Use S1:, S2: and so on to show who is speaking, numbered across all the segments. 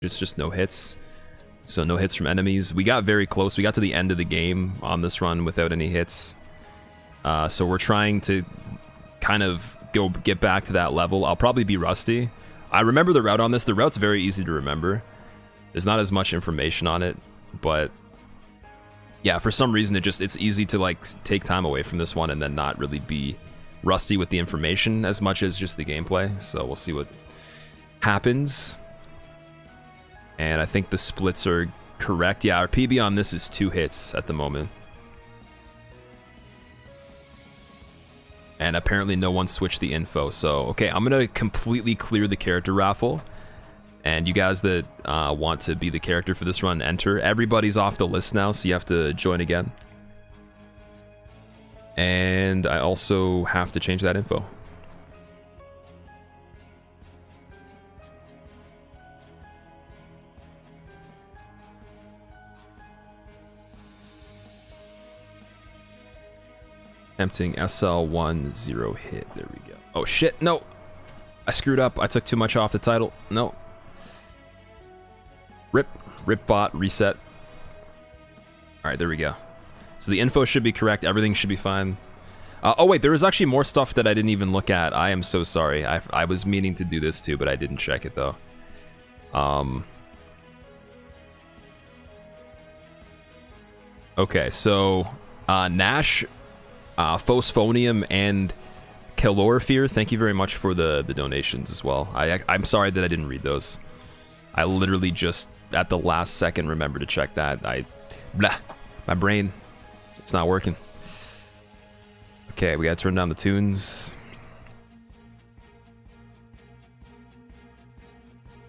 S1: It's just no hits. So no hits from enemies. We got very close. We got to the end of the game on this run without any hits. So we're trying to kind of get back to that level. I'll probably be rusty. I remember the route on this. The route's very easy to remember. There's not as much information on it, but yeah, for some reason it's easy to like take time away from this one and then not really be rusty with the information as much as just the gameplay. So we'll see what happens. And I think the splits are correct. Yeah, our PB on this is 2 hits at the moment. And apparently no one switched the info. So, okay, I'm going to completely clear the character raffle. And you guys that want to be the character for this run, enter. Everybody's off the list now, so you have to join again. And I also have to change that info. Attempting SL1 0 hit. There we go. Oh shit, no. I screwed up. I took too much off the title. No. Rip bot, reset. Alright, there we go. So the info should be correct. Everything should be fine. Oh wait, there was actually more stuff that I didn't even look at. I am so sorry. I was meaning to do this too, but I didn't check it though. Okay, so Nash, Phosphonium, and Calorifear, thank you very much for the donations as well. I'm sorry that I didn't read those. I literally just, at the last second, remembered to check that. My brain, it's not working. Okay, we gotta turn down the tunes.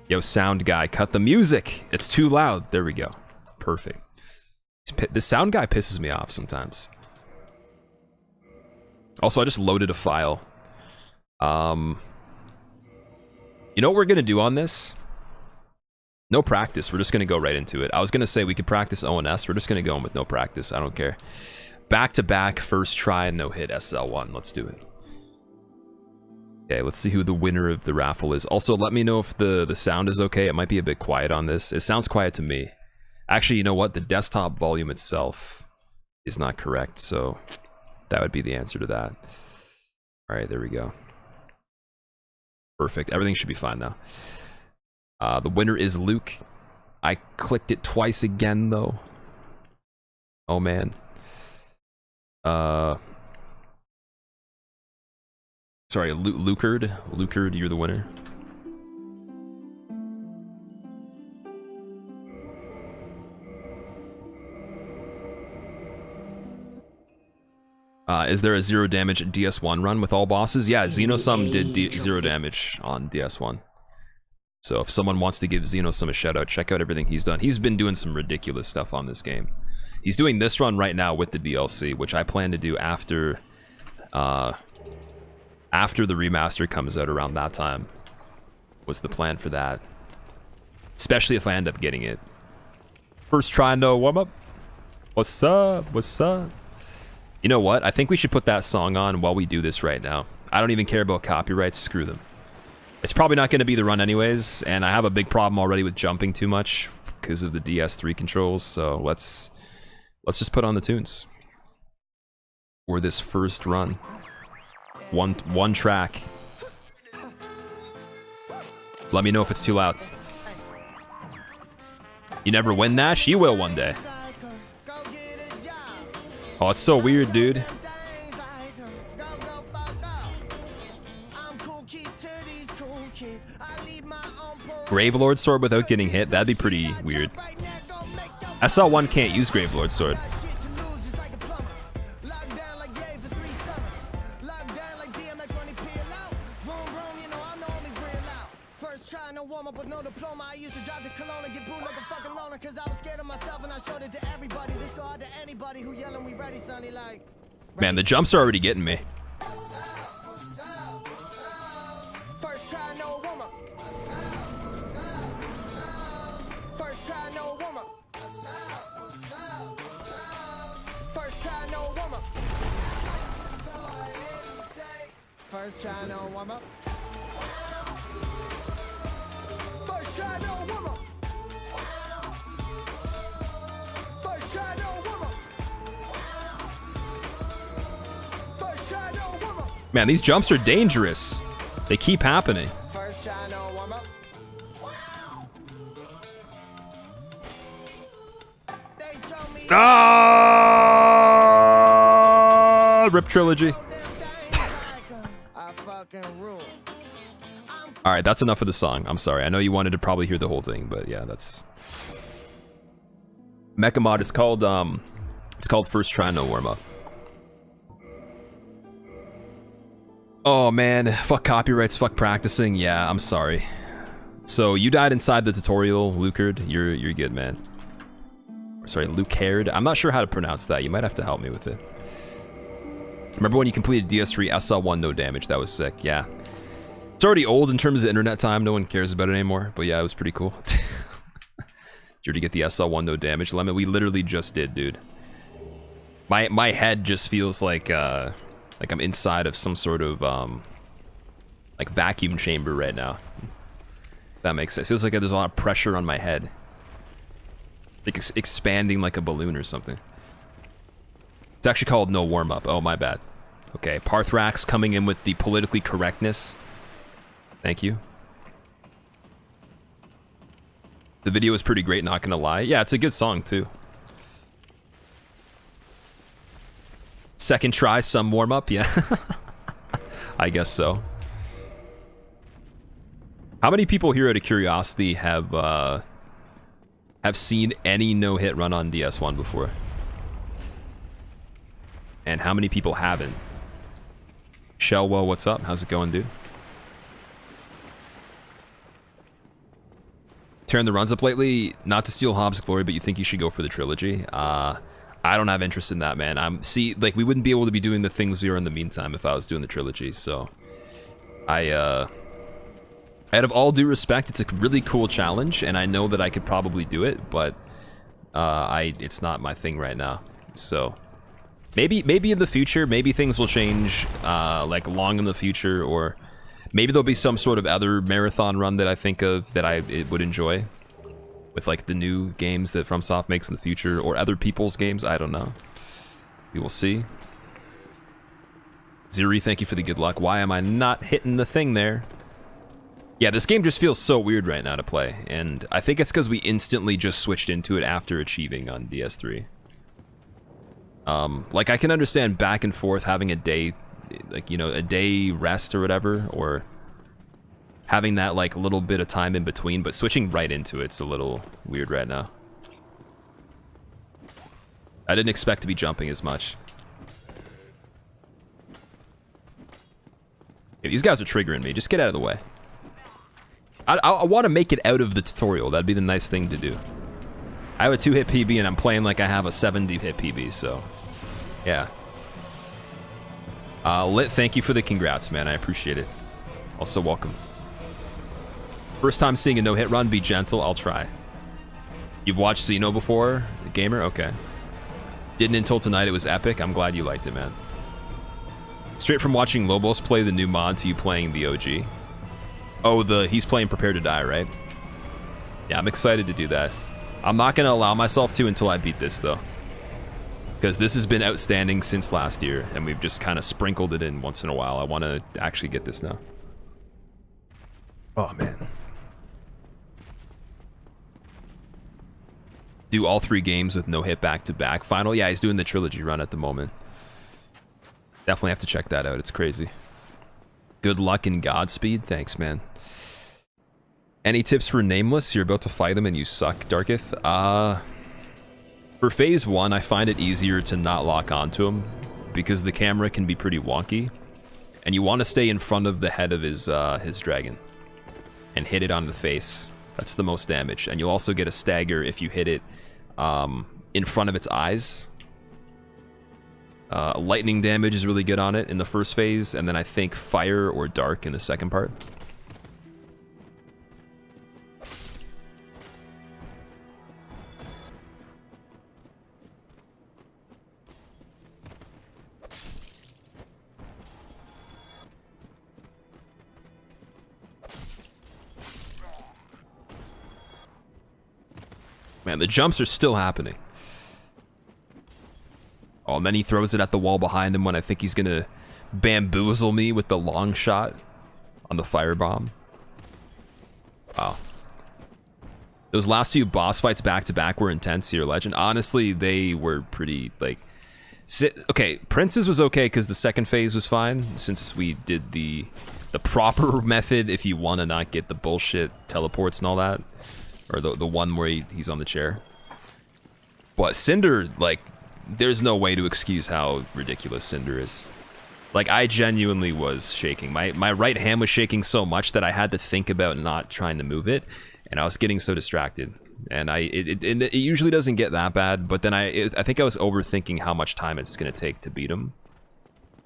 S1: Yo, sound guy, cut the music. It's too loud. There we go. Perfect. This sound guy pisses me off sometimes. Also, I just loaded a file. You know what we're gonna do on this? No practice. We're just gonna go right into it. I was gonna say we could practice ONS. We're just gonna go in with no practice. I don't care. Back to back, first try, no hit SL1. Let's do it. Okay, let's see who the winner of the raffle is. Also, let me know if the sound is okay. It might be a bit quiet on this. It sounds quiet to me. Actually, you know what? The desktop volume itself is not correct, so that would be the answer to that. All right, there we go. Perfect. Everything should be fine now. The winner is Luke. I clicked it twice again, though. Oh, man. Sorry, Lucard. Lucard, you're the winner. Is there a 0 damage DS1 run with all bosses? Yeah, Xenosum did 0 damage on DS1. So if someone wants to give Xenosum a shout out, check out everything he's done. He's been doing some ridiculous stuff on this game. He's doing this run right now with the DLC, which I plan to do after the remaster comes out around that time. Was the plan for that. Especially if I end up getting it. First try, no warm up. What's up? What's up? You know what? I think we should put that song on while we do this right now. I don't even care about copyrights. Screw them. It's probably not going to be the run anyways, and I have a big problem already with jumping too much because of the DS3 controls, so let's just put on the tunes for this first run. One track. Let me know if it's too loud. You never win, Nash? You will one day. Oh, it's so weird, dude. Gravelord Sword without getting hit? That'd be pretty weird. SL1 can't use Gravelord Sword. Man, the jumps are already getting me.
S2: First try, no warm up. First try, no warm up.
S1: Man, these jumps are dangerous. They keep happening. Ah! Rip Trilogy. All right, that's enough of the song. I'm sorry. I know you wanted to probably hear the whole thing, but yeah, that's... Mecha mod is called, it's called First Try, No Warm Up. Oh man, fuck copyrights, fuck practicing. Yeah, I'm sorry. So you died inside the tutorial, Lucard. You're good, man. Sorry, Lucard. I'm not sure how to pronounce that. You might have to help me with it. Remember when you completed DS3 SL1 no damage? That was sick. Yeah. It's already old in terms of internet time. No one cares about it anymore. But yeah, it was pretty cool. Did you already get the SL1 no damage limit? We literally just did, dude. My head just feels like I'm inside of some sort of like vacuum chamber right now. That makes sense. It feels like there's a lot of pressure on my head. Like it's expanding like a balloon or something. It's actually called No Warm Up. Oh, my bad. Okay, Parthrax coming in with the politically correctness. Thank you. The video is pretty great, not gonna lie. Yeah, it's a good song too. Second try, some warm up, yeah. I guess so. How many people here, out of curiosity, have seen any no-hit run on DS1 before? And how many people haven't? Shellwell, what's up? How's it going, dude? Tearing the runs up lately, not to steal Hobbs' glory, but you think you should go for the trilogy? I don't have interest in that, man. See, like, we wouldn't be able to be doing the things we were in the meantime if I was doing the trilogy, so... out of all due respect, it's a really cool challenge, and I know that I could probably do it, but... it's not my thing right now, so... Maybe in the future, maybe things will change, like, long in the future, or... Maybe there'll be some sort of other marathon run that I think of that I would enjoy. With, like, the new games that FromSoft makes in the future, or other people's games, I don't know. We will see. Zuri, thank you for the good luck. Why am I not hitting the thing there? Yeah, this game just feels so weird right now to play, and I think it's because we instantly just switched into it after achieving on DS3. Like, I can understand back and forth having a day, like, you know, a day rest or whatever, or having that, like, little bit of time in between, but switching right into it's a little weird right now. I didn't expect to be jumping as much. Hey, these guys are triggering me. Just get out of the way. I want to make it out of the tutorial. That'd be the nice thing to do. I have a 2-hit PB and I'm playing like I have a 70-hit PB, so... Yeah. Lit, thank you for the congrats, man. I appreciate it. Also, welcome. First time seeing a no-hit run, be gentle, I'll try. You've watched Xeno before, gamer? Okay. Didn't until tonight, it was epic. I'm glad you liked it, man. Straight from watching Lobos play the new mod to you playing the OG. Oh, he's playing Prepare to Die, right? Yeah, I'm excited to do that. I'm not going to allow myself to until I beat this, though. Because this has been outstanding since last year, and we've just kind of sprinkled it in once in a while. I want to actually get this now. Oh, man. Do all 3 games with no hit back-to-back. Final? Yeah, he's doing the trilogy run at the moment. Definitely have to check that out. It's crazy. Good luck and Godspeed. Thanks, man. Any tips for Nameless? You're about to fight him and you suck, Darketh. For phase 1, I find it easier to not lock onto him because the camera can be pretty wonky, and you want to stay in front of the head of his dragon and hit it on the face. That's the most damage, and you'll also get a stagger if you hit it in front of its eyes. Lightning damage is really good on it in the first phase, and then I think fire or dark in the second part. Man, the jumps are still happening. Oh, and then he throws it at the wall behind him when I think he's gonna bamboozle me with the long shot on the firebomb. Wow. Those last 2 boss fights back to back were intense here, Legend. Honestly, they were pretty, like... Okay, Prince's was okay because the second phase was fine, since we did the proper method if you want to not get the bullshit teleports and all that. Or the one where he's on the chair. But Cinder, like, there's no way to excuse how ridiculous Cinder is. Like, I genuinely was shaking. My right hand was shaking so much that I had to think about not trying to move it, and I was getting so distracted. And it usually doesn't get that bad, but then I think I was overthinking how much time it's gonna take to beat him.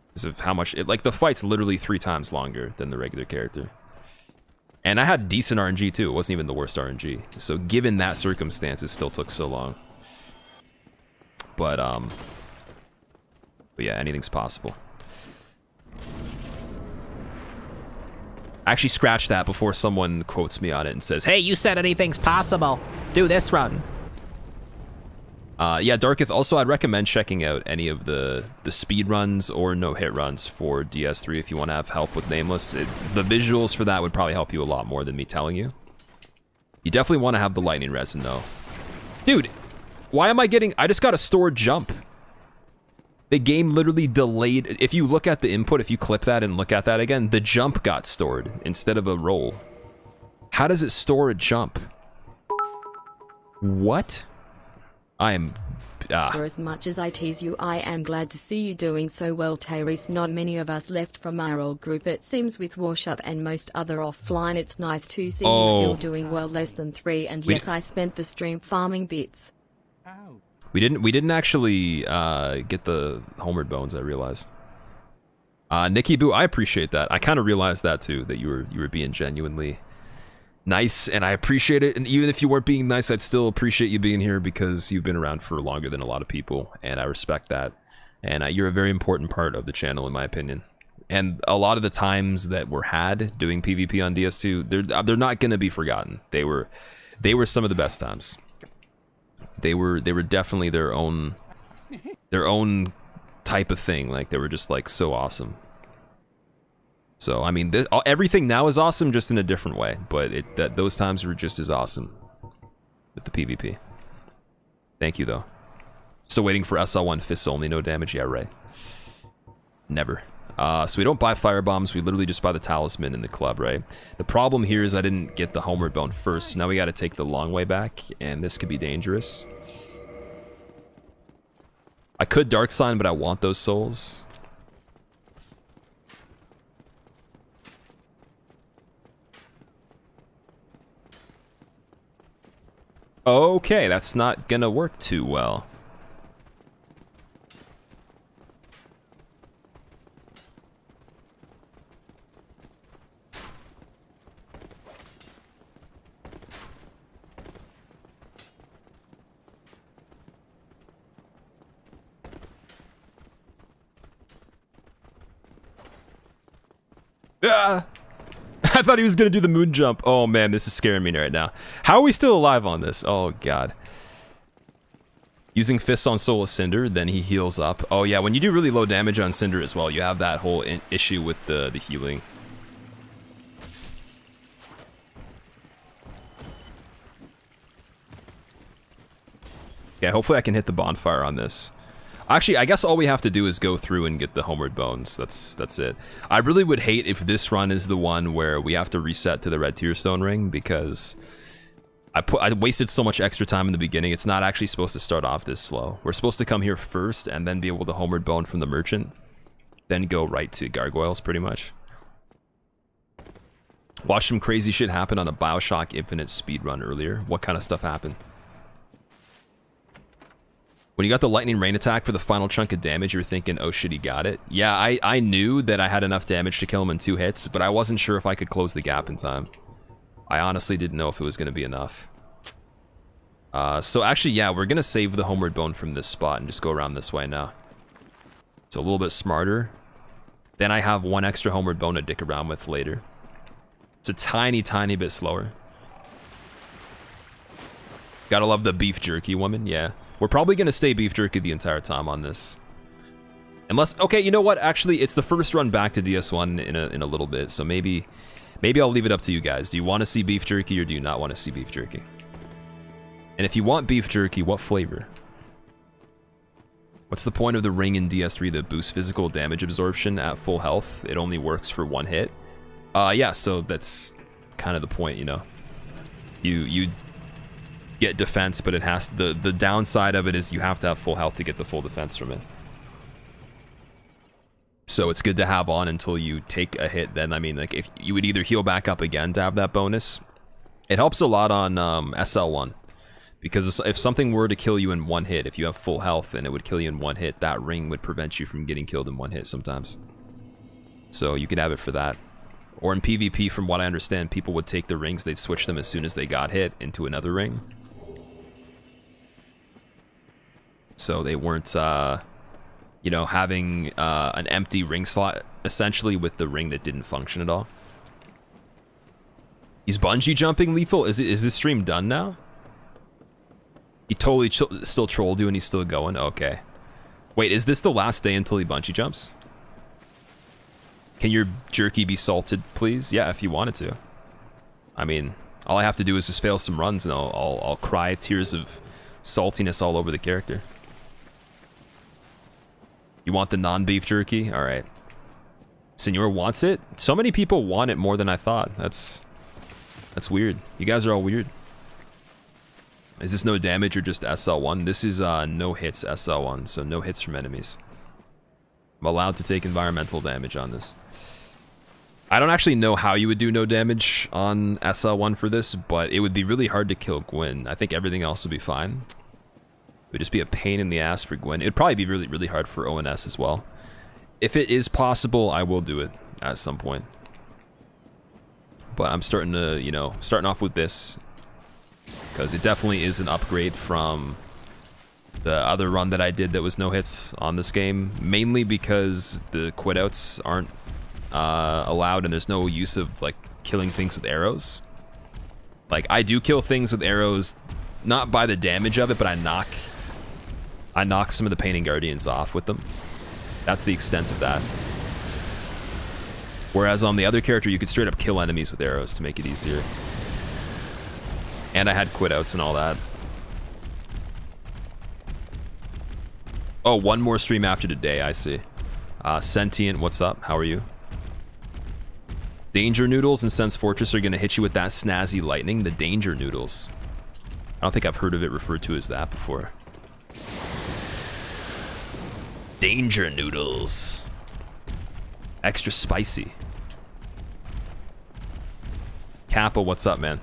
S1: Because of how much, like, the fight's literally 3 times longer than the regular character. And I had decent RNG too, it wasn't even the worst RNG. So given that circumstance, it still took so long. But yeah, anything's possible. Actually scratch that before someone quotes me on it and says, "Hey, you said anything's possible. Do this run." Yeah, Darketh, also I'd recommend checking out any of the speed runs or no-hit runs for DS3 if you want to have help with Nameless. The visuals for that would probably help you a lot more than me telling you. You definitely want to have the lightning resin though. Dude, why am I getting... I just got a stored jump. The game literally delayed... If you look at the input, if you clip that and look at that again, the jump got stored instead of a roll. How does it store a jump? What? I am...
S2: For as much as I tease you, I am glad to see you doing so well, Tyrese. Not many of us left from our old group, it seems, with Warshup and most other offline. It's nice to see you still doing well, less than 3, and yes, I spent the stream farming bits.
S1: We didn't actually get the Homered Bones, I realized. Nikki Boo, I appreciate that. I kind of realized that too, that you were being genuinely nice, and I appreciate it. And even if you weren't being nice, I'd still appreciate you being here because you've been around for longer than a lot of people, and I respect that. And you're a very important part of the channel, in my opinion. And a lot of the times that were had doing PvP on DS2, they're not going to be forgotten. They were some of the best times. They were definitely their own type of thing. Like, they were just like so awesome. So I mean, everything now is awesome, just in a different way. But those times were just as awesome with the PvP. Thank you though. Still waiting for SL1 fists only, no damage. Yeah, right. Never. So we don't buy fire bombs. We literally just buy the talisman in the club, right? The problem here is I didn't get the Homered Bone first. Now we got to take the long way back, and this could be dangerous. I could Dark Sign, but I want those souls. Okay, that's not gonna work too well. Ah! I thought he was gonna do the moon jump. Oh man, this is scaring me right now. How are we still alive on this? Oh god. Using fists on Soul of Cinder, then he heals up. Oh yeah, when you do really low damage on Cinder as well, you have that whole issue with the healing. Yeah, hopefully I can hit the bonfire on this. Actually, I guess all we have to do is go through and get the Homered Bones. That's it. I really would hate if this run is the one where we have to reset to the Red Tearstone Ring, because I wasted so much extra time in the beginning. It's not actually supposed to start off this slow. We're supposed to come here first and then be able to Homered Bone from the Merchant, then go right to Gargoyles, pretty much. Watched some crazy shit happen on a Bioshock Infinite speedrun earlier. What kind of stuff happened? When you got the lightning rain attack for the final chunk of damage, you're thinking, oh shit, he got it. Yeah, I knew that I had enough damage to kill him in 2 hits, but I wasn't sure if I could close the gap in time. I honestly didn't know if it was going to be enough. So actually, yeah, we're going to save the Homered Bone from this spot and just go around this way now. It's a little bit smarter. Then I have 1 extra Homered Bone to dick around with later. It's a tiny, tiny bit slower. Gotta love the beef jerky woman, yeah. We're probably going to stay beef jerky the entire time on this. Unless, okay, you know what? Actually, it's the first run back to DS1 in a little bit, so maybe I'll leave it up to you guys. Do you want to see beef jerky or do you not want to see beef jerky? And if you want beef jerky, what flavor? What's the point of the ring in DS3 that boosts physical damage absorption at full health? It only works for one hit. Yeah, so that's kind of the point, you know. You get defense, but it has the downside of it is you have to have full health to get the full defense from it. So it's good to have on until you take a hit. Then I mean, like, if you would either heal back up again to have that bonus. It helps a lot on SL1. Because if something were to kill you in one hit, if you have full health and it would kill you in one hit, that ring would prevent you from getting killed in one hit sometimes. So you could have it for that. Or in PvP, from what I understand, people would take the rings, they'd switch them as soon as they got hit into another ring. So they weren't, you know, having an empty ring slot, essentially, with the ring that didn't function at all. Is bungee jumping lethal? Is this stream done now? He totally still trolled you and he's still going? Okay. Wait, is this the last day until he bungee jumps? Can your jerky be salted, please? Yeah, if you wanted to. I mean, all I have to do is just fail some runs and I'll cry tears of saltiness all over the character. You want the non-beef jerky? Alright. Senor wants it? So many people want it more than I thought. That's weird. You guys are all weird. Is this no damage or just SL1? This is no hits SL1, so no hits from enemies. I'm allowed to take environmental damage on this. I don't actually know how you would do no damage on SL1 for this, but it would be really hard to kill Gwyn. I think everything else would be fine. It would just be a pain in the ass for Gwyn. It'd probably be really, really hard for ONS as well. If it is possible, I will do it at some point. But I'm starting to, you know, starting off with this. Because it definitely is an upgrade from the other run that I did that was no hits on this game. Mainly because the quit outs aren't allowed and there's no use of like killing things with arrows. Like, I do kill things with arrows, not by the damage of it, but I knock some of the Painting Guardians off with them. That's the extent of that. Whereas on the other character, you could straight up kill enemies with arrows to make it easier. And I had quit outs and all that. Oh, one more stream after today, I see. Sentient, what's up? How are you? Danger Noodles and Sense Fortress are going to hit you with that snazzy lightning. The Danger Noodles. I don't think I've heard of it referred to as that before. Danger Noodles. Extra spicy. Kappa, what's up, man?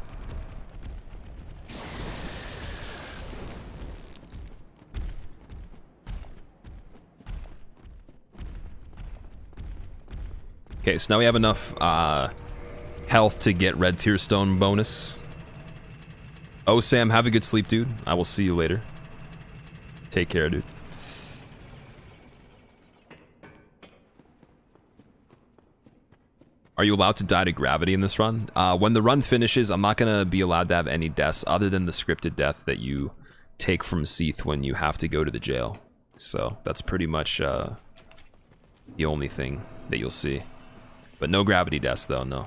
S1: Okay, so now we have enough health to get Red Tear Stone bonus. Oh, Sam, have a good sleep, dude. I will see you later. Take care, dude. Are you allowed to die to gravity in this run? When the run finishes, I'm not going to be allowed to have any deaths other than the scripted death that you take from Seath when you have to go to the jail. So that's pretty much the only thing that you'll see. But no gravity deaths, though, no.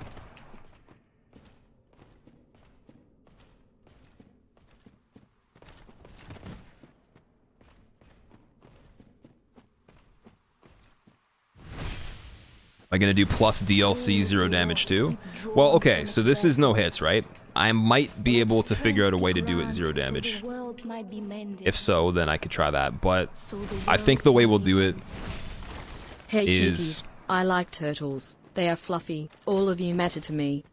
S1: Am I gonna do plus DLC 0 damage too? Well, okay, so this is no hits, right? I might be able to figure out a way to do it 0 damage. If so, then I could try that. But I think the way we'll do it
S2: Hey
S1: is...
S2: kitties, I like turtles. They are fluffy. All of you matter to me.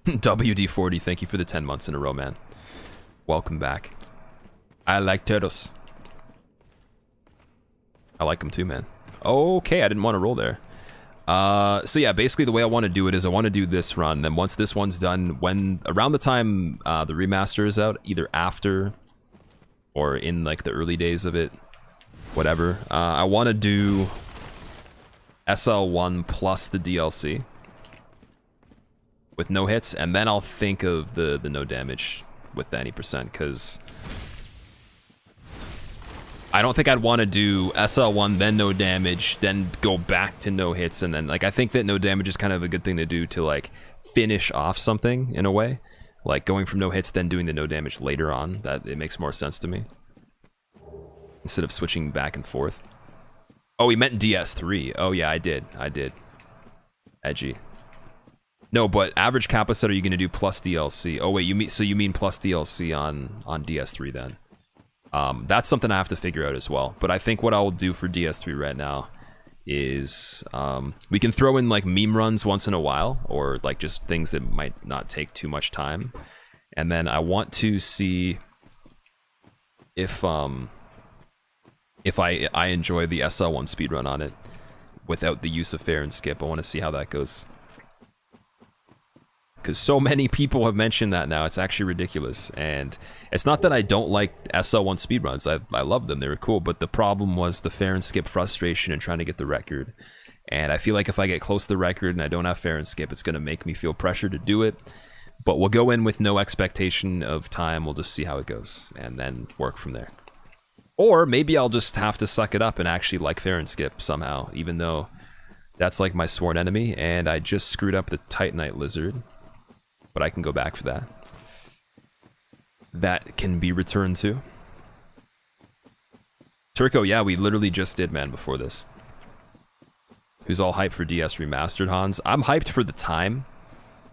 S1: WD40, thank you for the 10 months in a row, man. Welcome back. I like turtles. I like them too, man. Okay, I didn't want to roll there. So yeah, basically the way I want to do it is I want to do this run, then once this one's done, when around the time the remaster is out, either after or in like the early days of it, whatever, I want to do SL1 plus the DLC with no hits, and then I'll think of the no damage with the 90%, because I don't think I'd want to do SL1, then no damage, then go back to no hits, and then, like, I think that no damage is kind of a good thing to do to, like, finish off something, in a way. Like, going from no hits, then doing the no damage later on. That, it makes more sense to me. Instead of switching back and forth. Oh, he meant DS3. Oh, yeah, I did. Edgy. No, but average kappa set, are you going to do plus DLC? Oh, wait, you mean plus DLC on DS3, then? That's something I have to figure out as well. But I think what I'll do for DS3 right now is we can throw in like meme runs once in a while, or like just things that might not take too much time. And then I want to see if I enjoy the SL1 speedrun on it without the use of fair and skip. I want to see how that goes. Because so many people have mentioned that now, it's actually ridiculous. And it's not that I don't like SL1 speedruns, I love them, they were cool, but the problem was the fair and skip frustration and trying to get the record. And I feel like if I get close to the record and I don't have fair and skip, it's going to make me feel pressure to do it. But we'll go in with no expectation of time, we'll just see how it goes, and then work from there. Or maybe I'll just have to suck it up and actually like fair and skip somehow, even though that's like my sworn enemy, and I just screwed up the Titanite Lizard. But I can go back for that. That can be returned to. Turco, yeah, we literally just did, man, before this. Who's all hyped for DS Remastered, Hans? I'm hyped for the time.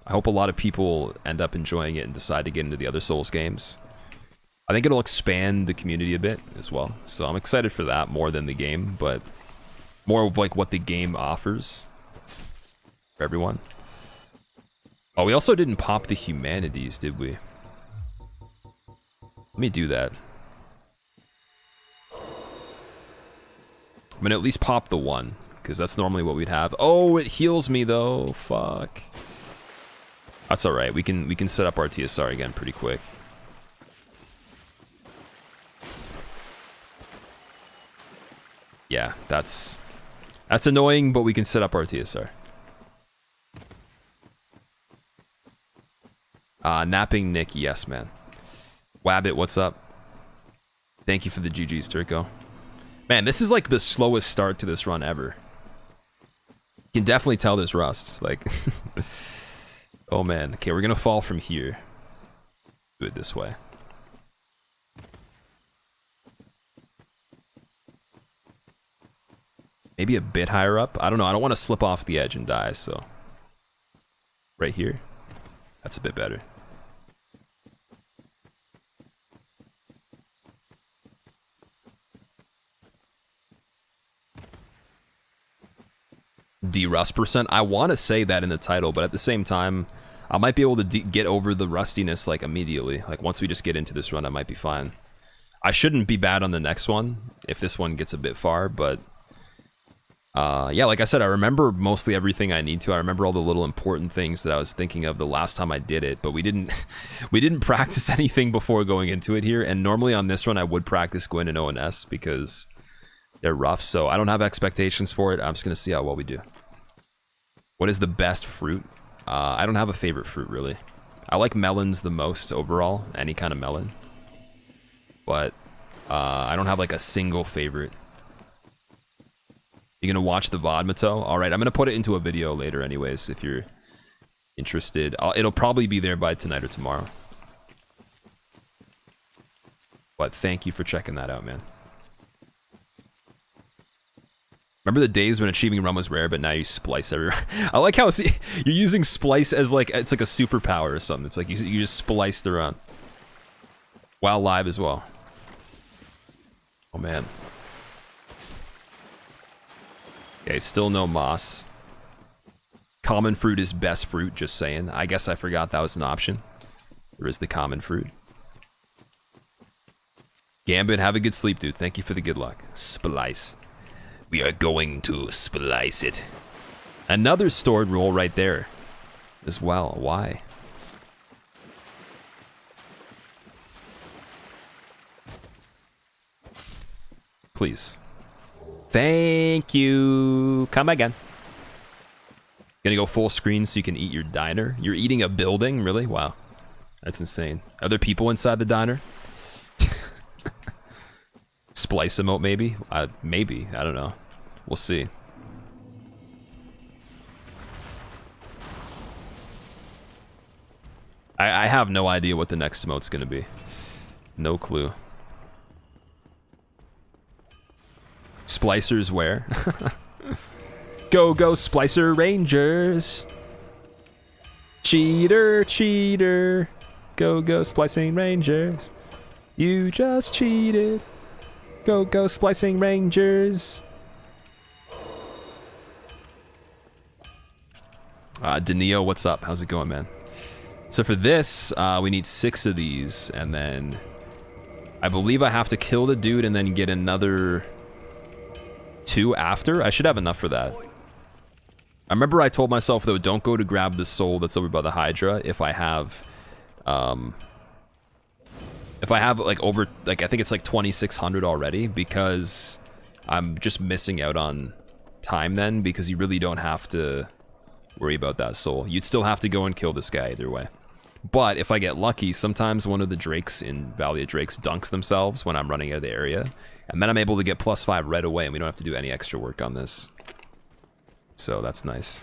S1: I hope a lot of people end up enjoying it and decide to get into the other Souls games. I think it'll expand the community a bit as well. So I'm excited for that more than the game, but more of like what the game offers for everyone. Oh, we also didn't pop the humanities, did we? Let me do that. I'm gonna at least pop the one, because that's normally what we'd have. Oh, it heals me though. Fuck. That's alright. We can set up our TSR again pretty quick. Yeah, that's annoying, but we can set up our TSR. Napping Nick, yes, man. Wabbit, what's up? Thank you for the GG's, Turco. Man, this is like the slowest start to this run ever. You can definitely tell there's rust. Like, oh man. Okay, we're gonna fall from here. Do it this way. Maybe a bit higher up. I don't know. I don't want to slip off the edge and die, so. Right here. That's a bit better. De-rust percent? I want to say that in the title, but at the same time, I might be able to get over the rustiness like immediately. Like once we just get into this run, I might be fine. I shouldn't be bad on the next one if this one gets a bit far, but yeah, like I said, I remember mostly everything I need to. I remember all the little important things that I was thinking of the last time I did it, but we didn't practice anything before going into it here. And normally on this run, I would practice Gwyn and ONS because they're rough, so I don't have expectations for it. I'm just gonna see how well we do. What is the best fruit? I don't have a favorite fruit, really. I like melons the most overall, any kind of melon. But I don't have like a single favorite. You gonna watch the VOD, Mato? Alright, I'm gonna put it into a video later anyways, if you're interested. It'll probably be there by tonight or tomorrow. But thank you for checking that out, man. Remember the days when achieving run was rare, but now you splice everywhere? I like how you're using splice as like, it's like a superpower or something. It's like you just splice the run. While live as well. Oh man. Okay, still no moss. Common fruit is best fruit, just saying. I guess I forgot that was an option. There is the common fruit. Gambit, have a good sleep, dude. Thank you for the good luck. Splice. We are going to splice it. Another stored roll right there as well. Why? Please. Thank you. Come again. Gonna go full screen so you can eat your diner. You're eating a building? Really? Wow. That's insane. Are there people inside the diner? splice emote, maybe? Maybe. I don't know. We'll see. I have no idea what the next emote's gonna be. No clue. Splicers where? Go, go, Splicer Rangers! Cheater, cheater! Go, go, Splicing Rangers! You just cheated! Go, go, Splicing Rangers! Denio, what's up? How's it going, man? So for this, we need 6 of these, and then I believe I have to kill the dude and then get another 2 after. I should have enough for that. I remember I told myself, though, don't go to grab the soul that's over by the Hydra if I have, like, over, like, I think it's like 2,600 already, because I'm just missing out on time then, because you really don't have to worry about that soul. You'd still have to go and kill this guy either way. But if I get lucky, sometimes one of the Drakes in Valley of Drakes dunks themselves when I'm running out of the area, and then I'm able to get +5 right away, and we don't have to do any extra work on this. So that's nice.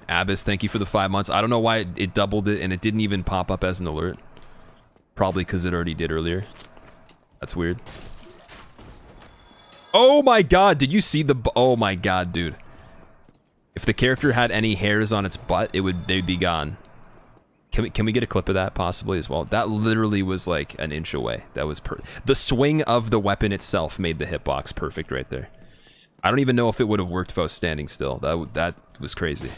S1: Abyss, thank you for the 5 months. I don't know why it doubled it, and it didn't even pop up as an alert. Probably because it already did earlier. That's weird. Oh my god, did you see the... Oh my god, dude. If the character had any hairs on its butt, they'd be gone. Can we get a clip of that possibly as well? That literally was like an inch away. That was the swing of the weapon itself made the hitbox perfect right there. I don't even know if it would have worked if I was standing still. That was crazy.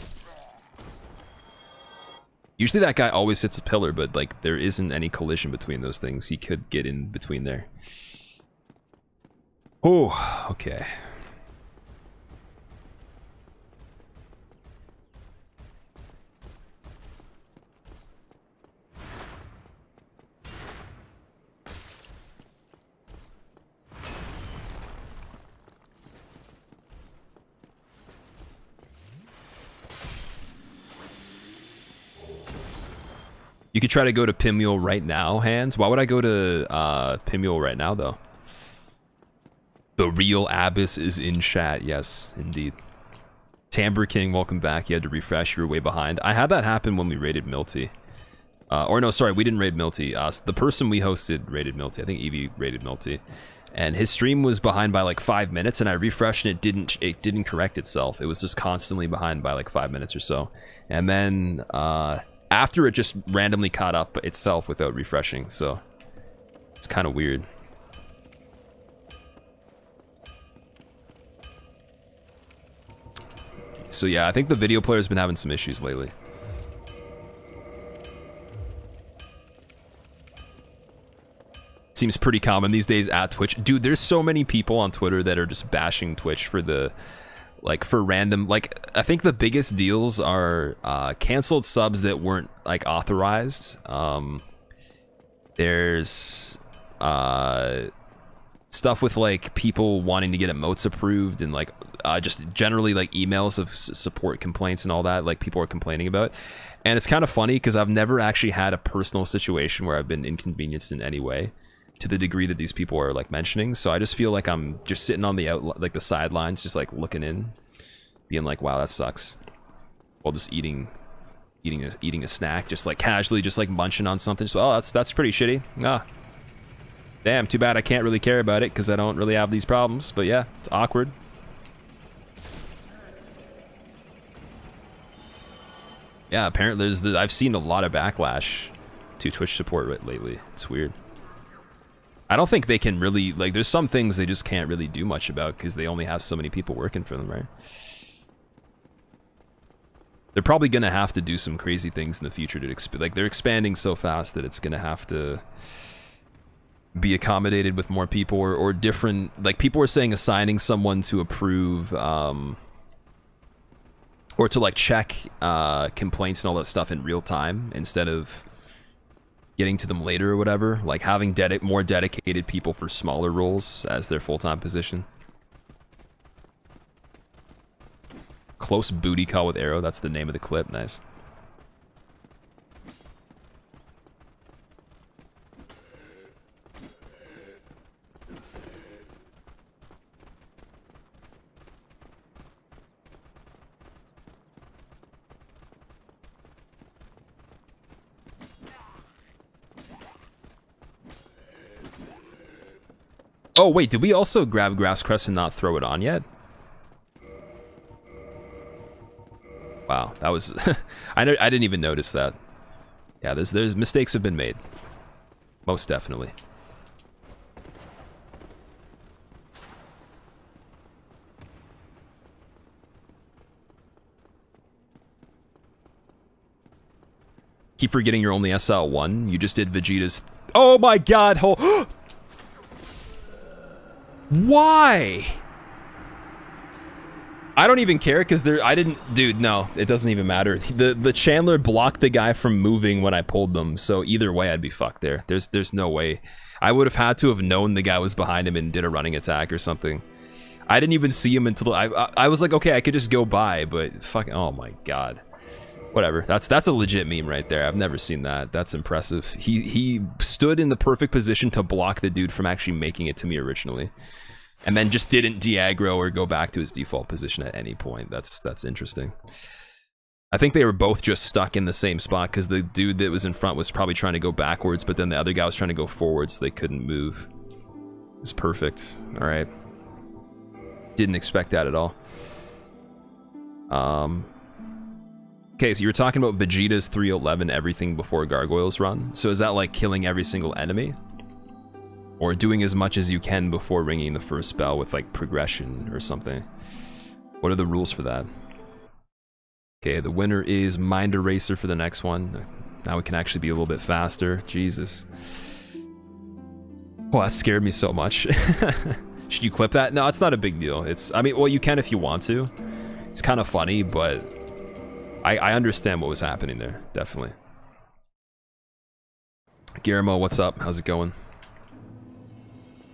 S1: Usually that guy always hits a pillar, but like there isn't any collision between those things. He could get in between there. Oh, okay. You could try to go to Pimule right now, Hands. Why would I go to Pimule right now, though? The real Abyss is in chat. Yes, indeed. Tamber King, welcome back. You had to refresh. You were way behind. I had that happen when we raided Milty. Or no, sorry, we didn't raid Milty. The person we hosted raided Milty. I think Evie raided Milty. And his stream was behind by like 5 minutes, and I refreshed and it didn't correct itself. It was just constantly behind by like 5 minutes or so. And then... after it just randomly caught up itself without refreshing, so it's kind of weird. So yeah, I think the video player's been having some issues lately. Seems pretty common these days at Twitch. Dude, there's so many people on Twitter that are just bashing Twitch for the... like for random, like I think the biggest deals are canceled subs that weren't like authorized. There's stuff with like people wanting to get emotes approved, and like just generally like emails of support complaints and all that, like people are complaining about. And it's kind of funny because I've never actually had a personal situation where I've been inconvenienced in any way to the degree that these people are like mentioning. So I just feel like I'm just sitting on the like the sidelines, just like looking in, being like, wow, that sucks, while just eating a snack, just like casually, just like munching on something. So, oh, that's pretty shitty. Ah, damn, too bad I can't really care about it because I don't really have these problems. But yeah, it's awkward. Yeah, apparently I've seen a lot of backlash to Twitch support lately. It's weird. I don't think they can really, like, there's some things they just can't really do much about because they only have so many people working for them, right? They're probably going to have to do some crazy things in the future to like, they're expanding so fast that it's going to have to be accommodated with more people or different, like, people are saying assigning someone to approve, or to, like, check complaints and all that stuff in real time instead of getting to them later or whatever, like having more dedicated people for smaller roles as their full-time position. Close booty call with arrow, that's the name of the clip. Nice. Oh, wait, did we also grab Grass Crest and not throw it on yet? Wow, that was... I didn't even notice that. Yeah, there's mistakes have been made. Most definitely. Keep forgetting you're only SL1. You just did Vegeta's... Oh my god! Why? I don't even care because I didn't... Dude, no. It doesn't even matter. The Chandler blocked the guy from moving when I pulled them, so either way I'd be fucked there. There's no way. I would have had to have known the guy was behind him and did a running attack or something. I didn't even see him until... I was like, okay, I could just go by, but fuck... Oh my god. Whatever. That's a legit meme right there. I've never seen that. That's impressive. He stood in the perfect position to block the dude from actually making it to me originally. And then just didn't de-aggro or go back to his default position at any point. That's interesting. I think they were both just stuck in the same spot because the dude that was in front was probably trying to go backwards, but then the other guy was trying to go forwards, so they couldn't move. It's perfect. Alright. Didn't expect that at all. Okay, so you were talking about Vegeta's 311 everything before Gargoyles run. So is that like killing every single enemy? Or doing as much as you can before ringing the first spell with like progression or something? What are the rules for that? Okay, the winner is Mind Eraser for the next one. Now we can actually be a little bit faster. Jesus. Oh, that scared me so much. Should you clip that? No, it's not a big deal. I mean, well, you can if you want to. It's kind of funny, but I understand what was happening there, definitely. Guillermo, what's up? How's it going?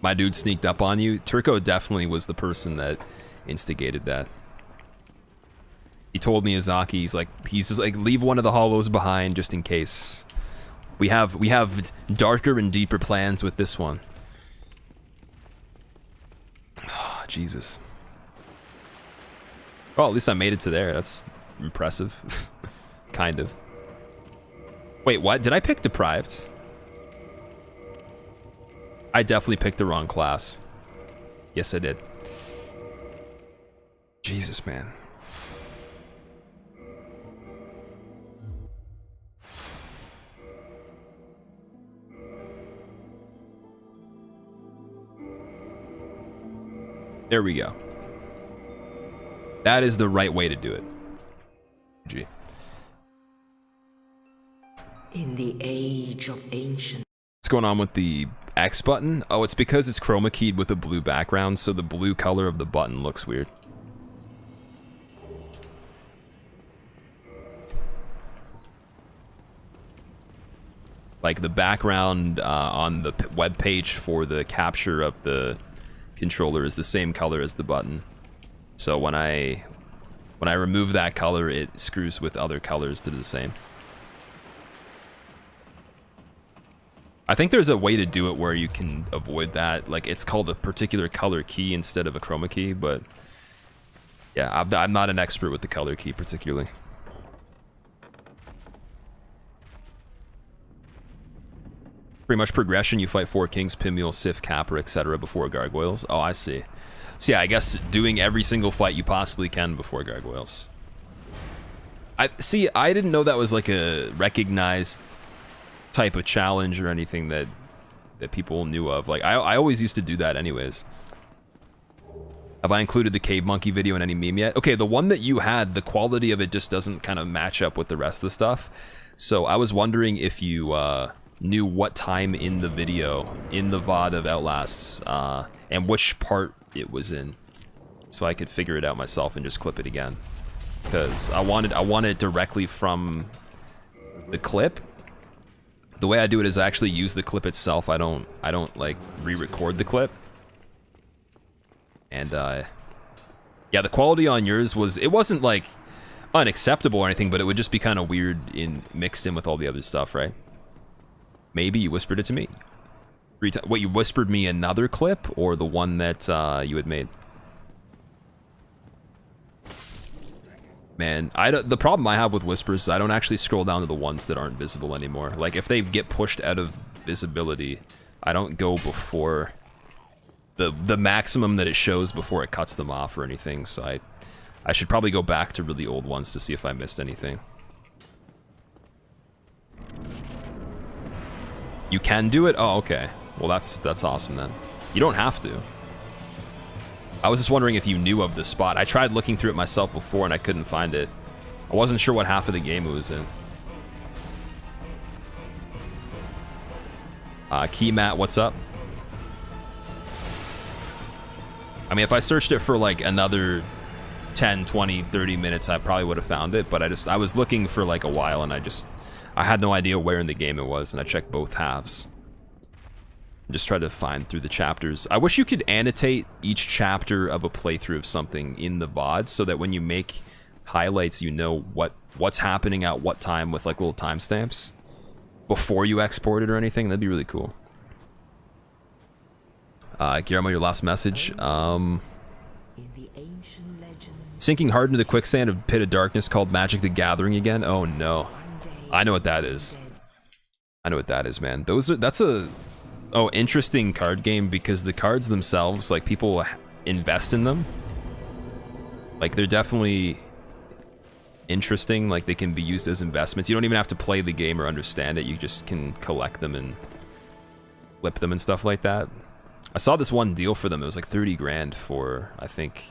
S1: My dude sneaked up on you. Turco definitely was the person that instigated that. He told Miyazaki, he's just like, leave one of the hollows behind just in case. We have darker and deeper plans with this one. Oh, Jesus. Well, at least I made it to there. That's impressive. Kind of. Wait, what? Did I pick Deprived? I definitely picked the wrong class. Yes, I did. Jesus, man. There we go. That is the right way to do it. G.
S3: In the age of ancient...
S1: What's going on with the X button? Oh, it's because it's chroma keyed with a blue background, so the blue color of the button looks weird. Like the background on the web page for the capture of the controller is the same color as the button. So when I remove that color, it screws with other colors that are the same. I think there's a way to do it where you can avoid that. Like, it's called a particular color key instead of a chroma key, but yeah, I'm not an expert with the color key particularly. Pretty much progression, you fight 4 kings, Pimule, Sif, Capra, etc. before Gargoyles. Oh, I see. So yeah, I guess doing every single fight you possibly can before Gargoyles. I didn't know that was like a recognized type of challenge or anything that people knew of. Like, I always used to do that anyways. Have I included the Cave Monkey video in any meme yet? Okay, the one that you had, the quality of it just doesn't kind of match up with the rest of the stuff. So I was wondering if you knew what time in the video, in the VOD of Outlasts, and which part it was in, so I could figure it out myself and just clip it again. Because I want it directly from the clip. The way I do it is I actually use the clip itself. I don't like re-record the clip. And yeah, the quality on yours it wasn't like unacceptable or anything, but it would just be kind of weird mixed in with all the other stuff, right? Maybe you whispered it to me. What, you whispered me another clip, or the one that you had made? Man, the problem I have with whispers is I don't actually scroll down to the ones that aren't visible anymore. Like, if they get pushed out of visibility, I don't go before the maximum that it shows before it cuts them off or anything. So I should probably go back to really old ones to see if I missed anything. You can do it? Oh, okay. Well, that's awesome then. You don't have to. I was just wondering if you knew of the spot. I tried looking through it myself before and I couldn't find it. I wasn't sure what half of the game it was in. Key Matt, what's up? I mean, if I searched it for like another 10, 20, 30 minutes, I probably would have found it, but I was looking for like a while and I had no idea where in the game it was, and I checked both halves. Just try to find through the chapters. I wish you could annotate each chapter of a playthrough of something in the VOD so that when you make highlights, you know what's happening at what time with like little timestamps before you export it or anything. That'd be really cool. Guillermo, your last message. Sinking hard into the quicksand of Pit of Darkness called Magic the Gathering again? Oh no. I know what that is. I know what that is, man. That's a interesting card game because the cards themselves, like, people invest in them. Like, they're definitely interesting. Like, they can be used as investments. You don't even have to play the game or understand it. You just can collect them and flip them and stuff like that. I saw this one deal for them. It was like 30 grand for, I think,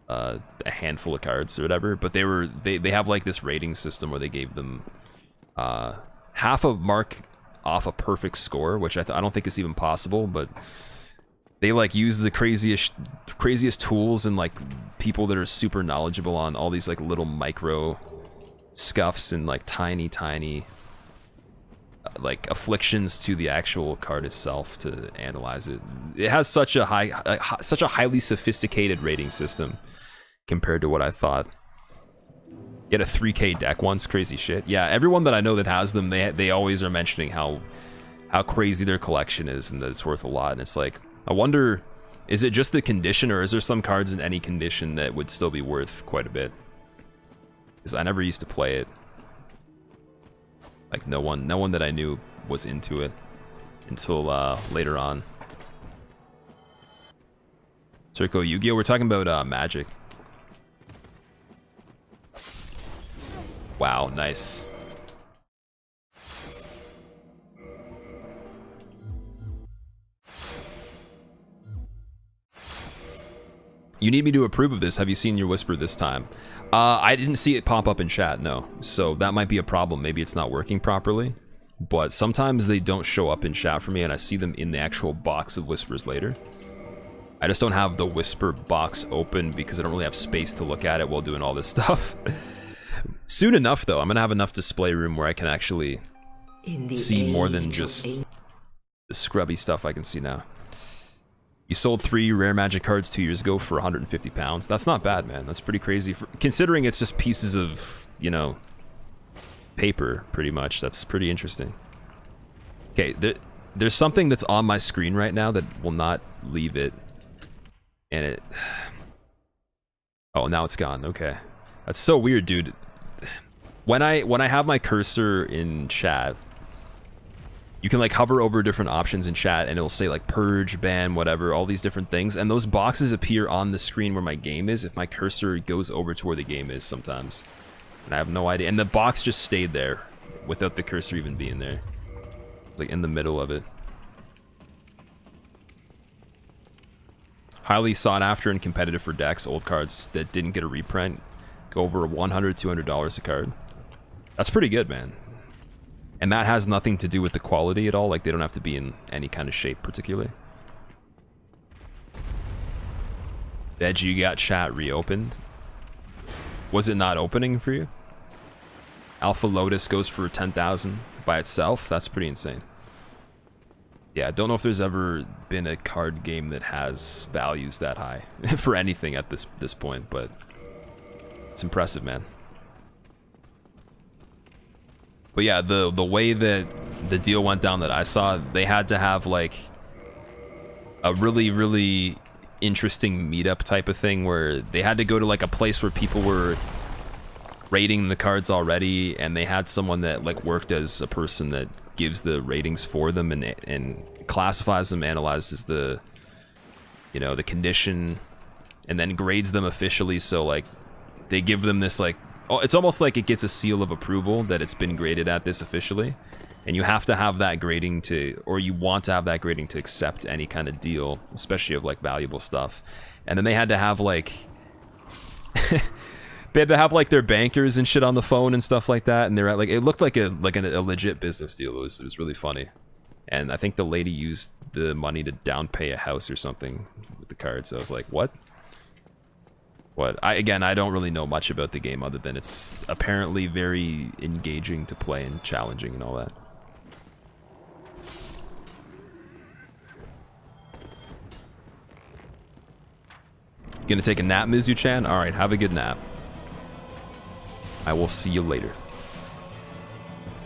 S1: a handful of cards or whatever. But they have like this rating system where they gave them half a mark off a perfect score, which I don't think is even possible, but they like use the craziest tools and like people that are super knowledgeable on all these like little micro scuffs and like tiny like afflictions to the actual card itself to analyze it. It has such a highly sophisticated rating system compared to what I thought. You had a 3K deck once, crazy shit. Yeah, everyone that I know that has them, they always are mentioning how crazy their collection is and that it's worth a lot. And it's like, I wonder, is it just the condition, or is there some cards in any condition that would still be worth quite a bit? Because I never used to play it. Like no one that I knew was into it until later on. Turco Yu-Gi-Oh! We're talking about Magic. Wow, nice. You need me to approve of this. Have you seen your whisper this time? I didn't see it pop up in chat, no. So that might be a problem. Maybe it's not working properly. But sometimes they don't show up in chat for me, and I see them in the actual box of whispers later. I just don't have the whisper box open because I don't really have space to look at it while doing all this stuff. Soon enough, though, I'm gonna have enough display room where I can actually see more than just the scrubby stuff I can see now. You sold 3 rare magic cards 2 years ago for 150 pounds. That's not bad, man. That's pretty crazy. Considering it's just pieces of, you know, paper, pretty much. That's pretty interesting. Okay, there's something that's on my screen right now that will not leave it. And it... Oh, now it's gone. Okay. That's so weird, dude. When I have my cursor in chat, you can like hover over different options in chat and it'll say like purge, ban, whatever, all these different things, and those boxes appear on the screen where my game is if my cursor goes over to where the game is sometimes. And I have no idea. And the box just stayed there without the cursor even being there. It's like in the middle of it. Highly sought after and competitive for decks. Old cards that didn't get a reprint go over $100, $200 a card. That's pretty good, man. And that has nothing to do with the quality at all. Like, they don't have to be in any kind of shape particularly. Veg, you got chat reopened. Was it not opening for you? Alpha Lotus goes for 10,000 by itself. That's pretty insane. Yeah, I don't know if there's ever been a card game that has values that high for anything at this point, but it's impressive, man. But yeah, the way that the deal went down that I saw, they had to have like a really interesting meetup type of thing where they had to go to like a place where people were rating the cards already, and they had someone that like worked as a person that gives the ratings for them and classifies them, analyzes the you know, the condition, and then grades them officially. So like they give them this like, oh, it's almost like it gets a seal of approval that it's been graded at this officially. And you have to have that grading to, or you want to have that grading to accept any kind of deal, especially of like valuable stuff. And then they had to have like, they had to have like their bankers and shit on the phone and stuff like that. And they're at like, it looked like a legit business deal. It was really funny. And I think the lady used the money to down pay a house or something with the cards. I was like, what? What? I don't really know much about the game other than it's apparently very engaging to play and challenging and all that. Gonna take a nap, Mizu-chan? Alright, have a good nap. I will see you later.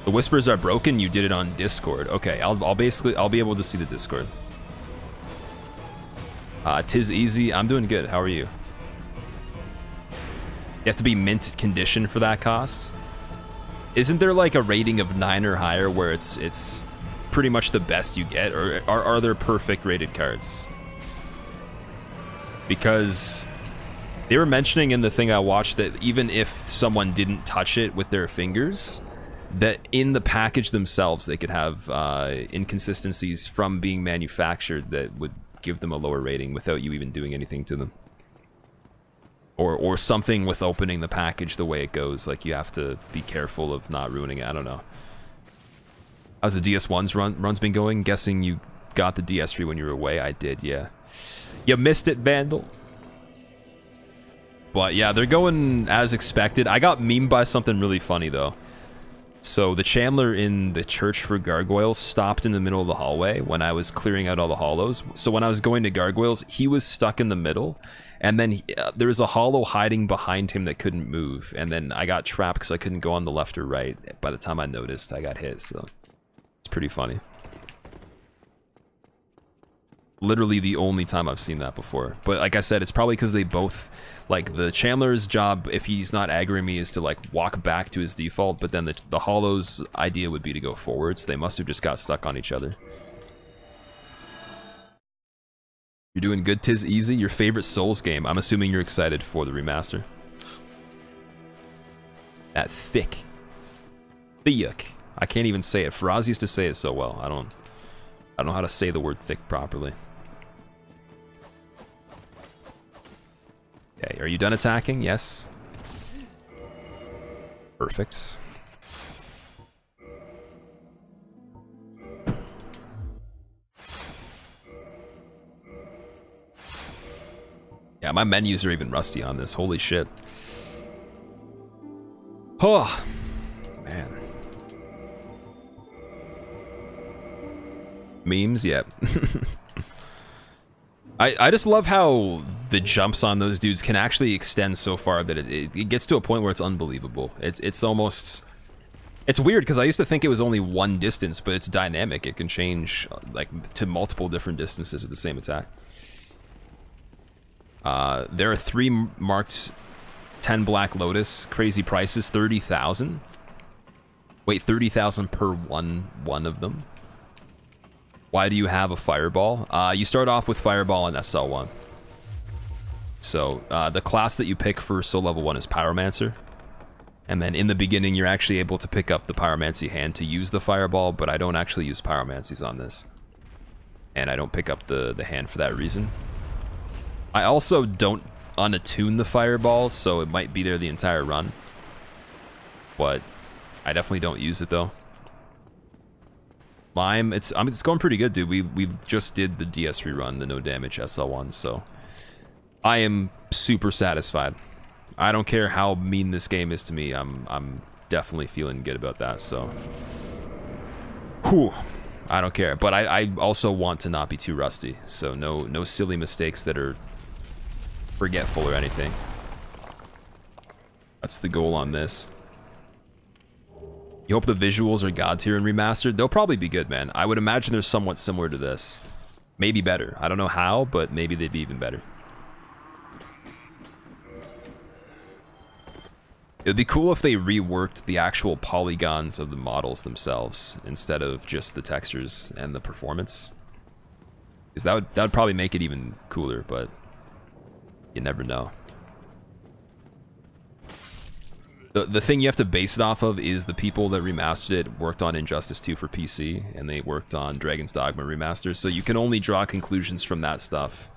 S1: The whispers are broken, you did it on Discord. Okay, I'll be able to see the Discord. Tis easy, I'm doing good, how are you? You have to be mint condition for that cost? Isn't there like a rating of 9 or higher where it's pretty much the best you get, or are there perfect rated cards? Because they were mentioning in the thing I watched that even if someone didn't touch it with their fingers, that in the package themselves they could have inconsistencies from being manufactured that would give them a lower rating without you even doing anything to them. Or something with opening the package the way it goes, like you have to be careful of not ruining it. I don't know. How's the DS1's runs been going? Guessing you got the DS3 when you were away. I did, yeah. You missed it, Vandal. But yeah, they're going as expected. I got memed by something really funny though. So the Chandler in the Church for Gargoyles stopped in the middle of the hallway when I was clearing out all the hollows. So when I was going to Gargoyles, he was stuck in the middle. And then there was a hollow hiding behind him that couldn't move. And then I got trapped because I couldn't go on the left or right. By the time I noticed, I got hit. So it's pretty funny. Literally the only time I've seen that before. But like I said, it's probably because they both, like the Chandler's job, if he's not aggroing me, is to like walk back to his default. But then the Hollow's idea would be to go forward. So they must have just got stuck on each other. You're doing good, Tis Easy. Your favorite Souls game. I'm assuming you're excited for the remaster. That thick. Thick. I can't even say it. Faraz used to say it so well. I don't know how to say the word thick properly. Okay, are you done attacking? Yes. Perfect. Yeah, my menus are even rusty on this. Holy shit. Oh, man. Memes, yeah. I just love how the jumps on those dudes can actually extend so far that it gets to a point where it's unbelievable. It's almost... It's weird because I used to think it was only one distance, but it's dynamic. It can change like to multiple different distances with the same attack. There are 3 marked 10 Black Lotus. Crazy prices, 30,000. Wait, 30,000 per one of them. Why do you have a Fireball? You start off with Fireball and SL1. So, the class that you pick for Soul Level 1 is Pyromancer. And then in the beginning, you're actually able to pick up the Pyromancy hand to use the Fireball, but I don't actually use Pyromancies on this. And I don't pick up the hand for that reason. I also don't unattune the Fireball, so it might be there the entire run. But I definitely don't use it, though. Lime, it's going pretty good, dude. We just did the DS3 run, the no damage SL1, so I am super satisfied. I don't care how mean this game is to me. I'm definitely feeling good about that. So, whew, I don't care. But I also want to not be too rusty. So no silly mistakes that are forgetful or anything. That's the goal on this. You hope the visuals are God tier and remastered? They'll probably be good, man. I would imagine they're somewhat similar to this. Maybe better. I don't know how, but maybe they'd be even better. It would be cool if they reworked the actual polygons of the models themselves instead of just the textures and the performance. Because that would probably make it even cooler, but you never know. The thing you have to base it off of is the people that remastered it worked on Injustice 2 for PC, and they worked on Dragon's Dogma remasters, so you can only draw conclusions from that stuff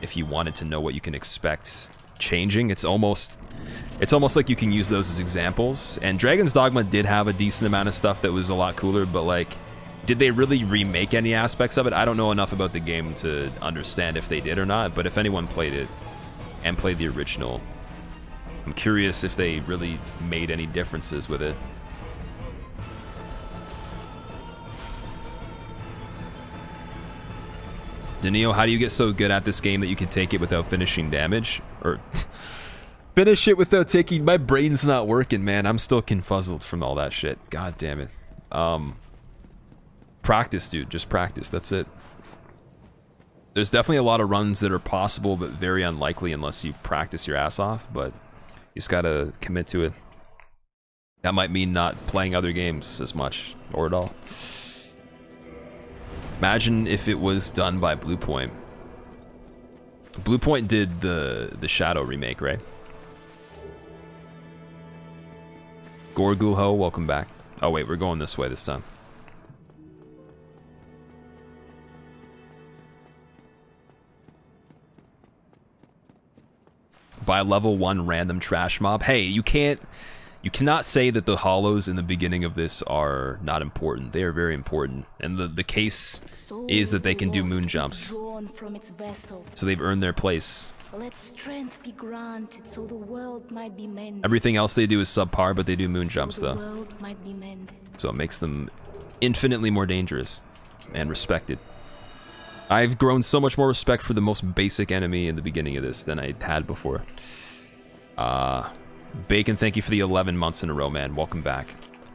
S1: if you wanted to know what you can expect changing. It's almost like you can use those as examples, and Dragon's Dogma did have a decent amount of stuff that was a lot cooler, but like, did they really remake any aspects of it? I don't know enough about the game to understand if they did or not, but if anyone played it and played the original, I'm curious if they really made any differences with it. Danilo, how do you get so good at this game that you can take it without finishing damage? Or finish it without taking... My brain's not working, man. I'm still confuzzled from all that shit. God damn it. Practice, dude. Just practice. That's it. There's definitely a lot of runs that are possible, but very unlikely unless you practice your ass off, but you just gotta commit to it. That might mean not playing other games as much, or at all. Imagine if it was done by Bluepoint. Bluepoint did the Shadow remake, right? Gorgulho, welcome back. Oh wait, we're going this way this time. By level 1 random trash mob. Hey, you cannot say that the hollows in the beginning of this are not important. They are very important. And the case is that they can do moon jumps. So they've earned their place.
S4: Let strength be granted so the world might be mended.
S1: Everything else they do is subpar, but they do moon jumps though. So it makes them infinitely more dangerous and respected. I've grown so much more respect for the most basic enemy in the beginning of this than I had before. Bacon, thank you for the 11 months in a row, man. Welcome back.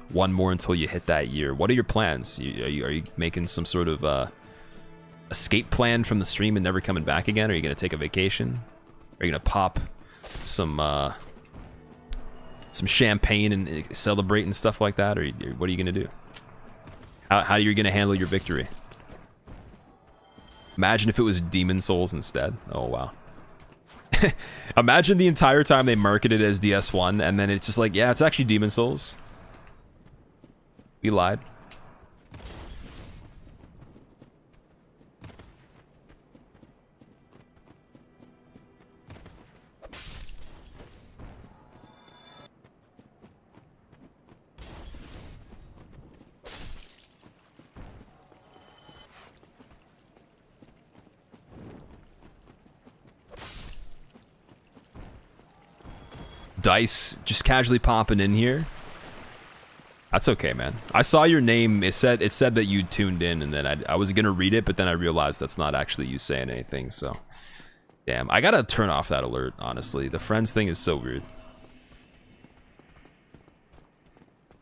S1: One more until you hit that year. What are your plans? Are you making some sort of escape plan from the stream and never coming back again? Are you going to take a vacation? Are you going to pop some champagne and celebrate and stuff like that? Or what are you going to do? How are you going to handle your victory? Imagine if it was Demon Souls instead. Oh, wow. Imagine the entire time they marketed it as DS1, and then it's just like, yeah, it's actually Demon Souls. We lied. Dice just casually popping in here. That's okay, man. I saw your name. It said that you tuned in, and then I was gonna read it, but then I realized that's not actually you saying anything. So, damn, I gotta turn off that alert. Honestly, the friends thing is so weird.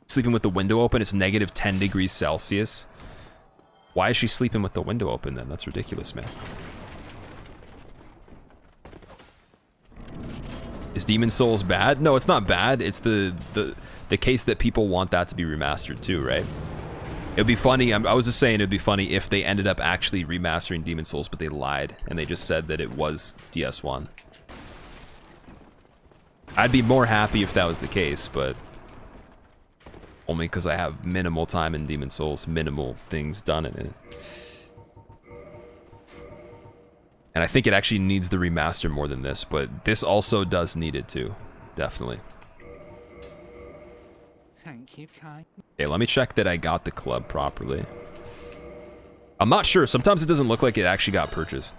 S1: Sleeping with the window open. It's negative 10 degrees Celsius. Why is she sleeping with the window open then? That's ridiculous, man. Is Demon Souls bad? No, it's not bad. It's the case that people want that to be remastered too, right? It'd be funny. I was just saying it'd be funny if they ended up actually remastering Demon Souls, but they lied and they just said that it was DS1. I'd be more happy if that was the case, but only because I have minimal time in Demon Souls, minimal things done in it. And I think it actually needs the remaster more than this, but this also does need it too. Definitely.
S5: Thank you, Kai.
S1: Okay, let me check that I got the club properly. I'm not sure. Sometimes it doesn't look like it actually got purchased.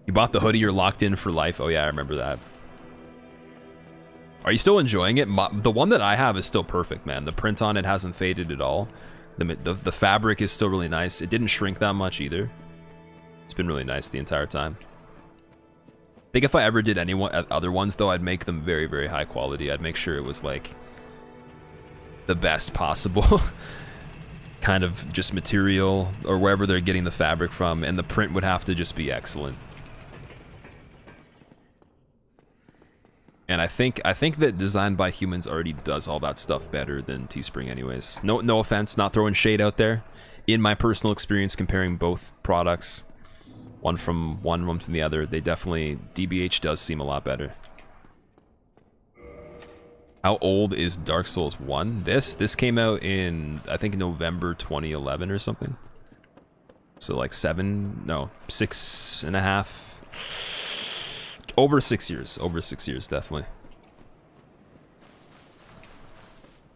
S1: You bought the hoodie, you're locked in for life. Oh yeah, I remember that. Are you still enjoying it? The one that I have is still perfect, man. The print on it hasn't faded at all. The fabric is still really nice. It didn't shrink that much either. It's been really nice the entire time. I think if I ever did any other ones, though, I'd make them very, very high quality. I'd make sure it was, like, the best possible kind of just material, or wherever they're getting the fabric from, and the print would have to just be excellent. And I think that Designed by Humans already does all that stuff better than Teespring anyways. No offense, not throwing shade out there. In my personal experience comparing both products, one from the other, they definitely, DBH does seem a lot better. How old is Dark Souls 1? This came out in, I think, November 2011 or something. So like 6.5. Over 6 years. Over 6 years, definitely.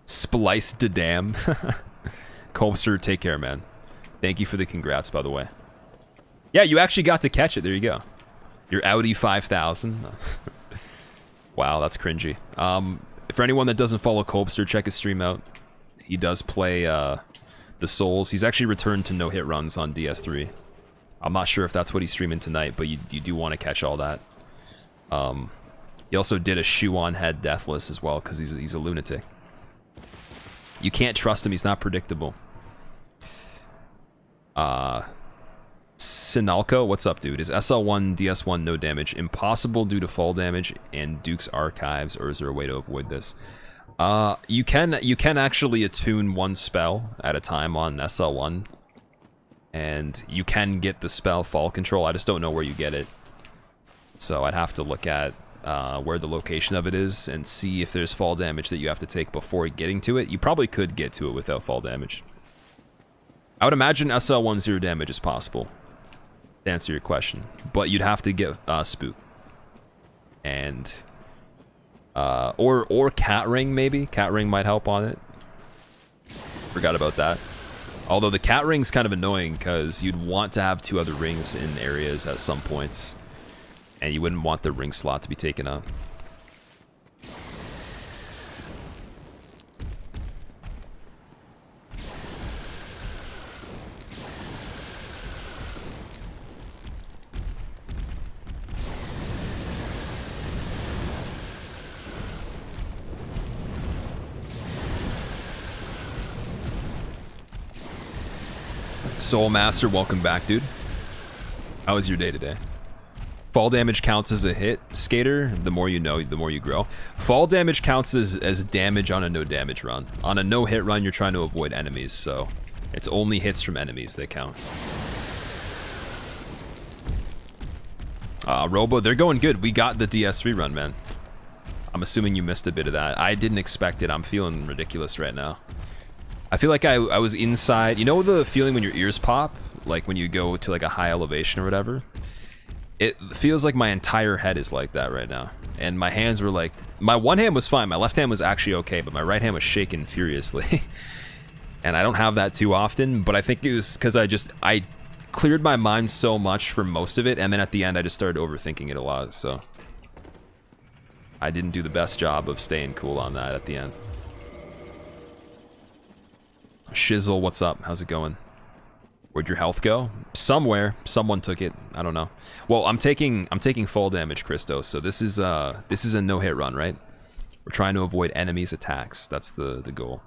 S1: Splice to damn. Cobster, take care, man. Thank you for the congrats, by the way. Yeah, you actually got to catch it. There you go. Your Audi 5000. Wow, that's cringy. For anyone that doesn't follow Cobster, check his stream out. He does play the Souls. He's actually returned to no-hit runs on DS3. I'm not sure if that's what he's streaming tonight, but you do want to catch all that. He also did a shoe-on head deathless as well, because he's a lunatic. You can't trust him, he's not predictable. Sinalco, what's up, dude? Is SL1, DS1 no damage impossible due to fall damage and Duke's Archives, or is there a way to avoid this? You can actually attune one spell at a time on SL1, and you can get the spell Fall Control. I just don't know where you get it. So I'd have to look at where the location of it is and see if there's fall damage that you have to take before getting to it. You probably could get to it without fall damage. I would imagine SL1 0 damage is possible, to answer your question. But you'd have to get Spook. And... or Cat Ring, maybe? Cat Ring might help on it. Forgot about that. Although the Cat Ring's kind of annoying, because you'd want to have 2 other rings in areas at some points. And you wouldn't want the ring slot to be taken up. Soul Master, welcome back, dude. How was your day today? Fall damage counts as a hit, Skater. The more you know, the more you grow. Fall damage counts as damage on a no damage run. On a no hit run, you're trying to avoid enemies, so it's only hits from enemies that count. Robo, they're going good. We got the DS3 run, man. I'm assuming you missed a bit of that. I didn't expect it. I'm feeling ridiculous right now. I feel like I was inside. You know the feeling when your ears pop? Like when you go to like a high elevation or whatever? It feels like my entire head is like that right now. And my hands were like... My one hand was fine. My left hand was actually okay, but my right hand was shaking furiously. And I don't have that too often, but I think it was because I cleared my mind so much for most of it, and then at the end I just started overthinking it a lot, so... I didn't do the best job of staying cool on that at the end. Shizzle, what's up? How's it going? Where'd your health go? Somewhere. Someone took it. I don't know. Well, I'm taking fall damage, Christos. So this is a no-hit run, right? We're trying to avoid enemies' attacks. That's the goal.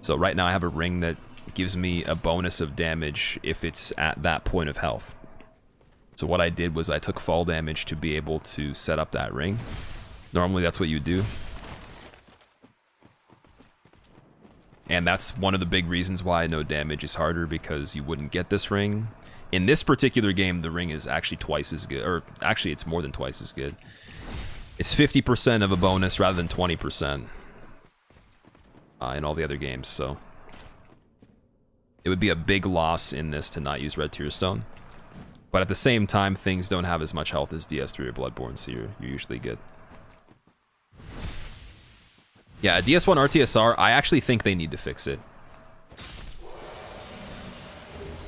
S1: So right now I have a ring that gives me a bonus of damage if it's at that point of health. So what I did was I took fall damage to be able to set up that ring. Normally that's what you do. And that's one of the big reasons why no damage is harder, because you wouldn't get this ring. In this particular game, the ring is actually twice as good, or actually it's more than twice as good. It's 50% of a bonus rather than 20% in all the other games, so... It would be a big loss in this to not use Red Tear Stone. But at the same time, things don't have as much health as DS3 or Bloodborne, so you're usually good. Yeah, DS1 RTSR, I actually think they need to fix it.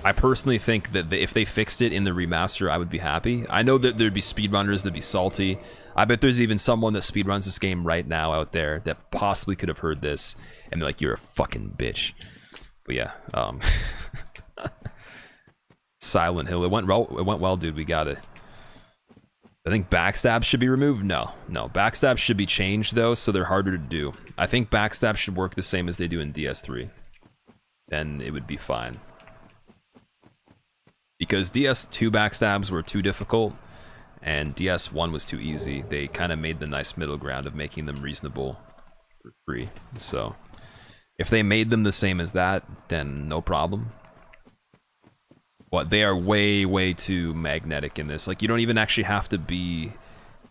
S1: I personally think that if they fixed it in the remaster, I would be happy. I know that there'd be speedrunners that'd be salty. I bet there's even someone that speedruns this game right now out there that possibly could have heard this and be like, you're a fucking bitch. But yeah, Silent Hill, it went well, dude, we got it. I think backstabs should be removed. No, backstabs should be changed though, so they're harder to do. I think backstabs should work the same as they do in DS3. Then it would be fine. Because DS2 backstabs were too difficult, and DS1 was too easy. They kind of made the nice middle ground of making them reasonable for free. So if they made them the same as that, then no problem. But they are way, way too magnetic in this. Like, you don't even actually have to be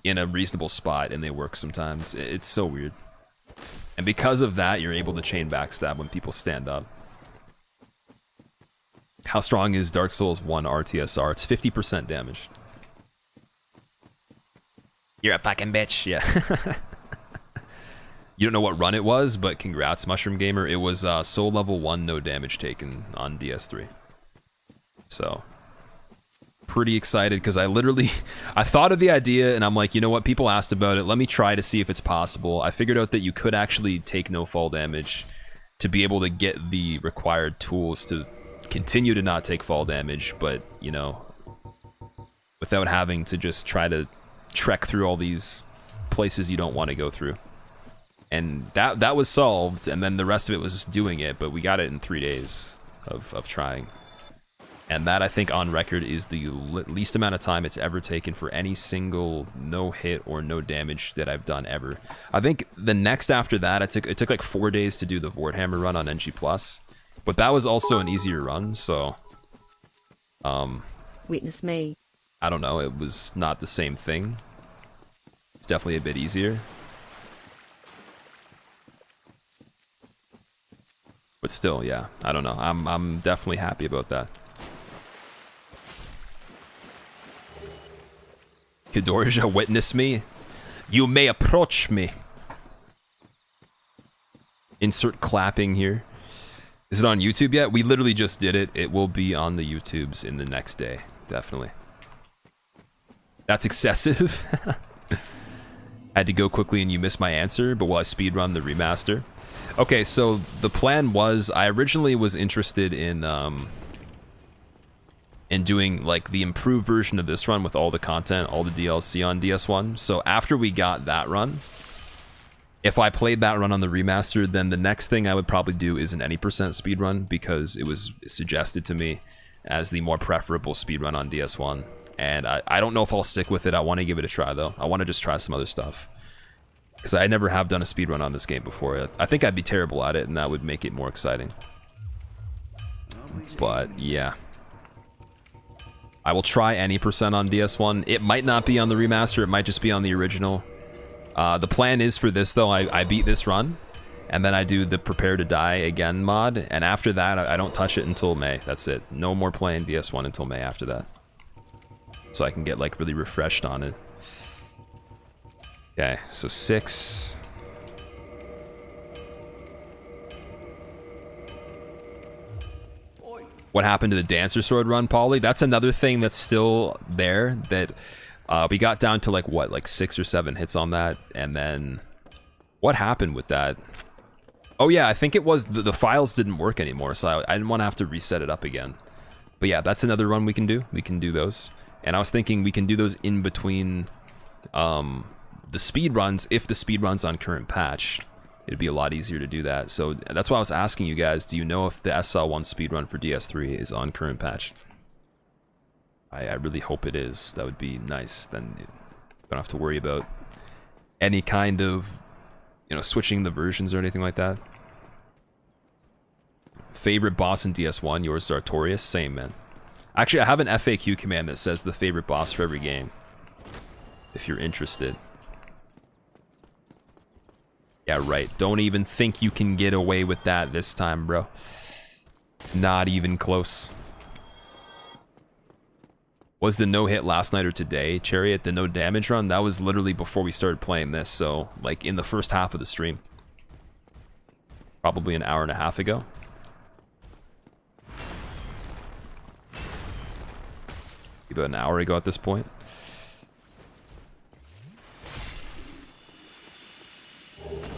S1: in a reasonable spot, and they work sometimes. It's so weird. And because of that, you're able to chain backstab when people stand up. How strong is Dark Souls 1 RTSR? It's 50% damage. You're a fucking bitch, yeah. You don't know what run it was, but congrats, Mushroom Gamer. It was Soul Level 1, no damage taken on DS3. So, pretty excited, because I thought of the idea, and I'm like, you know what, people asked about it, let me try to see if it's possible. I figured out that you could actually take no fall damage to be able to get the required tools to continue to not take fall damage, but, you know, without having to just try to trek through all these places you don't want to go through. And that was solved, and then the rest of it was just doing it, but we got it in 3 days of trying. And that, I think, on record, is the least amount of time it's ever taken for any single no hit or no damage that I've done ever. I think the next after that, it took like 4 days to do the Vorthammer run on NG+, but that was also an easier run, so...
S2: Witness me.
S1: I don't know, it was not the same thing. It's definitely a bit easier. But still, yeah, I don't know. I'm definitely happy about that. Kedorja, witness me. You may approach me. Insert clapping here. Is it on YouTube yet? We literally just did it. It will be on the YouTubes in the next day. Definitely. That's excessive. Had to go quickly and you missed my answer, but will I speedrun the remaster? Okay, so the plan was, I originally was interested in doing like the improved version of this run with all the content, all the DLC on DS1. So after we got that run, if I played that run on the remaster, then the next thing I would probably do is an any % speedrun, because it was suggested to me as the more preferable speedrun on DS1. And I don't know if I'll stick with it. I want to give it a try though. I want to just try some other stuff, because I never have done a speedrun on this game before. I think I'd be terrible at it, and that would make it more exciting. But yeah, I will try any % on DS1. It might not be on the remaster, it might just be on the original. The plan is for this though, I beat this run, and then I do the Prepare to Die Again mod, and after that I don't touch it until May. That's it. No more playing DS1 until May after that. So I can get like really refreshed on it. Okay, so 6. What happened to the Dancer Sword run, Polly? That's another thing that's still there, that we got down to like, what, like 6 or 7 hits on that, and then what happened with that? Oh yeah, I think it was the files didn't work anymore, so I didn't want to have to reset it up again. But yeah, that's another run we can do. We can do those. And I was thinking we can do those in between the speed runs. If the speed runs on current patch, it'd be a lot easier to do that. So that's why I was asking you guys, do you know if the SL1 speed run for DS3 is on current patch? I really hope it is. That would be nice. Then you don't have to worry about any kind of, you know, switching the versions or anything like that. Favorite boss in DS1? Yours, Sartorius? Same, man. Actually, I have an FAQ command that says the favorite boss for every game, if you're interested. Yeah, right. Don't even think you can get away with that this time, bro. Not even close. Was the no-hit last night or today, Chariot? The no damage run? That was literally before we started playing this, so, like, in the first half of the stream. Probably an hour and a half ago. About an hour ago at this point.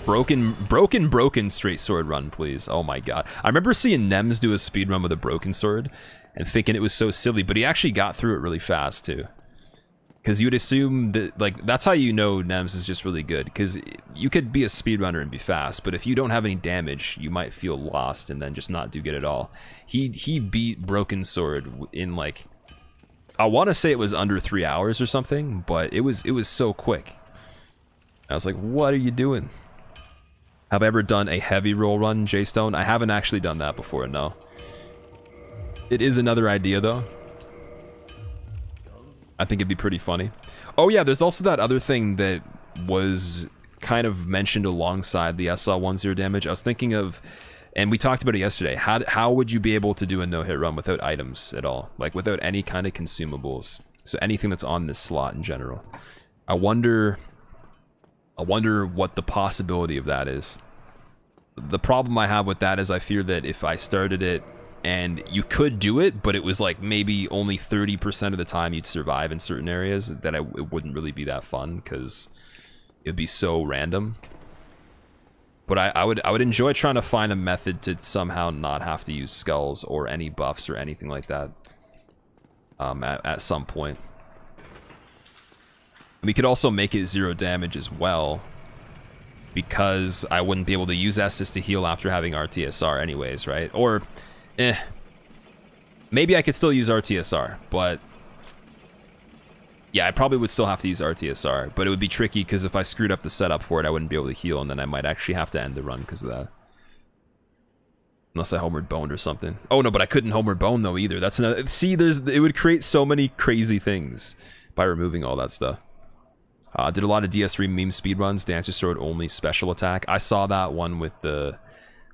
S1: Broken straight sword run, please. Oh my god. I remember seeing Nems do a speed run with a broken sword and thinking it was so silly, but he actually got through it really fast too. Because you would assume that, like, that's how you know Nems is just really good, because you could be a speedrunner and be fast, but if you don't have any damage, you might feel lost and then just not do good at all. He beat Broken Sword in like I want to say it was under 3 hours or something, but it was so quick. I was like, what are you doing? Have I ever done a heavy roll run, J-Stone? I haven't actually done that before, no. It is another idea, though. I think it'd be pretty funny. Oh yeah, there's also that other thing that was kind of mentioned alongside the SL1 zero damage. I was thinking of, and we talked about it yesterday, how would you be able to do a no-hit run without items at all? Like, without any kind of consumables. So anything that's on this slot in general. I wonder what the possibility of that is. The problem I have with that is I fear that if I started it and you could do it, but it was like maybe only 30% of the time you'd survive in certain areas, that it wouldn't really be that fun because it'd be so random. But I would enjoy trying to find a method to somehow not have to use skulls or any buffs or anything like that at some point. We could also make it zero damage as well, because I wouldn't be able to use Estus to heal after having RTSR anyways, right? Or, maybe I could still use RTSR, but yeah, I probably would still have to use RTSR, but it would be tricky because if I screwed up the setup for it, I wouldn't be able to heal, and then I might actually have to end the run because of that. Unless I homered boned or something. Oh no, but I couldn't homer bone though either. That's another. See, it would create so many crazy things by removing all that stuff. Did a lot of DS3 meme speedruns, Dancer Sword only special attack. I saw that one with the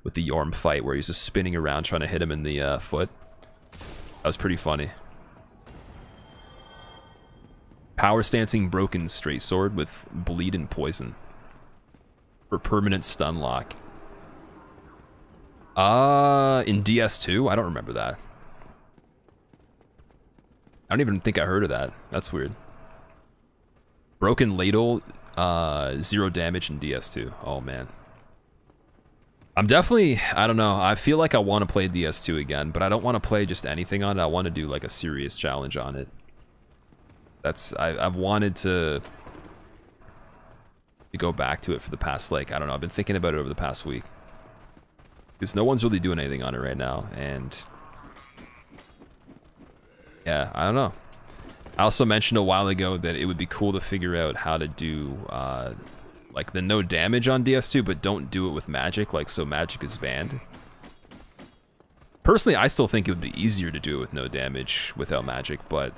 S1: Yorm fight where he's just spinning around trying to hit him in the foot. That was pretty funny. Power stancing broken straight sword with bleed and poison for permanent stun lock. In DS2? I don't remember that. I don't even think I heard of that. That's weird. Broken ladle, 0 damage in DS2. Oh man. I'm definitely, I don't know, I feel like I want to play DS2 again, but I don't want to play just anything on it. I want to do like a serious challenge on it. I've wanted to go back to it for the past, like, I don't know, I've been thinking about it over the past week. Because no one's really doing anything on it right now, and yeah, I don't know. I also mentioned a while ago that it would be cool to figure out how to do like the no damage on DS2, but don't do it with magic, like so magic is banned. Personally, I still think it would be easier to do it with no damage without magic, but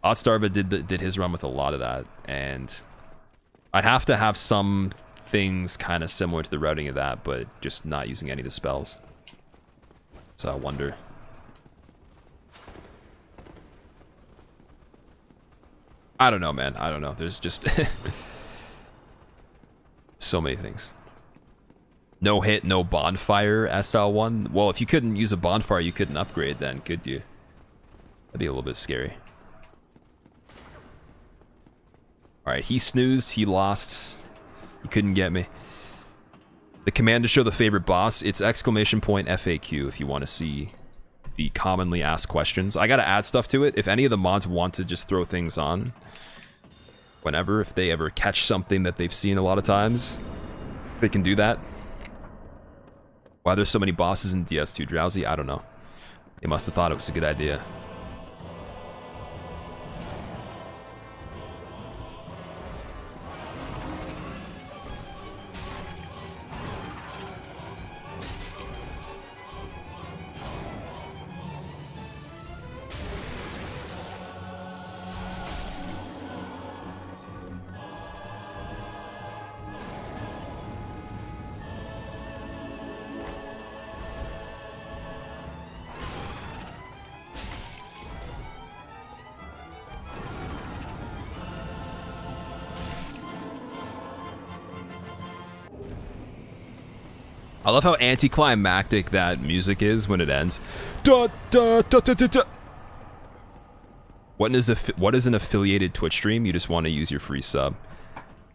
S1: Otstarva did his run with a lot of that, and I'd have to have some things kind of similar to the routing of that, but just not using any of the spells. So I wonder. I don't know, man. I don't know. There's just so many things. No hit, no bonfire, SL1. Well, if you couldn't use a bonfire, you couldn't upgrade then, could you? That'd be a little bit scary. Alright, he snoozed, he lost. He couldn't get me. The command to show the favorite boss, it's exclamation point FAQ if you want to see the commonly asked questions. I gotta add stuff to it. If any of the mods want to just throw things on, whenever, if they ever catch something that they've seen a lot of times, they can do that. Why there's so many bosses in DS2 Drowsy, I don't know. They must have thought it was a good idea. I love how anticlimactic that music is when it ends. Da, da, da, da, da, da. What is an affiliated Twitch stream? You just want to use your free sub.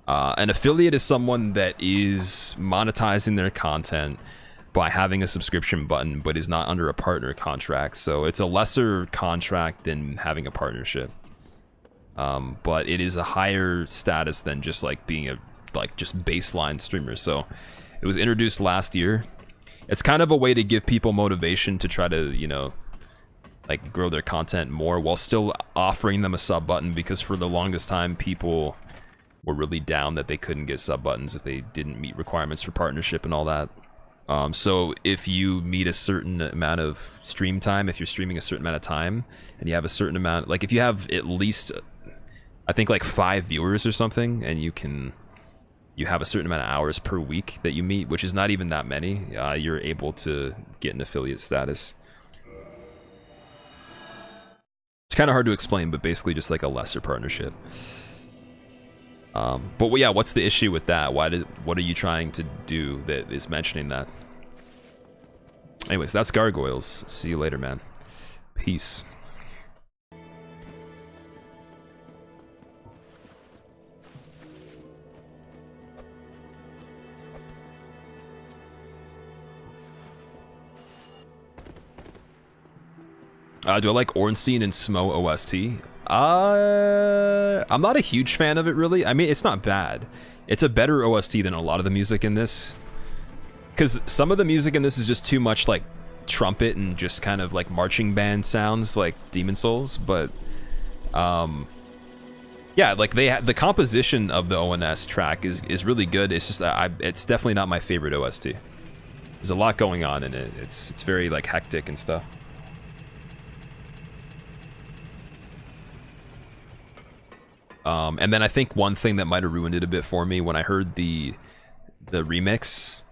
S1: An affiliate is someone that is monetizing their content by having a subscription button, but is not under a partner contract. So it's a lesser contract than having a partnership. But it is a higher status than just like being a just baseline streamer. So it was introduced last year. It's kind of a way to give people motivation to try to, you know, like grow their content more while still offering them a sub button, because for the longest time people were really down that they couldn't get sub buttons if they didn't meet requirements for partnership and all that. So if you meet a certain amount of stream time, if you're streaming a certain amount of time and you have a certain amount, like if you have at least, I think like 5 viewers or something, and you have a certain amount of hours per week that you meet, which is not even that many, you're able to get an affiliate status. It's kind of hard to explain, but basically just like a lesser partnership. But yeah, what's the issue with that? What are you trying to do that is mentioning that? Anyways, that's Gargoyles. See you later, man. Peace. Do I like Ornstein and Smo OST? I'm not a huge fan of it, really. I mean, it's not bad. It's a better OST than a lot of the music in this. Because some of the music in this is just too much, like, trumpet and just kind of, like, marching band sounds, like Demon Souls. But, yeah, like, the composition of the ONS track is really good. It's just, it's definitely not my favorite OST. There's a lot going on in it. It's very, like, hectic and stuff. And then I think one thing that might have ruined it a bit for me when I heard the remix,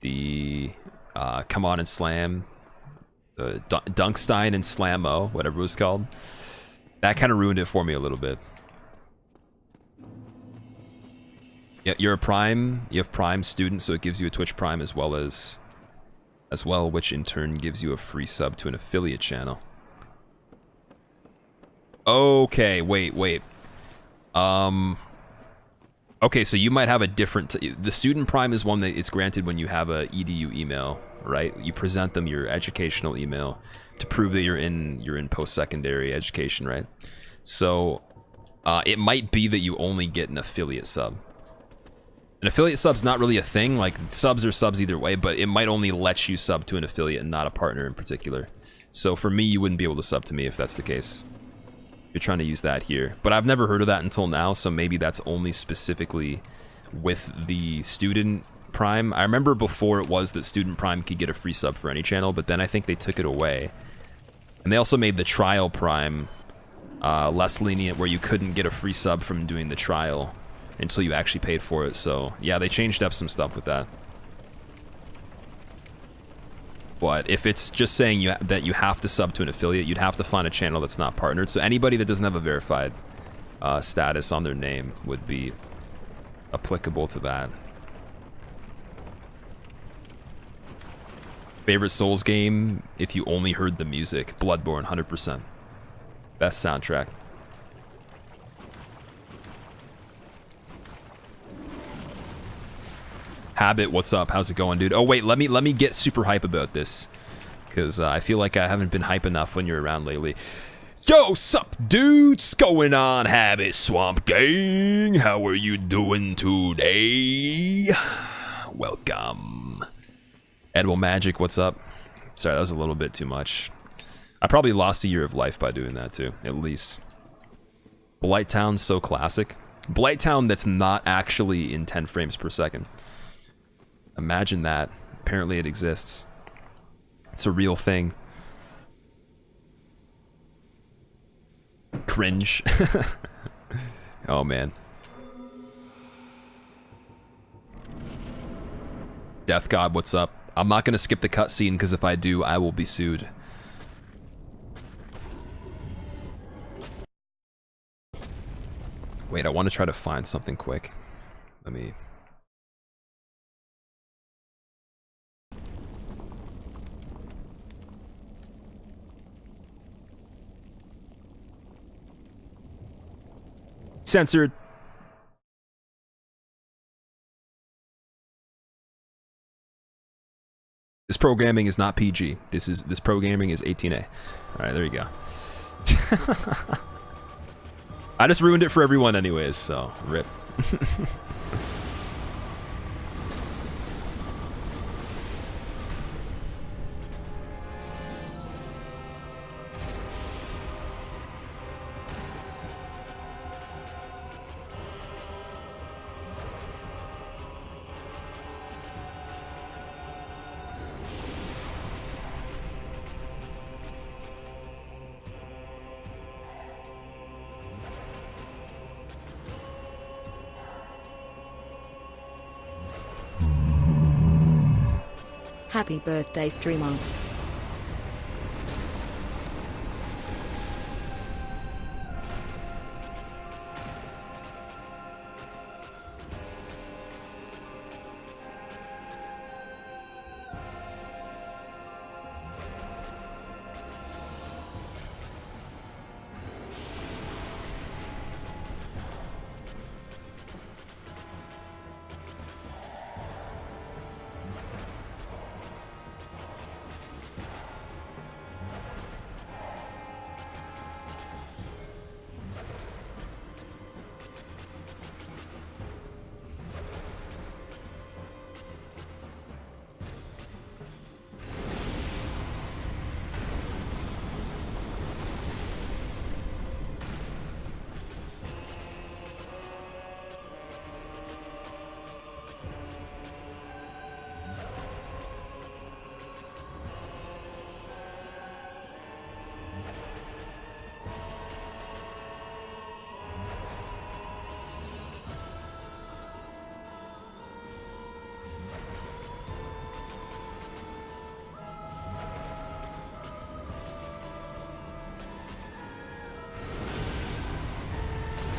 S1: the Come On and Slam, the Dunkstein and Slammo, whatever it was called, that kind of ruined it for me a little bit. Yeah, you're a Prime, you have Prime student, so it gives you a Twitch Prime as well, which in turn gives you a free sub to an affiliate channel. Okay, wait. Okay, so you might have a different... the student prime is one that it's granted when you have a EDU email, right? You present them your educational email to prove that you're in post-secondary education, right? So, it might be that you only get an affiliate sub. An affiliate sub's not really a thing, like, subs are subs either way, but it might only let you sub to an affiliate and not a partner in particular. So for me, you wouldn't be able to sub to me if that's the case. You're trying to use that here, but I've never heard of that until now, so maybe that's only specifically with the student prime. I remember before it was that student prime could get a free sub for any channel, but then I think they took it away. And they also made the trial prime less lenient, where you couldn't get a free sub from doing the trial until you actually paid for it. So yeah, they changed up some stuff with that. But if it's just saying that you have to sub to an affiliate, you'd have to find a channel that's not partnered. So anybody that doesn't have a verified status on their name would be applicable to that. Favorite Souls game, if you only heard the music? Bloodborne, 100%. Best soundtrack. Habit, what's up? How's it going, dude? Oh wait, let me get super hype about this, because I feel like I haven't been hype enough when you're around lately. Yo, sup, dudes? Going on, Habit Swamp Gang? How are you doing today? Welcome. Edible Magic, what's up? Sorry, that was a little bit too much. I probably lost a year of life by doing that too, at least. Blighttown's so classic. Blighttown that's not actually in 10 frames per second. Imagine that. Apparently it exists. It's a real thing. Cringe. Oh man. Death God, what's up? I'm not gonna skip the cutscene, because if I do, I will be sued. Wait, I want to try to find something quick. Let me... Censored. This programming is not PG. This programming is 18A. All right, there you go. I just ruined it for everyone anyways, so rip.
S2: Happy birthday, streamer.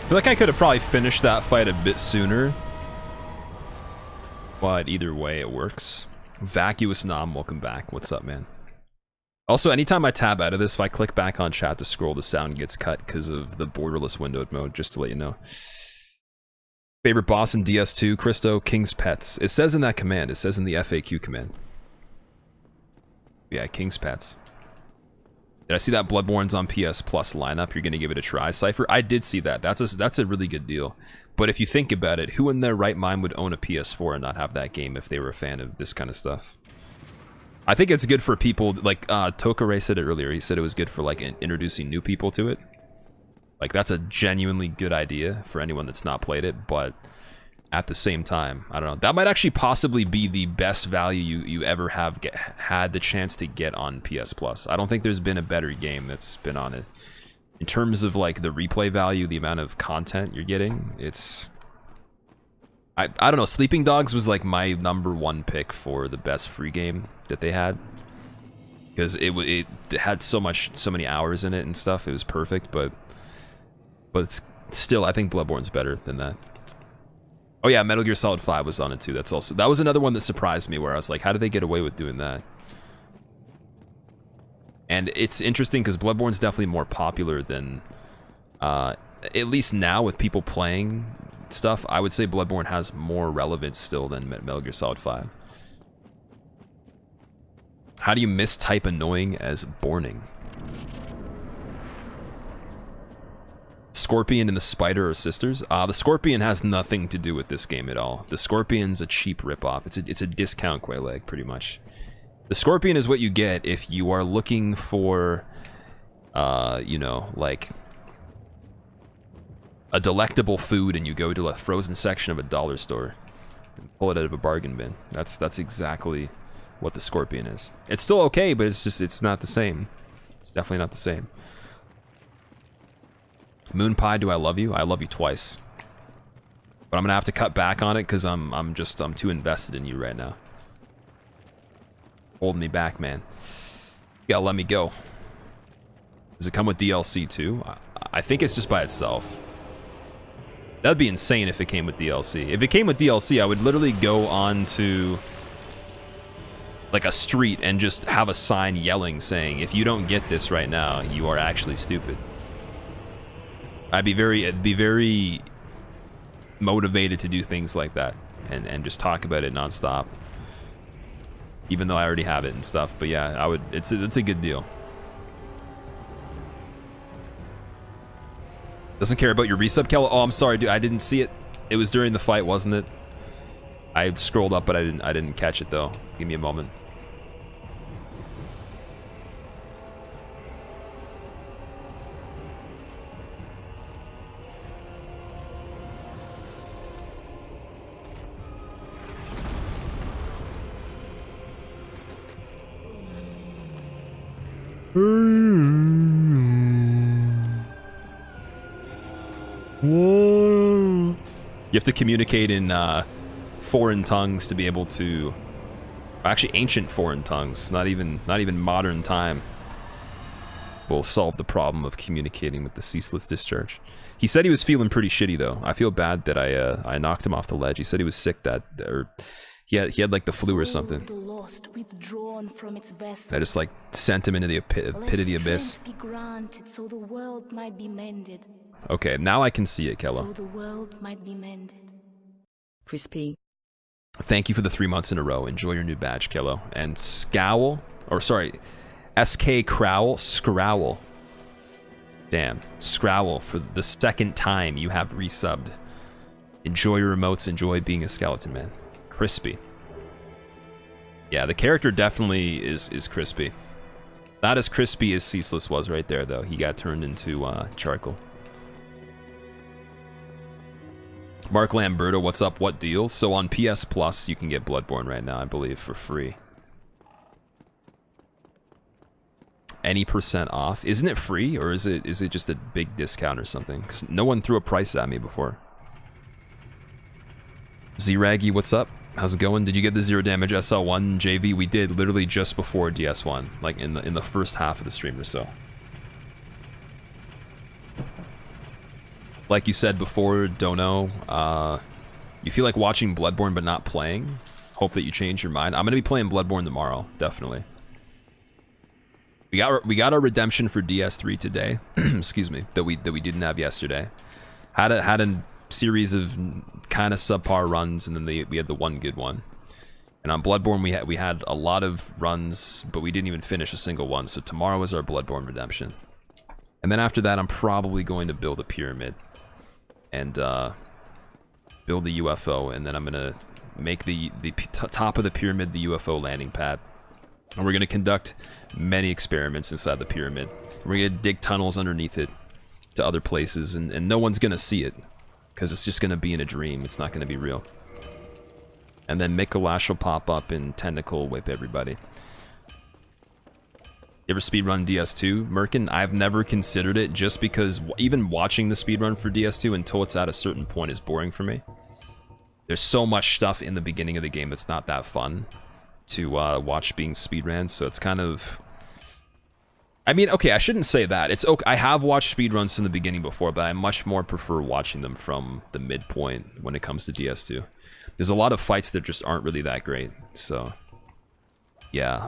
S1: I feel like I could have probably finished that fight a bit sooner. But either way, it works. Vacuous Nom, welcome back. What's up, man? Also, anytime I tab out of this, if I click back on chat to scroll, the sound gets cut because of the borderless windowed mode, just to let you know. Favorite boss in DS2, Christo, King's Pets. It says in that command, it says in the FAQ command. Yeah, King's Pets. Did I see that Bloodborne's on PS Plus lineup? You're gonna give it a try, Cypher? I did see that. That's a really good deal. But if you think about it, who in their right mind would own a PS4 and not have that game if they were a fan of this kind of stuff? I think it's good for people, like, Tokare said it earlier. He said it was good for, like, introducing new people to it. Like, that's a genuinely good idea for anyone that's not played it, but at the same time, I don't know. That might actually possibly be the best value you ever have had the chance to get on PS Plus. I don't think there's been a better game that's been on it. In terms of, like, the replay value, the amount of content you're getting, it's... I don't know, Sleeping Dogs was, like, my #1 pick for the best free game that they had. Because it had so many hours in it and stuff, it was perfect, but it's still, I think Bloodborne's better than that. Oh yeah, Metal Gear Solid 5 was on it too. That was another one that surprised me, where I was like, how did they get away with doing that? And it's interesting because Bloodborne's definitely more popular than, at least now with people playing stuff, I would say Bloodborne has more relevance still than Metal Gear Solid 5. How do you mistype annoying as Borning? Scorpion and the Spider are sisters? The Scorpion has nothing to do with this game at all. The Scorpion's a cheap ripoff. It's a discount Quelaag, pretty much. The Scorpion is what you get if you are looking for, you know, like, a delectable food and you go to a frozen section of a dollar store and pull it out of a bargain bin. That's exactly what the Scorpion is. It's still okay, but it's not the same. It's definitely not the same. Moon Pie, do I love you? I love you twice. But I'm gonna have to cut back on it because I'm too invested in you right now. Holding me back, man. You gotta let me go. Does it come with DLC too? I think it's just by itself. That'd be insane if it came with DLC. If it came with DLC, I would literally go on to like a street and just have a sign yelling saying, if you don't get this right now, you are actually stupid. I'd be very motivated to do things like that and just talk about it nonstop. Even though I already have it and stuff, but yeah, I would. It's a good deal. Doesn't care about your resub, Kella. Oh, I'm sorry, dude. I didn't see it. It was during the fight, wasn't it? I scrolled up, but I didn't catch it though. Give me a moment. You have to communicate in foreign tongues to be able to Actually, ancient foreign tongues, not even modern time, will solve the problem of communicating with the ceaseless discharge. He said he was feeling pretty shitty though. I feel bad that I knocked him off the ledge. He said he was sick or he had like the flu or something. I just like sent him into the pit of the abyss.
S4: Be granted so the world might be mended.
S1: Okay, now I can see it, Kello.
S4: So the world might be mended.
S2: Crispy.
S1: Thank you for the 3 months in a row. Enjoy your new badge, Kello. And Scowl, or sorry, SK Crowl, Scrowl. Damn, Scrowl, for the second time you have resubbed. Enjoy your emotes, enjoy being a skeleton man. Crispy. Yeah, the character definitely is crispy. Not as crispy as Ceaseless was right there, though. He got turned into charcoal. Mark Lamberto, what's up? What deal? So on PS Plus, you can get Bloodborne right now, I believe, for free. Any % off? Isn't it free, or is it just a big discount or something? 'Cause no one threw a price at me before. Z-Raggy, what's up? How's it going? Did you get the 0 damage SL1 JV? We did, literally just before DS1, like in the first half of the stream or so. Like you said before, Dono, you feel like watching Bloodborne but not playing? Hope that you change your mind. I'm gonna be playing Bloodborne tomorrow, definitely. We got our redemption for DS3 today. Excuse me, that we didn't have yesterday. Had a series of kind of subpar runs, and then we had the one good one. And on Bloodborne we had a lot of runs, but we didn't even finish a single one. So tomorrow is our Bloodborne redemption. And then after that, I'm probably going to build a pyramid and build a UFO, and then I'm gonna make the top of the pyramid the UFO landing pad. And we're going to conduct many experiments inside the pyramid. We're going to dig tunnels underneath it to other places, and no one's going to see it, because it's just going to be in a dream. It's not going to be real. And then Mikolash will pop up and tentacle whip everybody. You ever speedrun DS2, Merkin? I've never considered it, just because even watching the speedrun for DS2 until it's at a certain point is boring for me. There's so much stuff in the beginning of the game that's not that fun to watch being speedrun, so it's kind of... I mean, okay, I shouldn't say that. It's okay. I have watched speedruns from the beginning before, but I much more prefer watching them from the midpoint when it comes to DS2. There's a lot of fights that just aren't really that great, so... Yeah,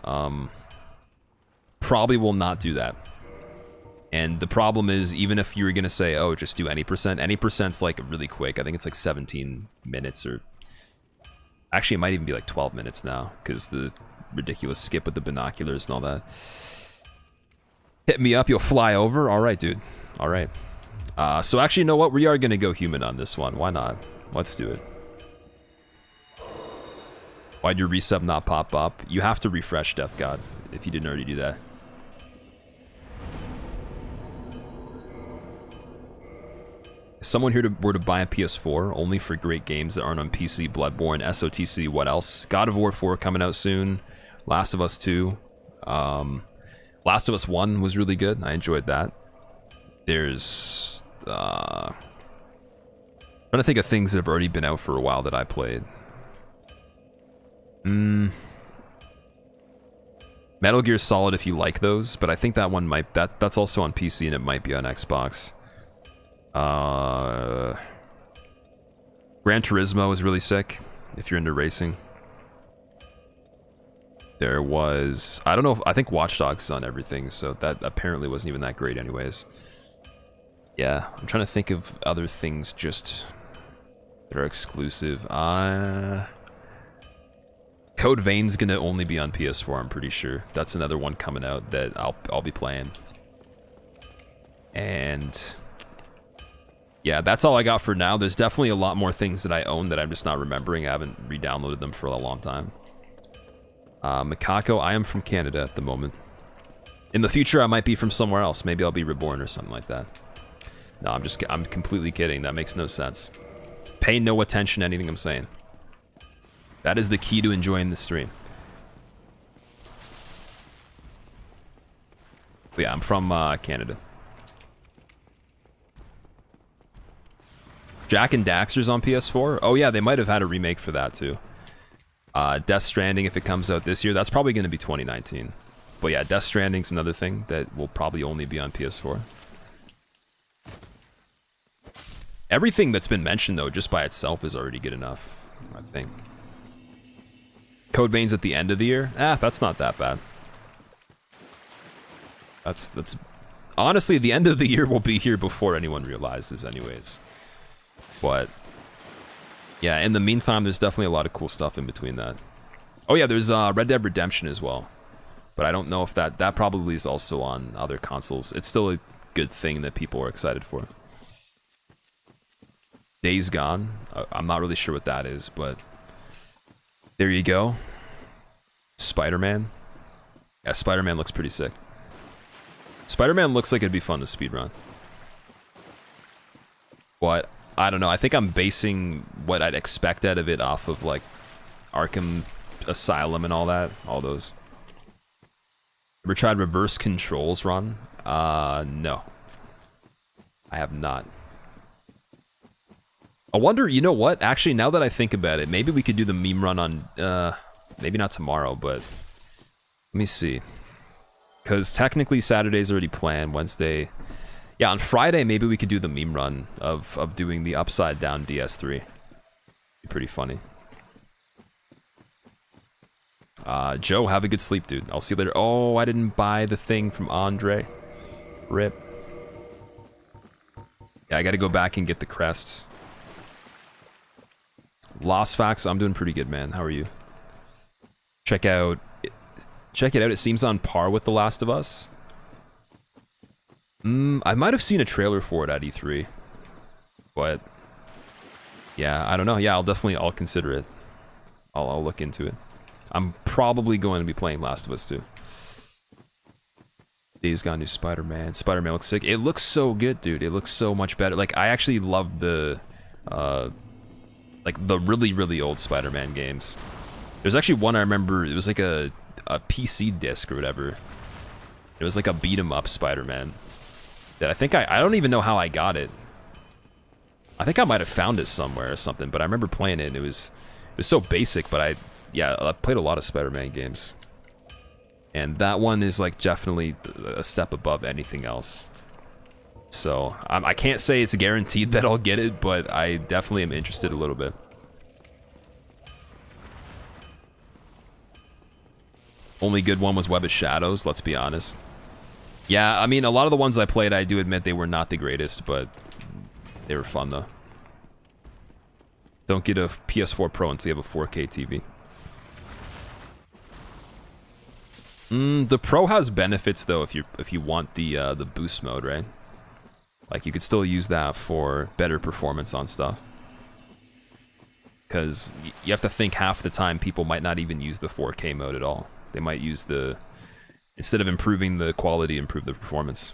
S1: probably will not do that. And the problem is, even if you were gonna say, oh, just do any percent's like really quick. I think it's like 17 minutes or... Actually, it might even be like 12 minutes now, because the ridiculous skip with the binoculars and all that. Hit me up, you'll fly over? Alright, dude. Alright. So actually, you know what? We are going to go human on this one. Why not? Let's do it. Why'd your resub not pop up? You have to refresh, Death God, if you didn't already do that. If someone here were to buy a PS4 only for great games that aren't on PC, Bloodborne, SOTC, what else? God of War 4 coming out soon. Last of Us 2. Last of Us 1 was really good. I enjoyed that. There's... trying to think of things that have already been out for a while that I played. Metal Gear Solid if you like those, but I think that one might... That's also on PC and it might be on Xbox. Gran Turismo is really sick if you're into racing. There was, I don't know, I think Watch Dogs is on everything, so that apparently wasn't even that great anyways. Yeah, I'm trying to think of other things just that are exclusive. Code Vein's gonna only be on PS4, I'm pretty sure. That's another one coming out that I'll be playing. And yeah, that's all I got for now. There's definitely a lot more things that I own that I'm just not remembering. I haven't re-downloaded them for a long time. Makako, I am from Canada at the moment. In the future, I might be from somewhere else. Maybe I'll be reborn or something like that. No, I'm completely kidding. That makes no sense. Pay no attention to anything I'm saying. That is the key to enjoying the stream. But yeah, I'm from Canada. Jack and Daxter's on PS4? Oh yeah, they might have had a remake for that too. Death Stranding, if it comes out this year, that's probably going to be 2019. But yeah, Death Stranding's another thing that will probably only be on PS4. Everything that's been mentioned, though, just by itself is already good enough, I think. Code Vein's at the end of the year? That's not that bad. That's honestly, the end of the year will be here before anyone realizes anyways. But yeah, in the meantime, there's definitely a lot of cool stuff in between that. Oh yeah, there's Red Dead Redemption as well. But I don't know if that probably is also on other consoles. It's still a good thing that people are excited for. Days Gone. I'm not really sure what that is, but there you go. Spider-Man. Yeah, Spider-Man looks pretty sick. Spider-Man looks like it'd be fun to speedrun. But I don't know. I think I'm basing what I'd expect out of it off of like Arkham Asylum and all that. All those. Ever tried reverse controls run? No. I have not. I wonder, you know what? Actually, now that I think about it, maybe we could do the meme run on, maybe not tomorrow, but let me see. Because technically Saturday's already planned, Wednesday. Yeah, on Friday, maybe we could do the meme run of doing the upside down DS3. Be pretty funny. Joe, have a good sleep, dude. I'll see you later. Oh, I didn't buy the thing from Andre. Rip. Yeah, I gotta go back and get the crests. Lost Facts, I'm doing pretty good, man. How are you? Check it out. It seems on par with The Last of Us. I might have seen a trailer for it at E3. But yeah, I don't know. Yeah, I'll consider it. I'll look into it. I'm probably going to be playing Last of Us 2. Days Gone, new Spider-Man. Spider-Man looks sick. It looks so good, dude. It looks so much better. Like, I actually love the like the really, really old Spider-Man games. There's actually one I remember, it was like a PC disc or whatever. It was like a beat-em-up Spider-Man. That I think I don't even know how I got it. I think I might have found it somewhere or something, but I remember playing it and it was so basic, but I've played a lot of Spider-Man games. And that one is like definitely a step above anything else. So, I can't say it's guaranteed that I'll get it, but I definitely am interested a little bit. Only good one was Web of Shadows, let's be honest. Yeah, I mean, a lot of the ones I played, I do admit they were not the greatest, but they were fun, though. Don't get a PS4 Pro until you have a 4K TV. The Pro has benefits, though, if you want the boost mode, right? Like, you could still use that for better performance on stuff. Because you have to think half the time people might not even use the 4K mode at all. They might use instead of improving the quality, improve the performance.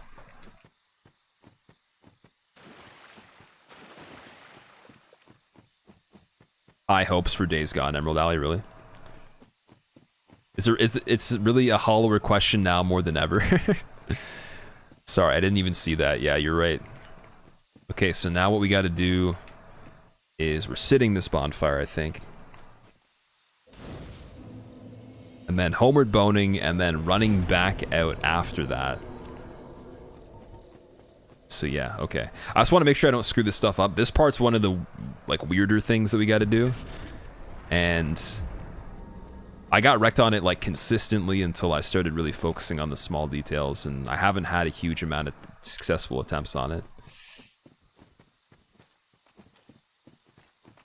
S1: High hopes for Days Gone, Emerald Alley, really? It's really a hollower question now more than ever. Sorry, I didn't even see that. Yeah, you're right. Okay, so now what we got to do is we're sitting this bonfire, I think. And then homeward boning, and then running back out after that. So yeah, okay. I just want to make sure I don't screw this stuff up. This part's one of the like weirder things that we got to do. And I got wrecked on it like consistently until I started really focusing on the small details, and I haven't had a huge amount of successful attempts on it.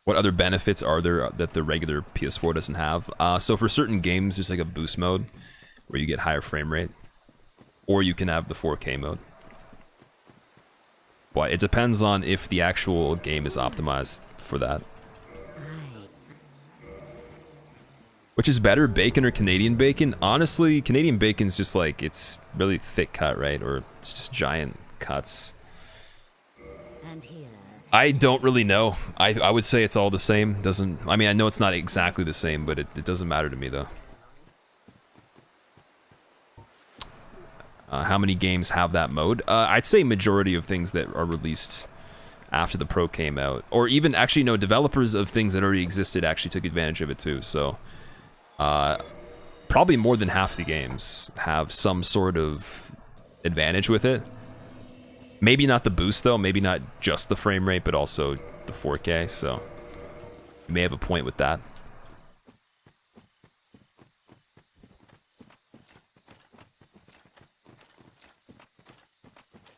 S1: What other benefits are there that the regular PS4 doesn't have? So for certain games, there's like a boost mode where you get higher frame rate, or you can have the 4K mode. But it depends on if the actual game is optimized for that. Which is better, bacon or Canadian bacon? Honestly, Canadian bacon's just like, it's really thick cut, right? Or it's just giant cuts.
S4: And here.
S1: I don't really know. I would say it's all the same. I mean, I know it's not exactly the same, but it doesn't matter to me, though. How many games have that mode? I'd say majority of things that are released after the Pro came out. Or even, actually, no, developers of things that already existed actually took advantage of it, too. So, Probably more than half the games have some sort of advantage with it. Maybe not the boost though, maybe not just the frame rate, but also the 4K, so you may have a point with that.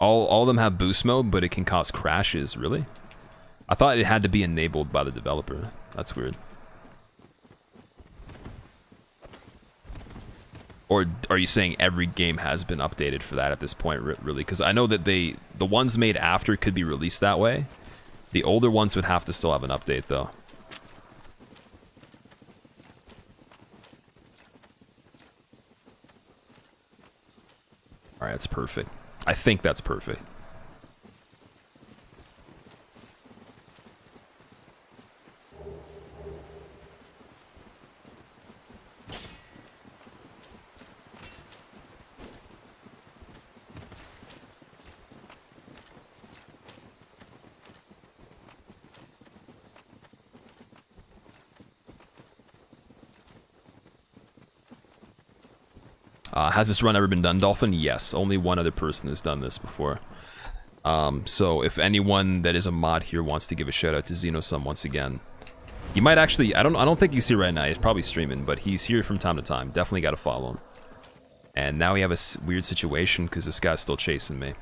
S1: All of them have boost mode, but it can cause crashes, really? I thought it had to be enabled by the developer. That's weird. Or are you saying every game has been updated for that at this point, really? Because I know that the ones made after could be released that way. The older ones would have to still have an update, though. Alright, that's perfect. I think that's perfect. Has this run ever been done, Dolphin? Yes, only one other person has done this before. So if anyone that is a mod here wants to give a shout out to Xenosum once again, you might actually, I don't think he's here right now, he's probably streaming, but he's here from time to time. Definitely got to follow him. And now we have a weird situation because this guy's still chasing me.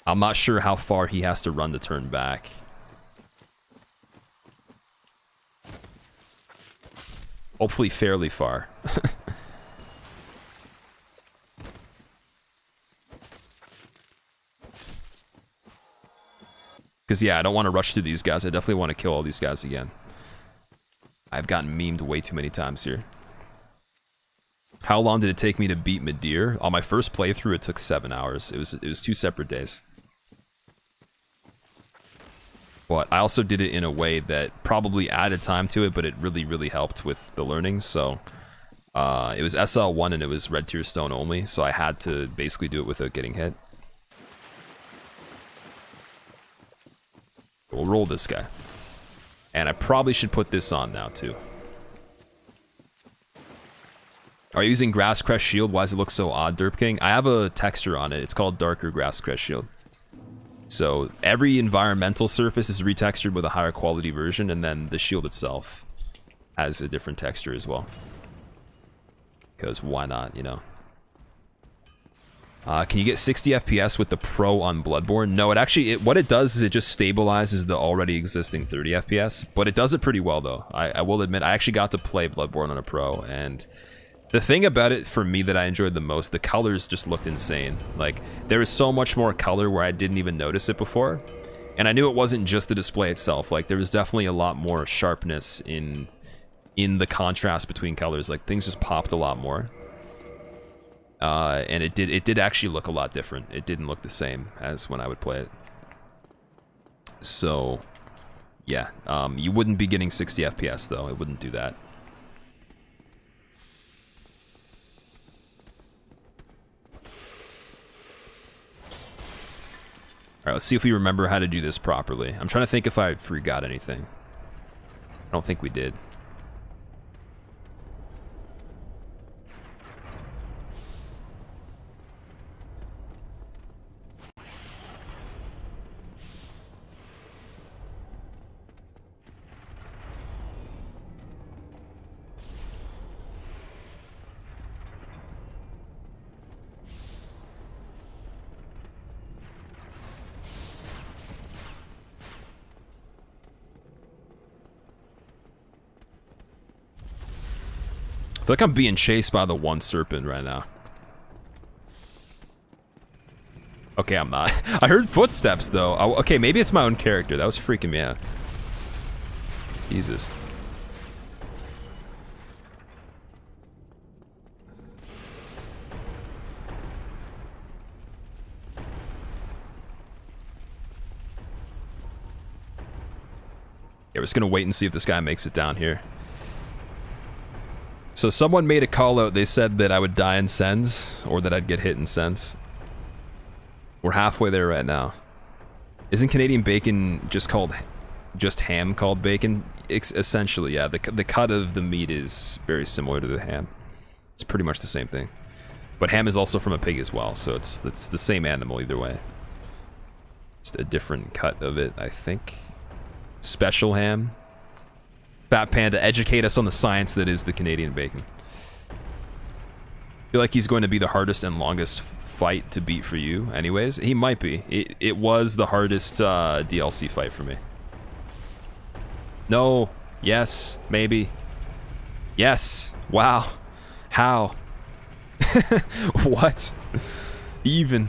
S1: I'm not sure how far he has to run to turn back. Hopefully fairly far. Because, yeah, I don't want to rush through these guys. I definitely want to kill all these guys again. I've gotten memed way too many times here. How long did it take me to beat Madeir? On my first playthrough, it took 7 hours. It was 2 separate days. But I also did it in a way that probably added time to it, but it really, really helped with the learning. So, it was SL1 and it was Red Tier Stone only, so I had to basically do it without getting hit. We'll roll this guy. And I probably should put this on now, too. Are you using Grass Crest Shield? Why does it look so odd, Derp King? I have a texture on it. It's called Darker Grass Crest Shield. So every environmental surface is retextured with a higher quality version, and then the shield itself has a different texture as well. Because why not, you know? Can you get 60 FPS with the Pro on Bloodborne? No, what it does is it just stabilizes the already existing 30 FPS, but it does it pretty well though. I will admit, I actually got to play Bloodborne on a Pro, and the thing about it for me that I enjoyed the most, the colors just looked insane. Like, there was so much more color where I didn't even notice it before, and I knew it wasn't just the display itself. Like, there was definitely a lot more sharpness in the contrast between colors. Like, things just popped a lot more. And it did actually look a lot different. It didn't look the same as when I would play it. So, yeah, you wouldn't be getting 60 FPS though. It wouldn't do that. Alright, let's see if we remember how to do this properly. I'm trying to think if I forgot anything. I don't think we did. I feel like I'm being chased by the one serpent right now. Okay, I'm not. I heard footsteps, though. Okay, maybe it's my own character. That was freaking me out. Jesus. Yeah, we're just gonna wait and see if this guy makes it down here. So someone made a call out. They said that I would die in Sens, or that I'd get hit in Sens. We're halfway there right now. Isn't Canadian bacon just called just ham called bacon? Essentially, yeah. The cut of the meat is very similar to the ham. It's pretty much the same thing. But ham is also from a pig as well, so it's the same animal either way. Just a different cut of it, I think. Special ham. Fat Panda, educate us on the science that is the Canadian bacon. I feel like he's going to be the hardest and longest fight to beat for you anyways. He might be. It was the hardest DLC fight for me. No. Yes. Maybe. Yes. Wow. How? What? Even.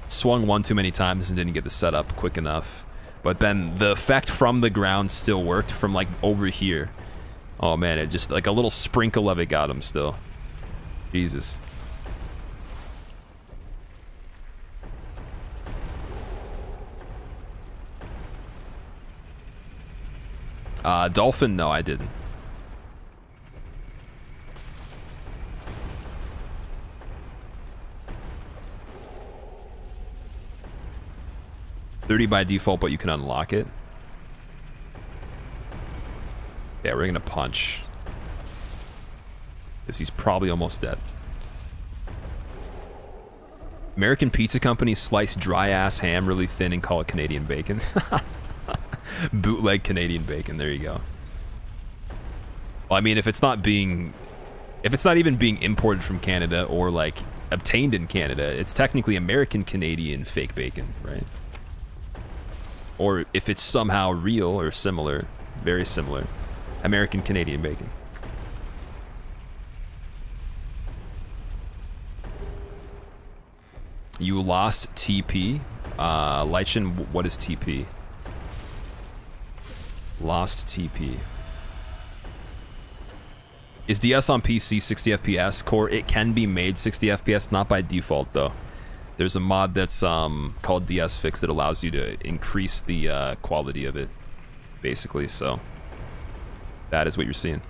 S1: Swung one too many times and didn't get the setup quick enough. But then the effect from the ground still worked from like over here. Oh man, it just like a little sprinkle of it got him still. Jesus. Dolphin? No, I didn't. $30 by default, but you can unlock it. Yeah, we're gonna punch. Because he's probably almost dead. American Pizza Company slice dry-ass ham really thin and call it Canadian bacon. Bootleg Canadian bacon, there you go. Well, I mean, if it's not even being imported from Canada or, like, obtained in Canada, it's technically American-Canadian fake bacon, right? Or if it's somehow real or similar, very similar, American-Canadian bacon. You lost TP. Lychin, what is TP? Lost TP. Is DS on PC 60 FPS? Core, it can be made 60 FPS, not by default though. There's a mod that's called DS Fix that allows you to increase the quality of it, basically, so that is what you're seeing.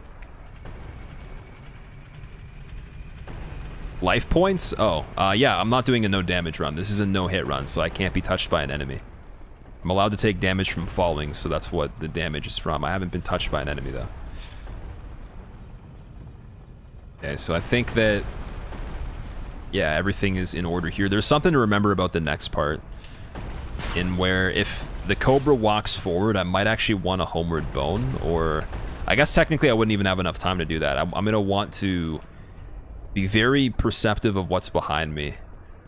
S1: Life points? Oh, yeah, I'm not doing a no damage run. This is a no hit run, so I can't be touched by an enemy. I'm allowed to take damage from falling, so that's what the damage is from. I haven't been touched by an enemy, though. Okay, so I think that, yeah, everything is in order here. There's something to remember about the next part, in where if the Cobra walks forward, I might actually want a homeward bone, or I guess technically I wouldn't even have enough time to do that. I'm going to want to be very perceptive of what's behind me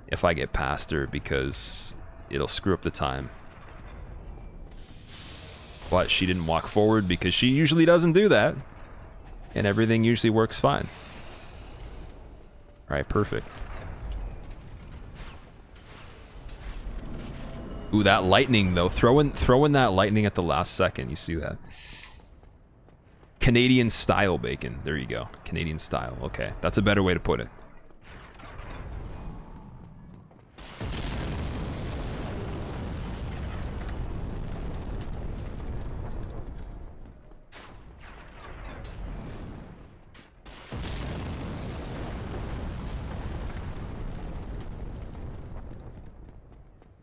S1: if I get past her, because it'll screw up the time. But she didn't walk forward because she usually doesn't do that, and everything usually works fine. Alright, perfect. Ooh, that lightning though. Throw in that lightning at the last second. You see that? Canadian style bacon. There you go. Canadian style. Okay, that's a better way to put it.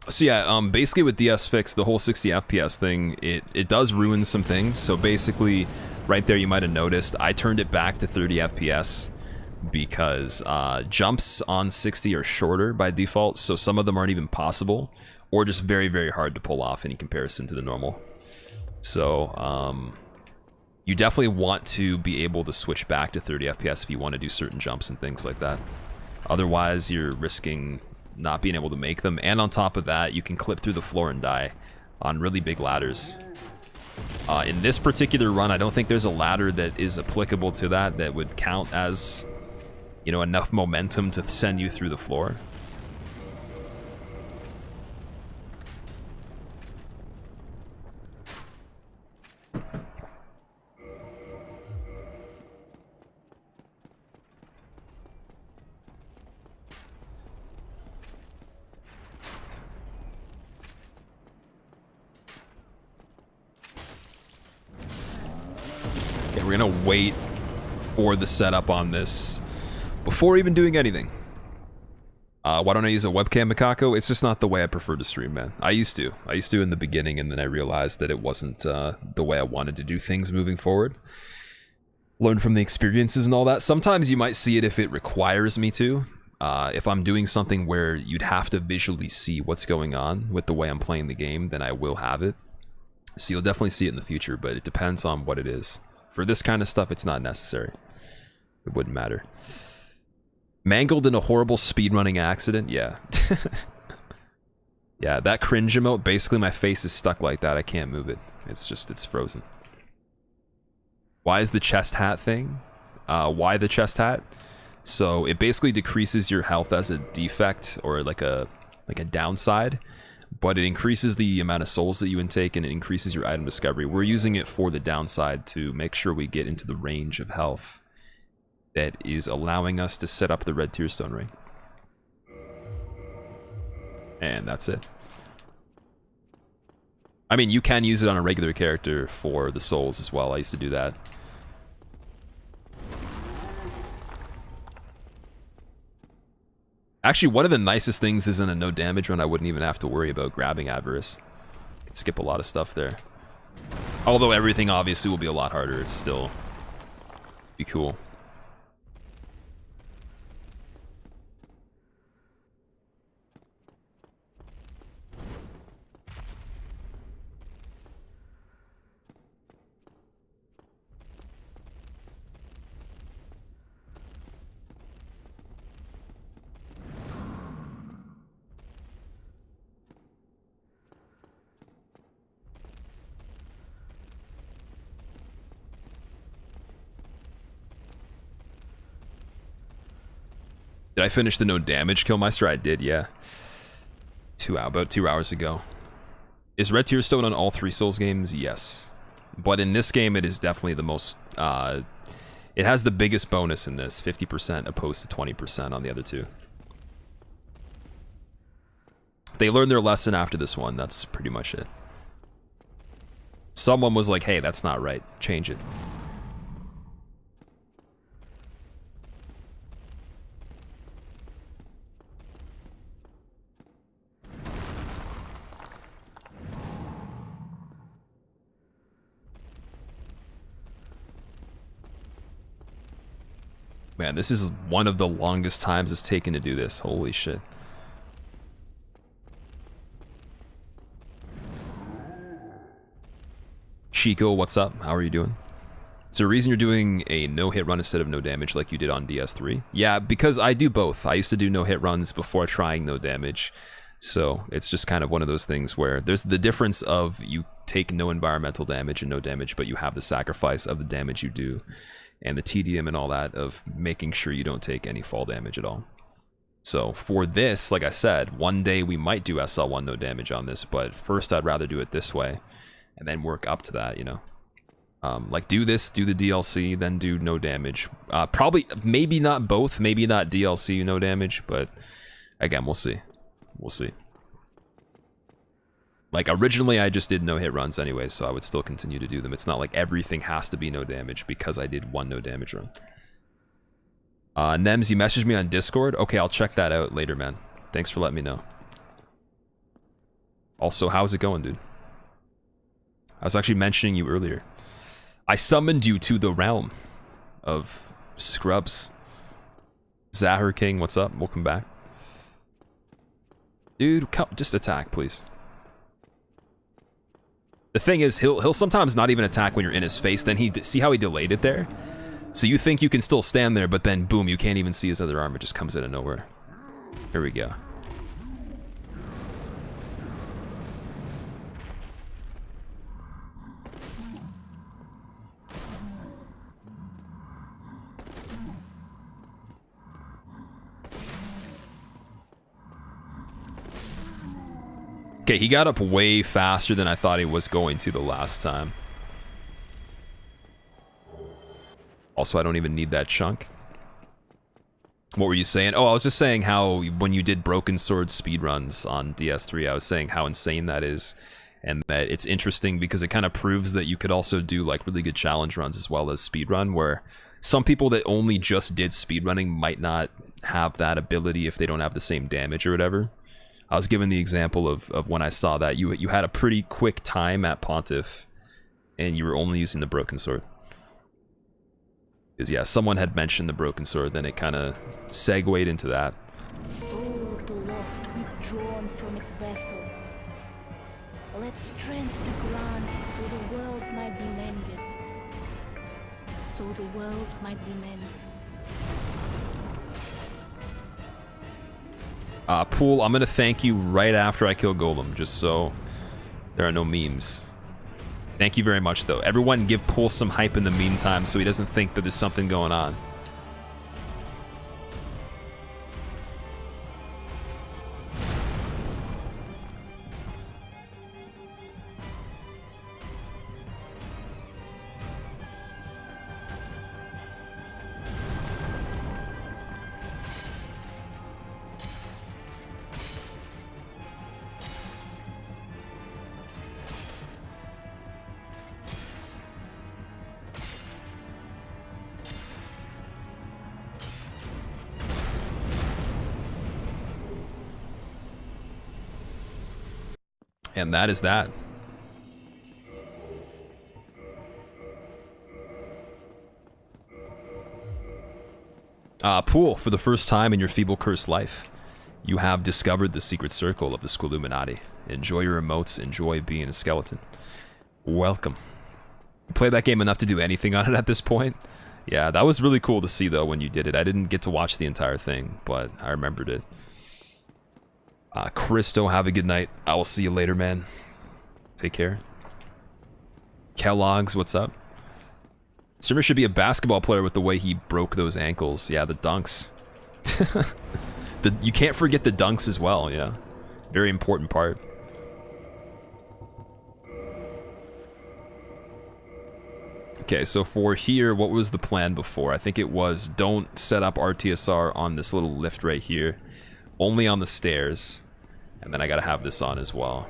S1: So yeah, basically with DS Fix, the whole 60 FPS thing, it does ruin some things. So basically, right there you might have noticed, I turned it back to 30 FPS because jumps on 60 are shorter by default, so some of them aren't even possible, or just very, very hard to pull off in comparison to the normal. So you definitely want to be able to switch back to 30 FPS if you want to do certain jumps and things like that. Otherwise, you're risking not being able to make them, and on top of that, you can clip through the floor and die on really big ladders. In this particular run, I don't think there's a ladder that is applicable to that would count as, you know, enough momentum to send you through the floor. We're gonna wait for the setup on this before even doing anything. Why don't I use a webcam, Mikako? It's just not the way I prefer to stream, man. I used to in the beginning, and then I realized that it wasn't the way I wanted to do things moving forward. Learn from the experiences and all that. Sometimes you might see it if it requires me to. If I'm doing something where you'd have to visually see what's going on with the way I'm playing the game, then I will have it. So you'll definitely see it in the future, but it depends on what it is. For this kind of stuff, it's not necessary. It wouldn't matter. Mangled in a horrible speedrunning accident? Yeah. Yeah, that cringe emote, basically my face is stuck like that. I can't move it. It's frozen. Why is the chest hat thing? Why the chest hat? So it basically decreases your health as a defect or like a downside, but it increases the amount of souls that you intake and it increases your item discovery. We're using it for the downside to make sure we get into the range of health that is allowing us to set up the red tier stone ring. And that's it. I mean, you can use it on a regular character for the souls as well. I used to do that. Actually, one of the nicest things is in a no damage run, I wouldn't even have to worry about grabbing Avarice. Could skip a lot of stuff there. Although everything obviously will be a lot harder, it's still be cool. Did I finish the no damage Killmeister? I did, yeah. About 2 hours ago. Is Red Tier Stone on all 3 Souls games? Yes. But in this game, it is definitely the most... it has the biggest bonus in this, 50% opposed to 20% on the other 2. They learned their lesson after this one, that's pretty much it. Someone was like, hey, that's not right, change it. Man, this is one of the longest times it's taken to do this. Holy shit. Chico, what's up? How are you doing? Is there a reason you're doing a no-hit run instead of no damage like you did on DS3? Yeah, because I do both. I used to do no-hit runs before trying no damage. So it's just kind of one of those things where there's the difference of you take no environmental damage and no damage, but you have the sacrifice of the damage you do. And the TDM and all that of making sure you don't take any fall damage at all. So for this, like I said, one day we might do SL1 no damage on this, but first I'd rather do it this way and then work up to that, you know. Like do this, do the DLC, then do no damage. Probably, maybe not both, maybe not DLC no damage, but again, we'll see. We'll see. Like, originally I just did no-hit runs anyway, so I would still continue to do them. It's not like everything has to be no damage because I did one no-damage run. Nems, you messaged me on Discord? Okay, I'll check that out later, man. Thanks for letting me know. Also, how's it going, dude? I was actually mentioning you earlier. I summoned you to the realm of scrubs. Zahar King, what's up? Welcome back. Dude, come, just attack, please. The thing is, he'll sometimes not even attack when you're in his face, then see how he delayed it there? So you think you can still stand there, but then boom, you can't even see his other arm, it just comes out of nowhere. Here we go. Okay, he got up way faster than I thought he was going to the last time. Also, I don't even need that chunk. What were you saying? Oh, I was just saying how when you did Broken Sword speedruns on DS3, I was saying how insane that is. And that it's interesting because it kind of proves that you could also do like really good challenge runs as well as speedrun, where some people that only just did speedrunning might not have that ability if they don't have the same damage or whatever. I was given the example of when I saw that you had a pretty quick time at Pontiff, and you were only using the Broken Sword. Because yeah, someone had mentioned the Broken Sword, then it kind of segued into that.
S4: Soul of the lost withdrawn from its vessel. Let strength be granted so the world might be mended. So the world might be mended.
S1: Pool, I'm gonna thank you right after I kill Golem, just so there are no memes. Thank you very much, though. Everyone give Pool some hype in the meantime so he doesn't think that there's something going on. And that is that. Pool, for the first time in your feeble cursed life, you have discovered the secret circle of the Squilluminati. Enjoy your emotes, enjoy being a skeleton. Welcome. You played that game enough to do anything on it at this point? Yeah, that was really cool to see though when you did it. I didn't get to watch the entire thing, but I remembered it. Christo, have a good night. I will see you later, man. Take care. Kellogg's, what's up? Surma should be a basketball player with the way he broke those ankles. Yeah, the dunks. You can't forget the dunks as well, yeah. Very important part. Okay, so for here, what was the plan before? I think it was don't set up RTSR on this little lift right here. Only on the stairs. And then I gotta have this on as well.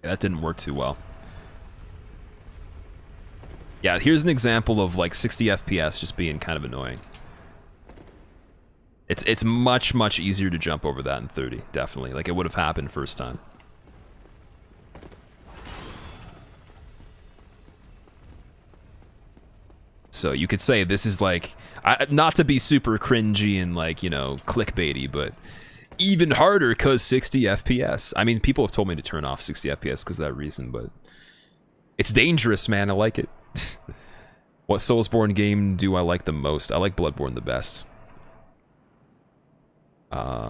S1: Yeah, that didn't work too well. Yeah, here's an example of like 60 FPS just being kind of annoying. It's much, much easier to jump over that in 30, definitely. Like it would have happened first time. So you could say this is like, not to be super cringy and like, you know, clickbaity, but even harder because 60 FPS. I mean, people have told me to turn off 60 FPS because of that reason, but it's dangerous, man. I like it. What Soulsborne game do I like the most? I like Bloodborne the best.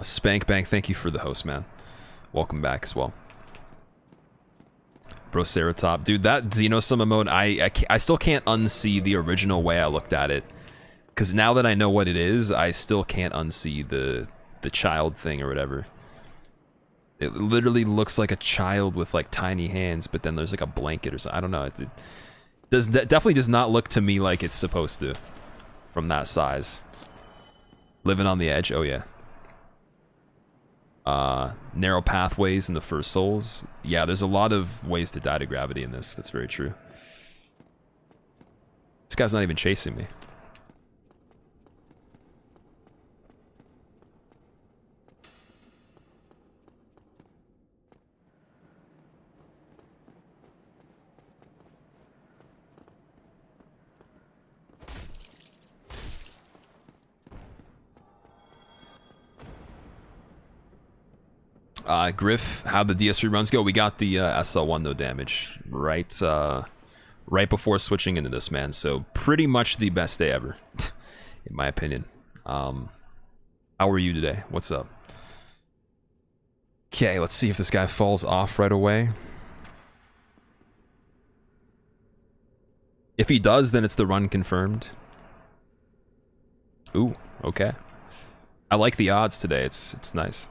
S1: Spank Bank, thank you for the host, man. Welcome back as well. Broceratop. Dude, that Xenosum emote, I still can't unsee the original way I looked at it. Because now that I know what it is, I still can't unsee the child thing or whatever. It literally looks like a child with like tiny hands, but then there's like a blanket or something. I don't know. That definitely does not look to me like it's supposed to from that size. Living on the edge, oh yeah. Narrow pathways in the first Souls. Yeah, there's a lot of ways to die to gravity in this. That's very true. This guy's not even chasing me. Griff, how'd the DS3 runs go? We got the SL1 no damage right before switching into this, man. So pretty much the best day ever, in my opinion. How are you today? What's up? Okay, let's see if this guy falls off right away. If he does, then it's the run confirmed. Ooh, okay. I like the odds today. It's nice.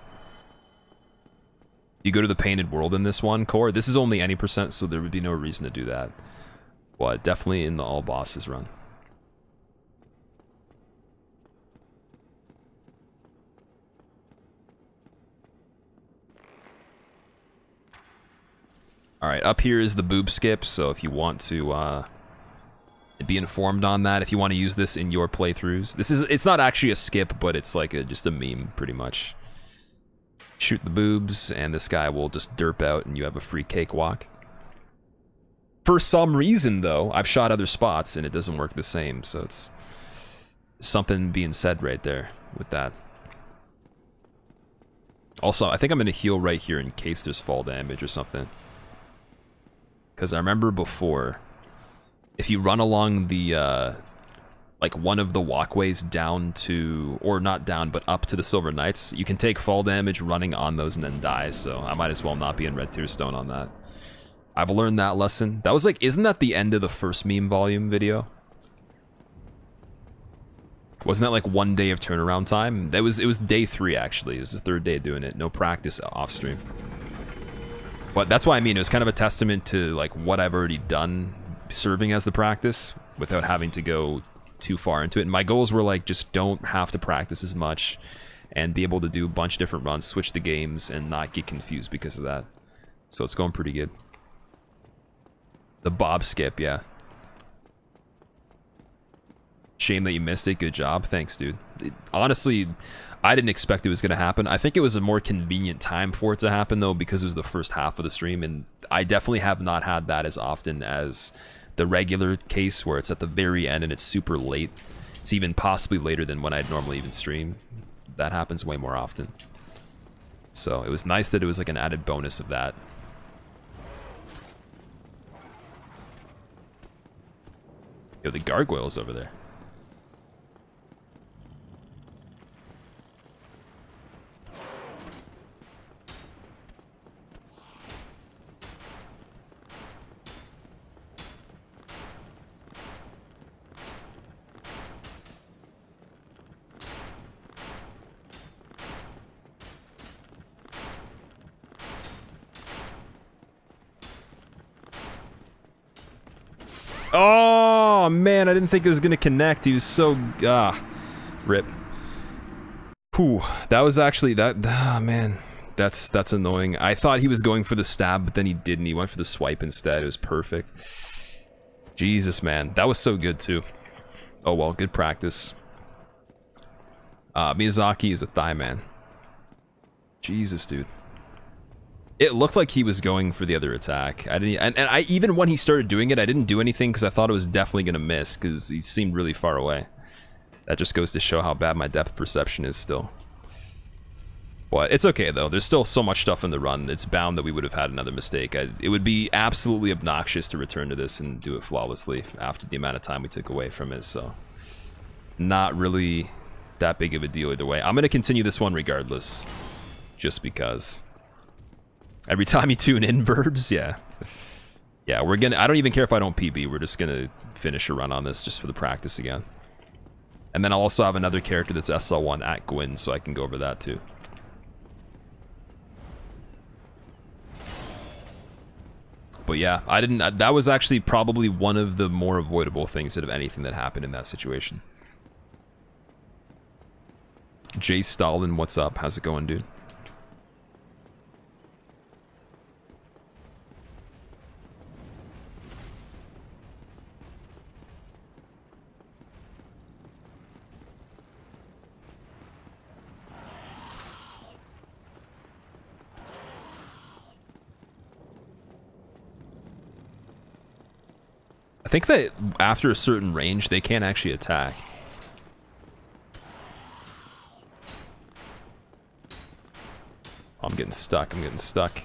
S1: You go to the painted world in this one, Core. This is only any percent, so there would be no reason to do that. But definitely in the all bosses run. All right, up here is the boob skip, so if you want to be informed on that, if you want to use this in your playthroughs. It's not actually a skip, but it's like just a meme, pretty much. Shoot the boobs, and this guy will just derp out, and you have a free cakewalk. For some reason, though, I've shot other spots, and it doesn't work the same, so it's something being said right there with that. Also, I think I'm going to heal right here in case there's fall damage or something. Because I remember before, if you run along the, like one of the walkways down to, or not down, but up to the Silver Knights, you can take fall damage running on those and then die, so I might as well not be in Red Tier Stone on that. I've learned that lesson. That was like, isn't that the end of the first meme volume video? Wasn't that like 1 day of turnaround time? It was day 3 actually. It was the 3rd day doing it. No practice off stream. But that's why I mean, it was kind of a testament to like what I've already done serving as the practice without having to go too far into it. And my goals were like, just don't have to practice as much and be able to do a bunch of different runs, switch the games, and not get confused because of that. So it's going pretty good. The bob skip, yeah. Shame that you missed it. Good job. Thanks, dude. Honestly, I didn't expect it was going to happen. I think it was a more convenient time for it to happen, though, because it was the first half of the stream, and I definitely have not had that as often as the regular case, where it's at the very end and it's super late. It's even possibly later than when I'd normally even stream. That happens way more often. So it was nice that it was like an added bonus of that. Yo, the gargoyle's over there. Oh man, I didn't think it was gonna connect. He was so rip. Whew, that was actually man, that's annoying. I thought he was going for the stab, but then he didn't. He went for the swipe instead. It was perfect. Jesus, man, that was so good too. Oh well, good practice. Miyazaki is a thigh man. Jesus, dude. It looked like he was going for the other attack. I didn't, and I even when he started doing it, I didn't do anything because I thought it was definitely gonna miss because he seemed really far away. That just goes to show how bad my depth perception is still. But it's okay though. There's still so much stuff in the run. It's bound that we would have had another mistake. It would be absolutely obnoxious to return to this and do it flawlessly after the amount of time we took away from it. So, not really that big of a deal either way. I'm gonna continue this one regardless, just because. Every time you tune in verbs, yeah. Yeah, we're gonna, I don't even care if I don't PB, we're just gonna finish a run on this just for the practice again. And then I'll also have another character that's SL1 at Gwyn, so I can go over that too. But yeah, I didn't, that was actually probably one of the more avoidable things out of anything that happened in that situation. Jay Stalin, what's up? How's it going, dude? I think that after a certain range, they can't actually attack. I'm getting stuck, I'm getting stuck.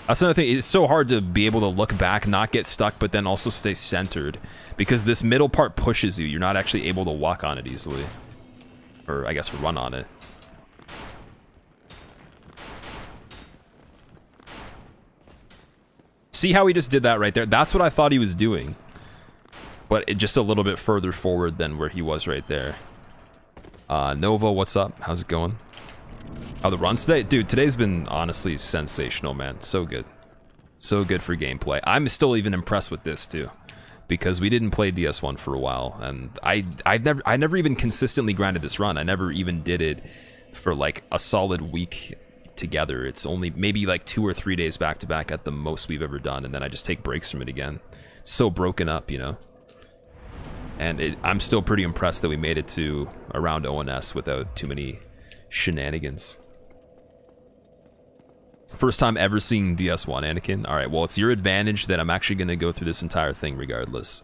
S1: That's another thing, it's so hard to be able to look back, not get stuck, but then also stay centered. Because this middle part pushes you, you're not actually able to walk on it easily. Or, I guess, run on it. See how he just did that right there? That's what I thought he was doing. But it just a little bit further forward than where he was right there. Nova, what's up? How's it going? How the runs today? Dude, today's been honestly sensational, man. So good. So good for gameplay. I'm still even impressed with this, too. Because we didn't play DS1 for a while. And I never even consistently grinded this run. I never even did it for like a solid week together. It's only maybe like 2 or 3 days back to back at the most we've ever done, and then I just take breaks from it again. It's so broken up, you know. And I'm still pretty impressed that we made it to around ONS without too many shenanigans. First time ever seeing DS1, Anakin. Alright, well, it's your advantage that I'm actually going to go through this entire thing regardless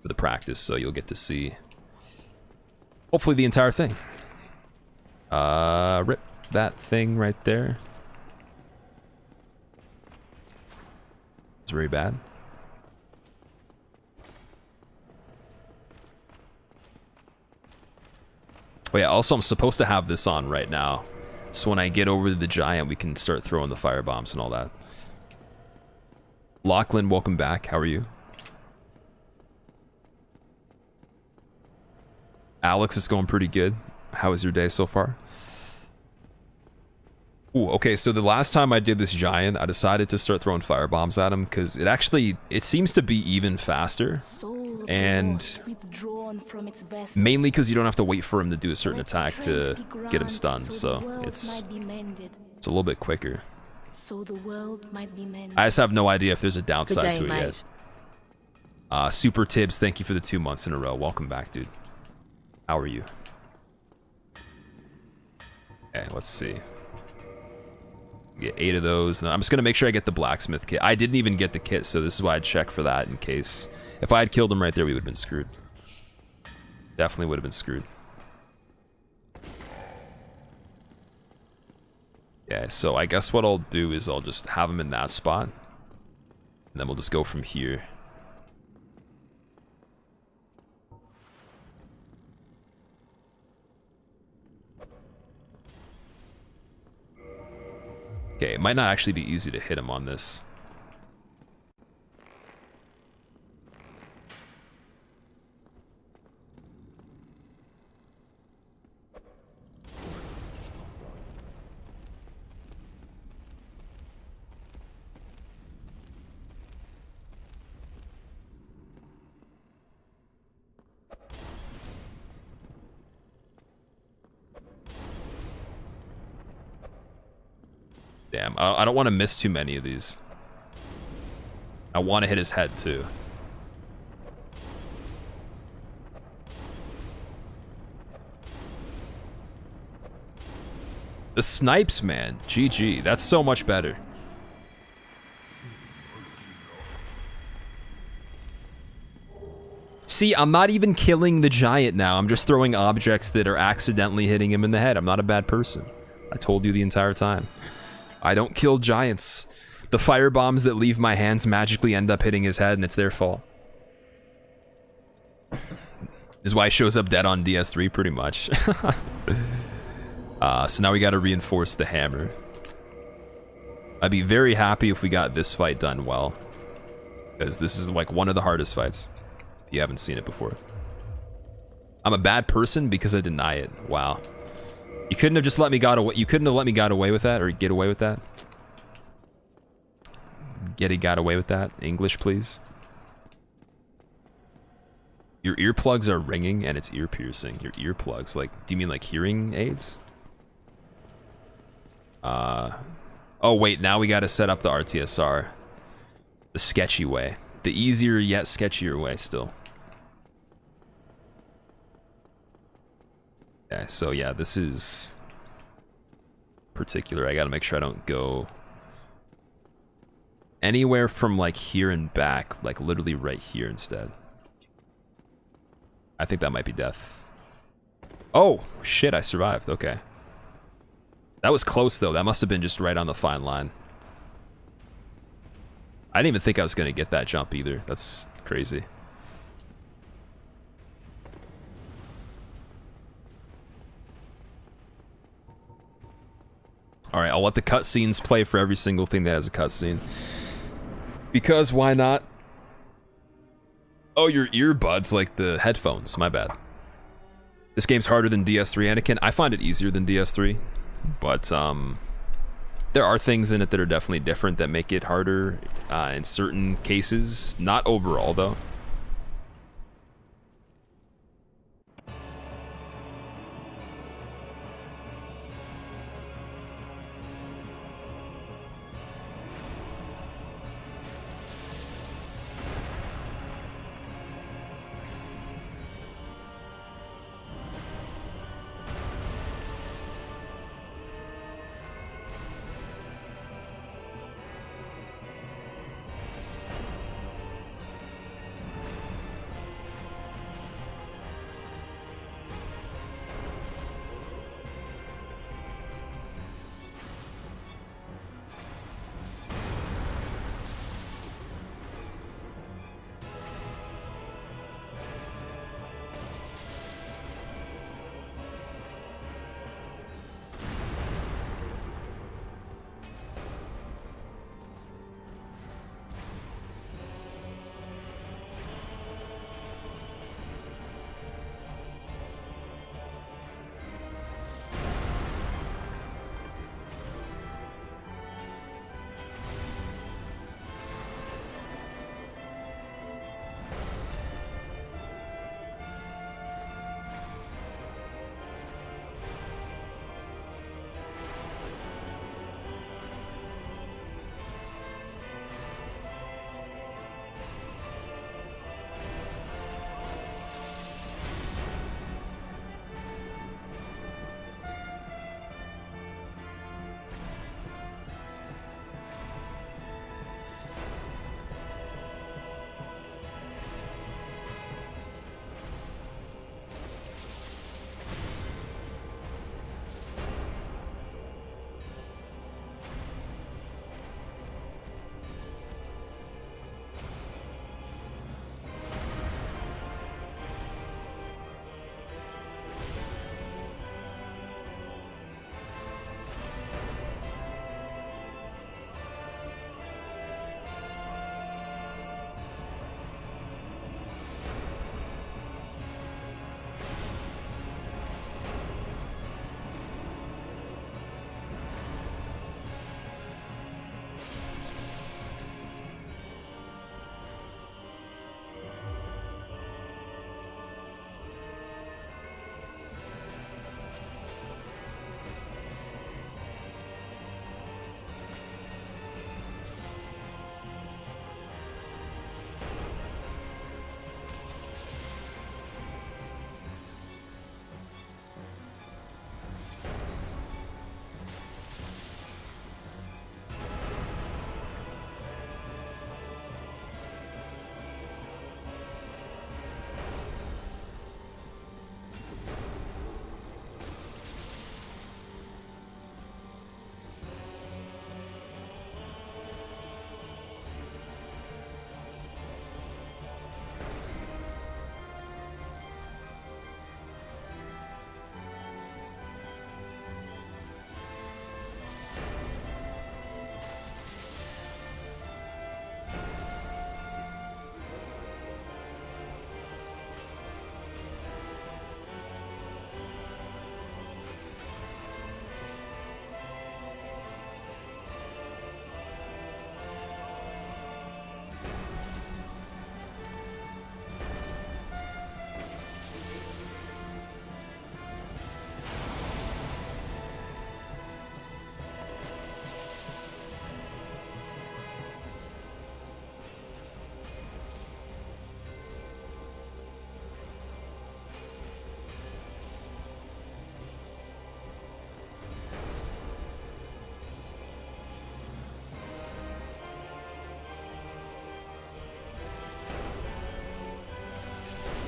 S1: for the practice, so you'll get to see, hopefully, the entire thing. Rip that thing right there. It's very bad. Oh yeah, also I'm supposed to have this on right now. So when I get over to the giant, we can start throwing the fire bombs and all that. Lachlan, welcome back. How are you? Alex is going pretty good. How is your day so far? Ooh, okay, so the last time I did this giant, I decided to start throwing fire bombs at him because it seems to be even faster. And mainly because you don't have to wait for him to do a certain attack to get him stunned, so it's a little bit quicker. I just have no idea if there's a downside to it yet. Super Tibbs, thank you for the 2 months in a row. Welcome back, dude. How are you? Okay, let's see. Get 8 of those. I'm just gonna make sure I get the blacksmith kit. I didn't even get the kit, so this is why I checked for that in case. If I had killed him right there, we would have been screwed. Definitely would have been screwed. Yeah, so I guess what I'll do is I'll just have him in that spot. And then we'll just go from here. Okay, it might not actually be easy to hit him on this. Damn, I don't want to miss too many of these. I want to hit his head too. The snipes, man. GG. That's so much better. See, I'm not even killing the giant now. I'm just throwing objects that are accidentally hitting him in the head. I'm not a bad person. I told you the entire time. I don't kill giants. The fire bombs that leave my hands magically end up hitting his head, and it's their fault. This is why he shows up dead on DS3, pretty much. So now we gotta reinforce the hammer. I'd be very happy if we got this fight done well. Because this is like one of the hardest fights. If you haven't seen it before. I'm a bad person because I deny it. Wow. You couldn't have just let me got away. You couldn't have let me got away with that, or get away with that. Got away with that. English, please. Your earplugs are ringing and it's ear piercing. Your earplugs, like, do you mean like hearing aids? Oh wait, now we got to set up the RTSR, the sketchy way, the easier yet sketchier way still. Yeah, so yeah, this is particular. I gotta make sure I don't go anywhere from like here and back, like literally right here instead. I think that might be death. Oh, shit, I survived. Okay. That was close though. That must have been just right on the fine line. I didn't even think I was gonna get that jump either. That's crazy. Alright, I'll let the cutscenes play for every single thing that has a cutscene. Because why not? Oh, your earbuds, like the headphones, my bad. This game's harder than DS3, Anakin. I find it easier than DS3. But, there are things in it that are definitely different that make it harder in certain cases. Not overall, though.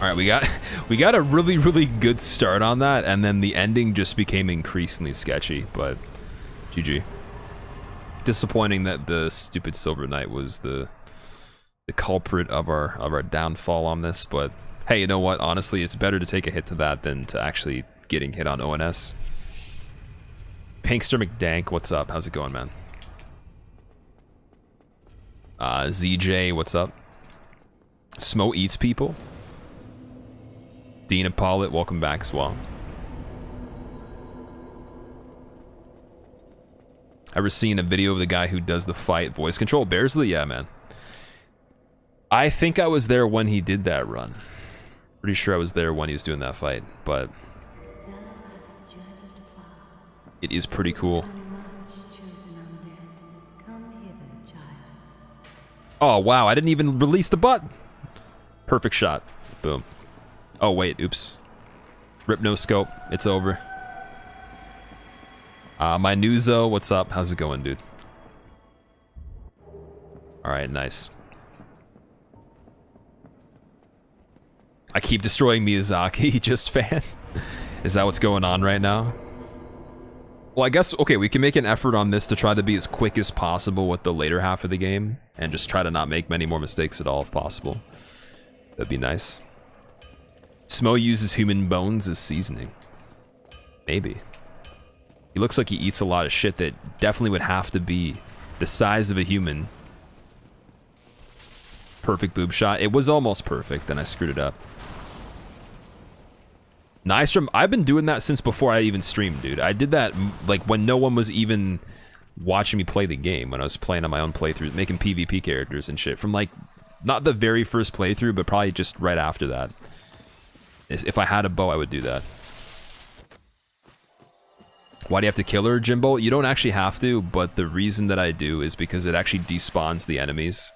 S1: All right, we got a really good start on that, and then the ending just became increasingly sketchy. But GG. Disappointing that the stupid Silver Knight was the culprit of our downfall on this. But hey, you know what? Honestly, it's better to take a hit to that than to actually getting hit on ONS. Pinkster McDank, what's up? How's it going, man? ZJ, what's up? Smo Eats People. Dean and Pollitt, welcome back as well. Ever seen a video of the guy who does the fight voice control? Bearsley? Yeah, man. I think I was there when he did that run. Pretty sure I was there when he was doing that fight, but it is pretty cool. Oh, wow, I didn't even release the button. Perfect shot. Boom. Oh, wait, oops. Rip no scope. It's over. My Nuzo, what's up? How's it going, dude? Alright, nice. I keep destroying Miyazaki, just fan. Is that what's going on right now? Well, I guess, okay, we can make an effort on this to try to be as quick as possible with the later half of the game, and just try to not make many more mistakes at all if possible. That'd be nice. Smo uses human bones as seasoning. Maybe. He looks like he eats a lot of shit that definitely would have to be the size of a human. Perfect boob shot. It was almost perfect, then I screwed it up. Nystrom, I've been doing that since before I even streamed, dude. I did that like when no one was even watching me play the game, when I was playing on my own playthrough, making PvP characters and shit. From like, not the very first playthrough, but probably just right after that. If I had a bow, I would do that. Why do you have to kill her, Jimbo? You don't actually have to, but the reason that I do is because it actually despawns the enemies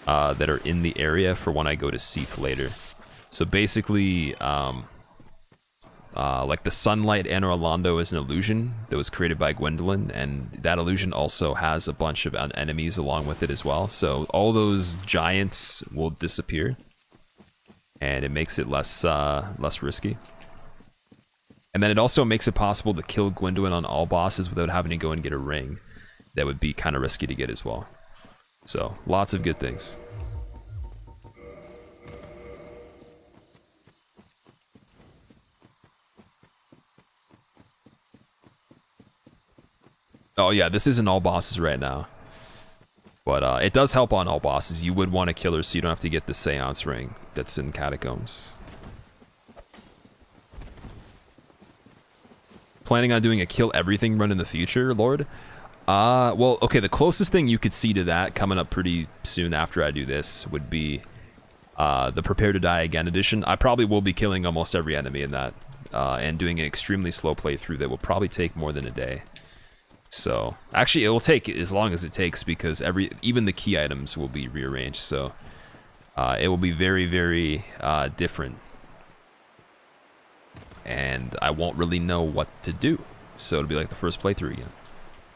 S1: that are in the area for when I go to Seath later. So basically, like the sunlight in Orlando is an illusion that was created by Gwendolyn, and that illusion also has a bunch of enemies along with it as well. So all those giants will disappear, and it makes it less risky. And then it also makes it possible to kill Gwendolyn on all bosses without having to go and get a ring. That would be kind of risky to get as well. So, lots of good things. Oh yeah, this isn't all bosses right now. But it does help on all bosses. You would want to kill her so you don't have to get the Seance ring that's in Catacombs. Planning on doing a kill everything run in the future, Lord? Well, okay, the closest thing you could see to that coming up pretty soon after I do this would be the Prepare to Die Again edition. I probably will be killing almost every enemy in that and doing an extremely slow playthrough that will probably take more than a day. So, actually, it will take as long as it takes because even the key items will be rearranged. So, it will be very, very different. And I won't really know what to do. So it'll be like the first playthrough again.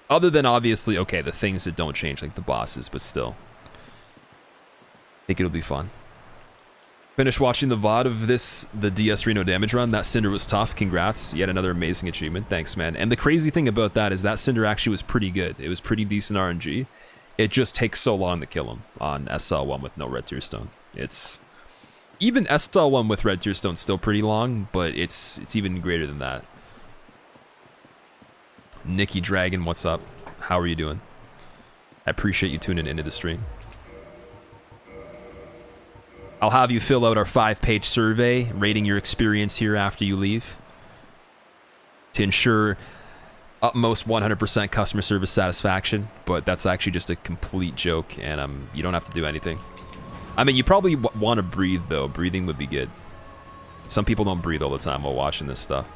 S1: Other than, obviously, okay, the things that don't change, like the bosses, but still. I think it'll be fun. Finished watching the VOD of the DS Reno damage run. That Cinder was tough. Congrats. Yet another amazing achievement. Thanks, man. And the crazy thing about that is that Cinder actually was pretty good. It was pretty decent RNG. It just takes so long to kill him on SL1 with no Red Tear Stone. It's... Even SL1 with Red Tear Stone's still pretty long, but it's even greater than that. Nikki Dragon, what's up? How are you doing? I appreciate you tuning into the stream. I'll have you fill out our 5-page survey, rating your experience here after you leave, to ensure utmost 100% customer service satisfaction, but that's actually just a complete joke, and you don't have to do anything. I mean, you probably want to breathe, though. Breathing would be good. Some people don't breathe all the time while watching this stuff.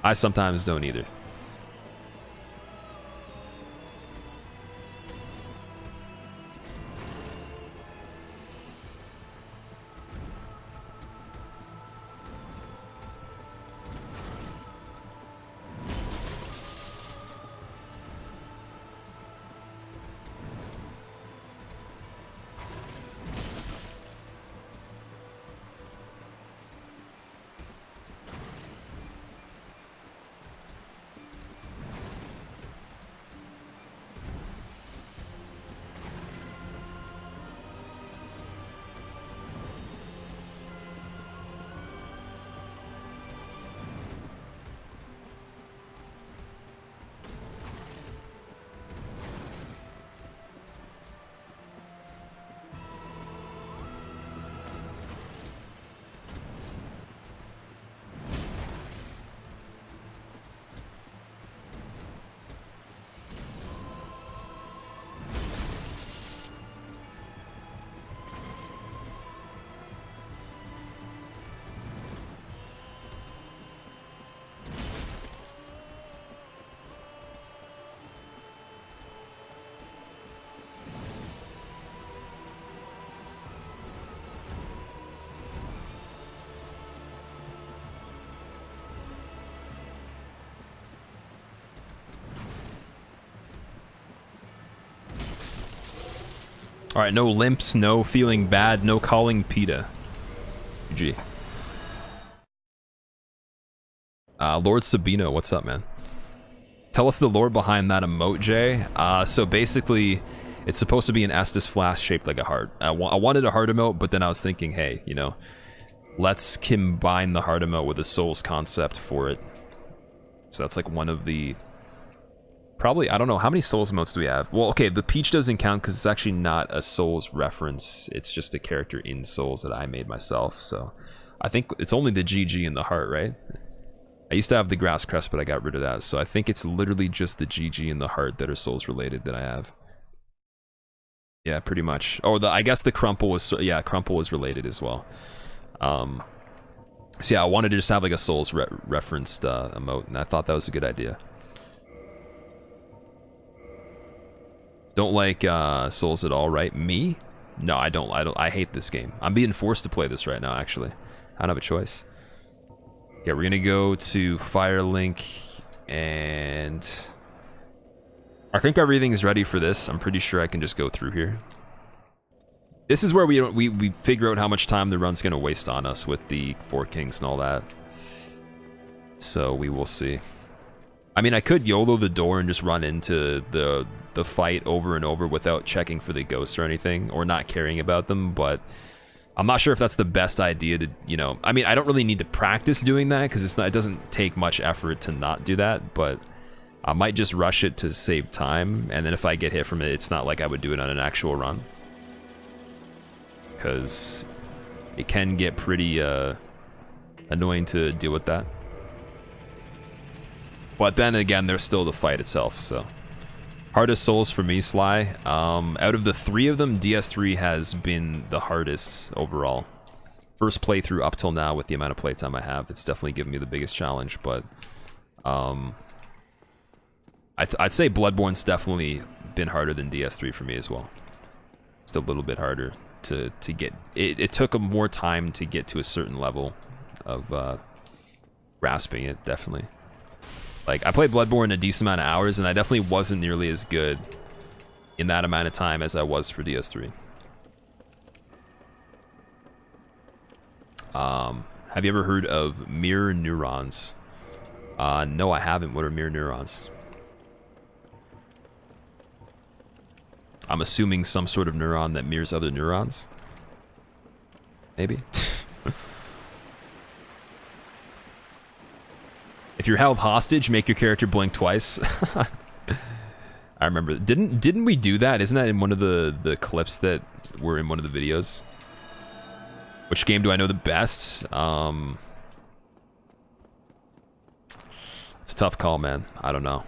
S1: I sometimes don't either. Alright, no limps, no feeling bad, no calling PETA. GG. Lord Sabino, what's up, man? Tell us the lore behind that emote, Jay. So basically, it's supposed to be an Estus flask shaped like a heart. I wanted a heart emote, but then I was thinking, hey, you know, let's combine the heart emote with a Souls concept for it. So that's like one of the... Probably, I don't know, how many Souls emotes do we have? Well, okay, the Peach doesn't count because it's actually not a Souls reference. It's just a character in Souls that I made myself, so... I think it's only the GG and the heart, right? I used to have the grass crest, but I got rid of that, so I think it's literally just the GG and the heart that are Souls related that I have. Yeah, pretty much. Oh, I guess the crumple was... Yeah, crumple was related as well. So yeah, I wanted to just have like a Souls referenced emote, and I thought that was a good idea. Don't like Souls at all, right? Me? No, I don't. I hate this game. I'm being forced to play this right now, actually. I don't have a choice. Yeah, we're gonna go to Firelink, and I think everything is ready for this. I'm pretty sure I can just go through here. This is where we figure out how much time the run's gonna waste on us with the 4 kings and all that. So we will see. I mean, I could YOLO the door and just run into the fight over and over without checking for the ghosts or anything, or not caring about them, but I'm not sure if that's the best idea to, you know... I mean, I don't really need to practice doing that, because it doesn't take much effort to not do that, but I might just rush it to save time, and then if I get hit from it, it's not like I would do it on an actual run. Because it can get pretty annoying to deal with that. But then again, there's still the fight itself, so... Hardest Souls for me, Sly. Out of the 3 of them, DS3 has been the hardest overall. First playthrough up till now with the amount of playtime I have, it's definitely given me the biggest challenge, but... I'd say Bloodborne's definitely been harder than DS3 for me as well. Just a little bit harder to get... It took more time to get to a certain level of grasping it, definitely. Like, I played Bloodborne a decent amount of hours, and I definitely wasn't nearly as good in that amount of time as I was for DS3. Have you ever heard of mirror neurons? No, I haven't. What are mirror neurons? I'm assuming some sort of neuron that mirrors other neurons? Maybe? If you're held hostage, make your character blink twice. I remember. Didn't we do that? Isn't that in one of the clips that were in one of the videos? Which game do I know the best? It's a tough call, man. I don't know.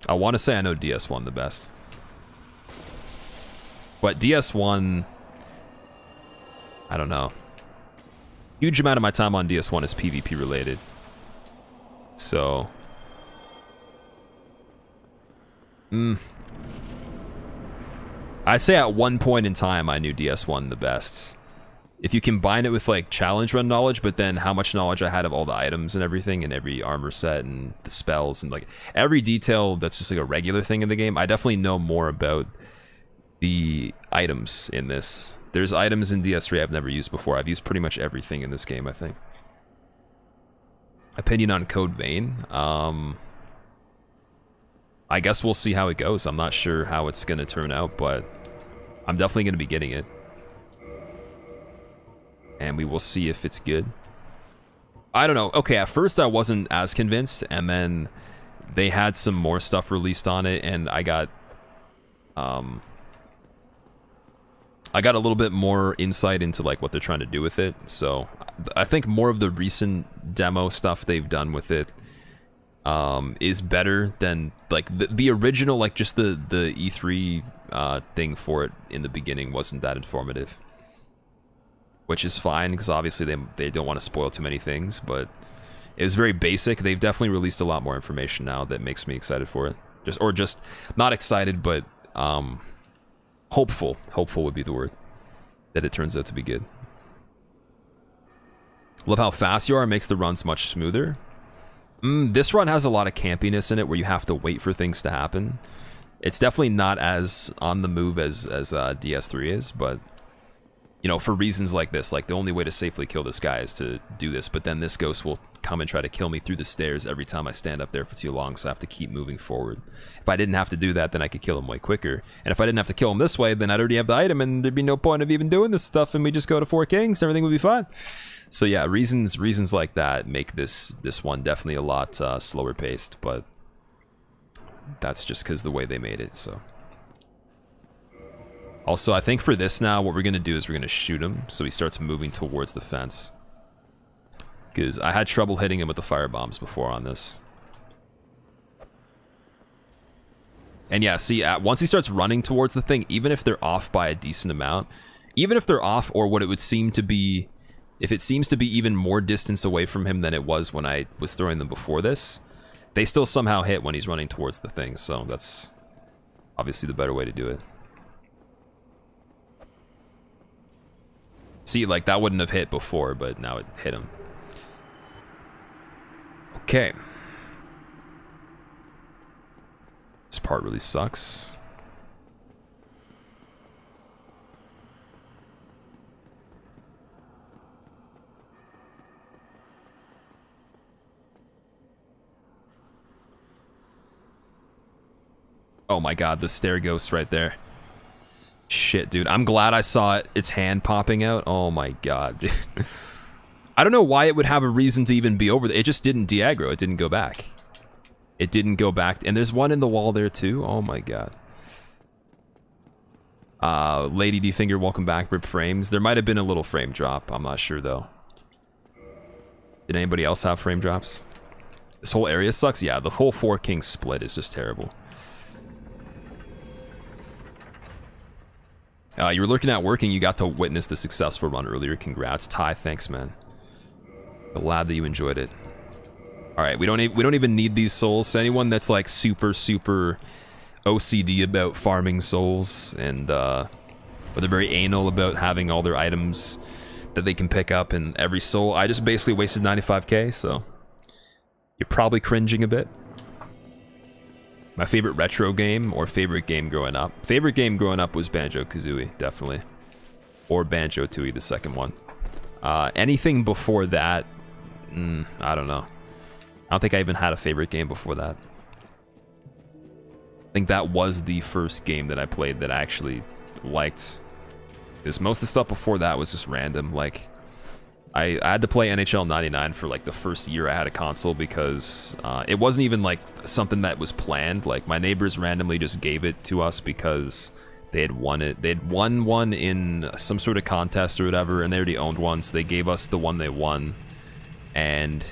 S1: I want to say I know DS1 the best. But DS1... I don't know. Huge amount of my time on DS1 is PvP related. So... I'd say at one point in time I knew DS1 the best. If you combine it with like challenge run knowledge, but then how much knowledge I had of all the items and everything, and every armor set and the spells and like every detail that's just like a regular thing in the game, I definitely know more about the items in this. There's items in DS3 I've never used before. I've used pretty much everything in this game, I think. Opinion on Code Vein? I guess we'll see how it goes. I'm not sure how it's going to turn out, but I'm definitely going to be getting it. And we will see if it's good. I don't know. Okay, at first I wasn't as convinced, and then they had some more stuff released on it, and I got a little bit more insight into like what they're trying to do with it. So I think more of the recent demo stuff they've done with it is better than like the original, like just the E3 thing for it in the beginning wasn't that informative. Which is fine, because obviously they don't want to spoil too many things, but it was very basic. They've definitely released a lot more information now that makes me excited for it. Just not excited, but hopeful. Hopeful would be the word. That it turns out to be good. Love how fast you are. It makes the runs much smoother. This run has a lot of campiness in it, where you have to wait for things to happen. It's definitely not as on the move as DS3 is, but you know, for reasons like this, like the only way to safely kill this guy is to do this, but then this ghost will come and try to kill me through the stairs every time I stand up there for too long, so I have to keep moving forward. If I didn't have to do that, then I could kill him way quicker. And if I didn't have to kill him this way, then I'd already have the item and there'd be no point of even doing this stuff, and we just go to 4 kings, everything would be fine. So yeah, reasons like that make this one definitely a lot slower paced, but that's just because the way they made it, so. Also, I think for this now, what we're going to do is we're going to shoot him so he starts moving towards the fence. Because I had trouble hitting him with the fire bombs before on this. And yeah, see, once he starts running towards the thing, even if they're off by a decent amount, even if they're off or what it would seem to be, if it seems to be even more distance away from him than it was when I was throwing them before this, they still somehow hit when he's running towards the thing, so that's obviously the better way to do it. See, like, that wouldn't have hit before, but now it hit him. Okay. This part really sucks. Oh my god, the stair ghost right there. Shit, dude. I'm glad I saw its hand popping out. Oh my god, dude. I don't know why it would have a reason to even be over there. It just didn't de-aggro. It didn't go back. It didn't go back. And there's one in the wall there too. Oh my god. Lady D-Finger, welcome back. Rip frames. There might have been a little frame drop. I'm not sure though. Did anybody else have frame drops? This whole area sucks. Yeah, the whole 4 king split is just terrible. You were looking at working, you got to witness the successful run earlier. Congrats. Ty, thanks, man. Glad that you enjoyed it. Alright, we don't even need these souls. So anyone that's like super OCD about farming souls and or they're very anal about having all their items that they can pick up in every soul, I just basically wasted 95k, so you're probably cringing a bit. My favorite retro game or favorite game growing up. Favorite game growing up was Banjo-Kazooie, definitely. Or Banjo-Tooie, the second one. Anything before that, I don't know. I don't think I even had a favorite game before that. I think that was the first game that I played that I actually liked. Because most of the stuff before that was just random. Like, I had to play NHL 99 for like the first year I had a console because it wasn't even like something that was planned. Like my neighbors randomly just gave it to us because they had won it. They'd won one in some sort of contest or whatever, and they already owned one, so they gave us the one they won. And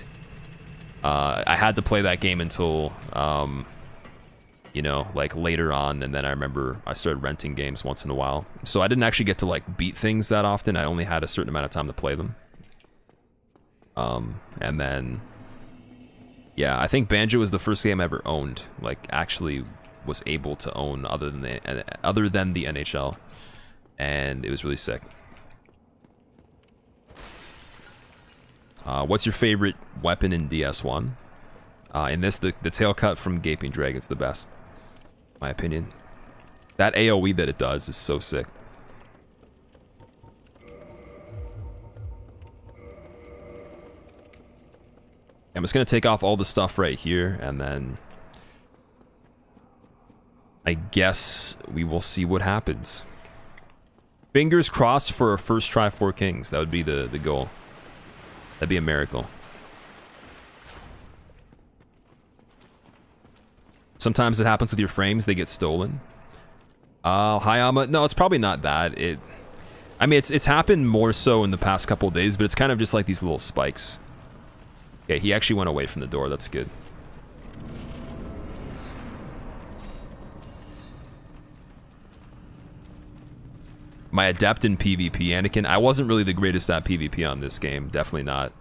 S1: I had to play that game until, you know, like later on, and then I remember I started renting games once in a while. So I didn't actually get to like beat things that often. I only had a certain amount of time to play them. And then, yeah, I think Banjo was the first game I ever owned, like actually was able to own other than the NHL, and it was really sick. What's your favorite weapon in DS1? In this, the tail cut from Gaping Dragon's the best, in my opinion. That AoE that it does is so sick. I'm just going to take off all the stuff right here, and then I guess we will see what happens. Fingers crossed for a first try 4 kings. That would be the goal. That'd be a miracle. Sometimes it happens with your frames, they get stolen. Hayama, no, it's probably not that. I mean, it's happened more so in the past couple of days, but it's kind of just like these little spikes. Okay, he actually went away from the door. That's good. My adept in PvP, Anakin. I wasn't really the greatest at PvP on this game. Definitely not.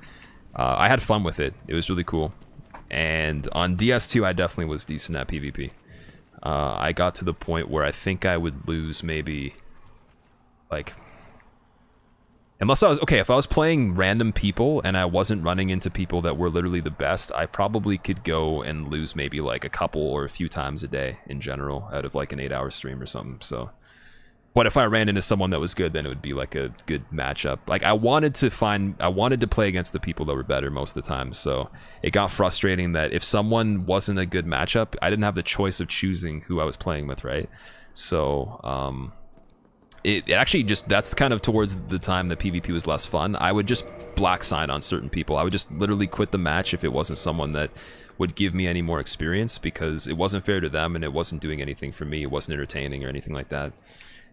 S1: I had fun with it. It was really cool. And on DS2, I definitely was decent at PvP. I got to the point where I think I would lose maybe like Unless I was, okay, if I was playing random people and I wasn't running into people that were literally the best, I probably could go and lose maybe like a couple or a few times a day in general out of like an 8-hour stream or something, so. But if I ran into someone that was good, then it would be like a good matchup. Like I wanted to play against the people that were better most of the time, so it got frustrating that if someone wasn't a good matchup, I didn't have the choice of choosing who I was playing with, right? So, it actually just, that's kind of towards the time that PvP was less fun. I would just black sign on certain people. I would just literally quit the match if it wasn't someone that would give me any more experience, because it wasn't fair to them and it wasn't doing anything for me. It wasn't entertaining or anything like that.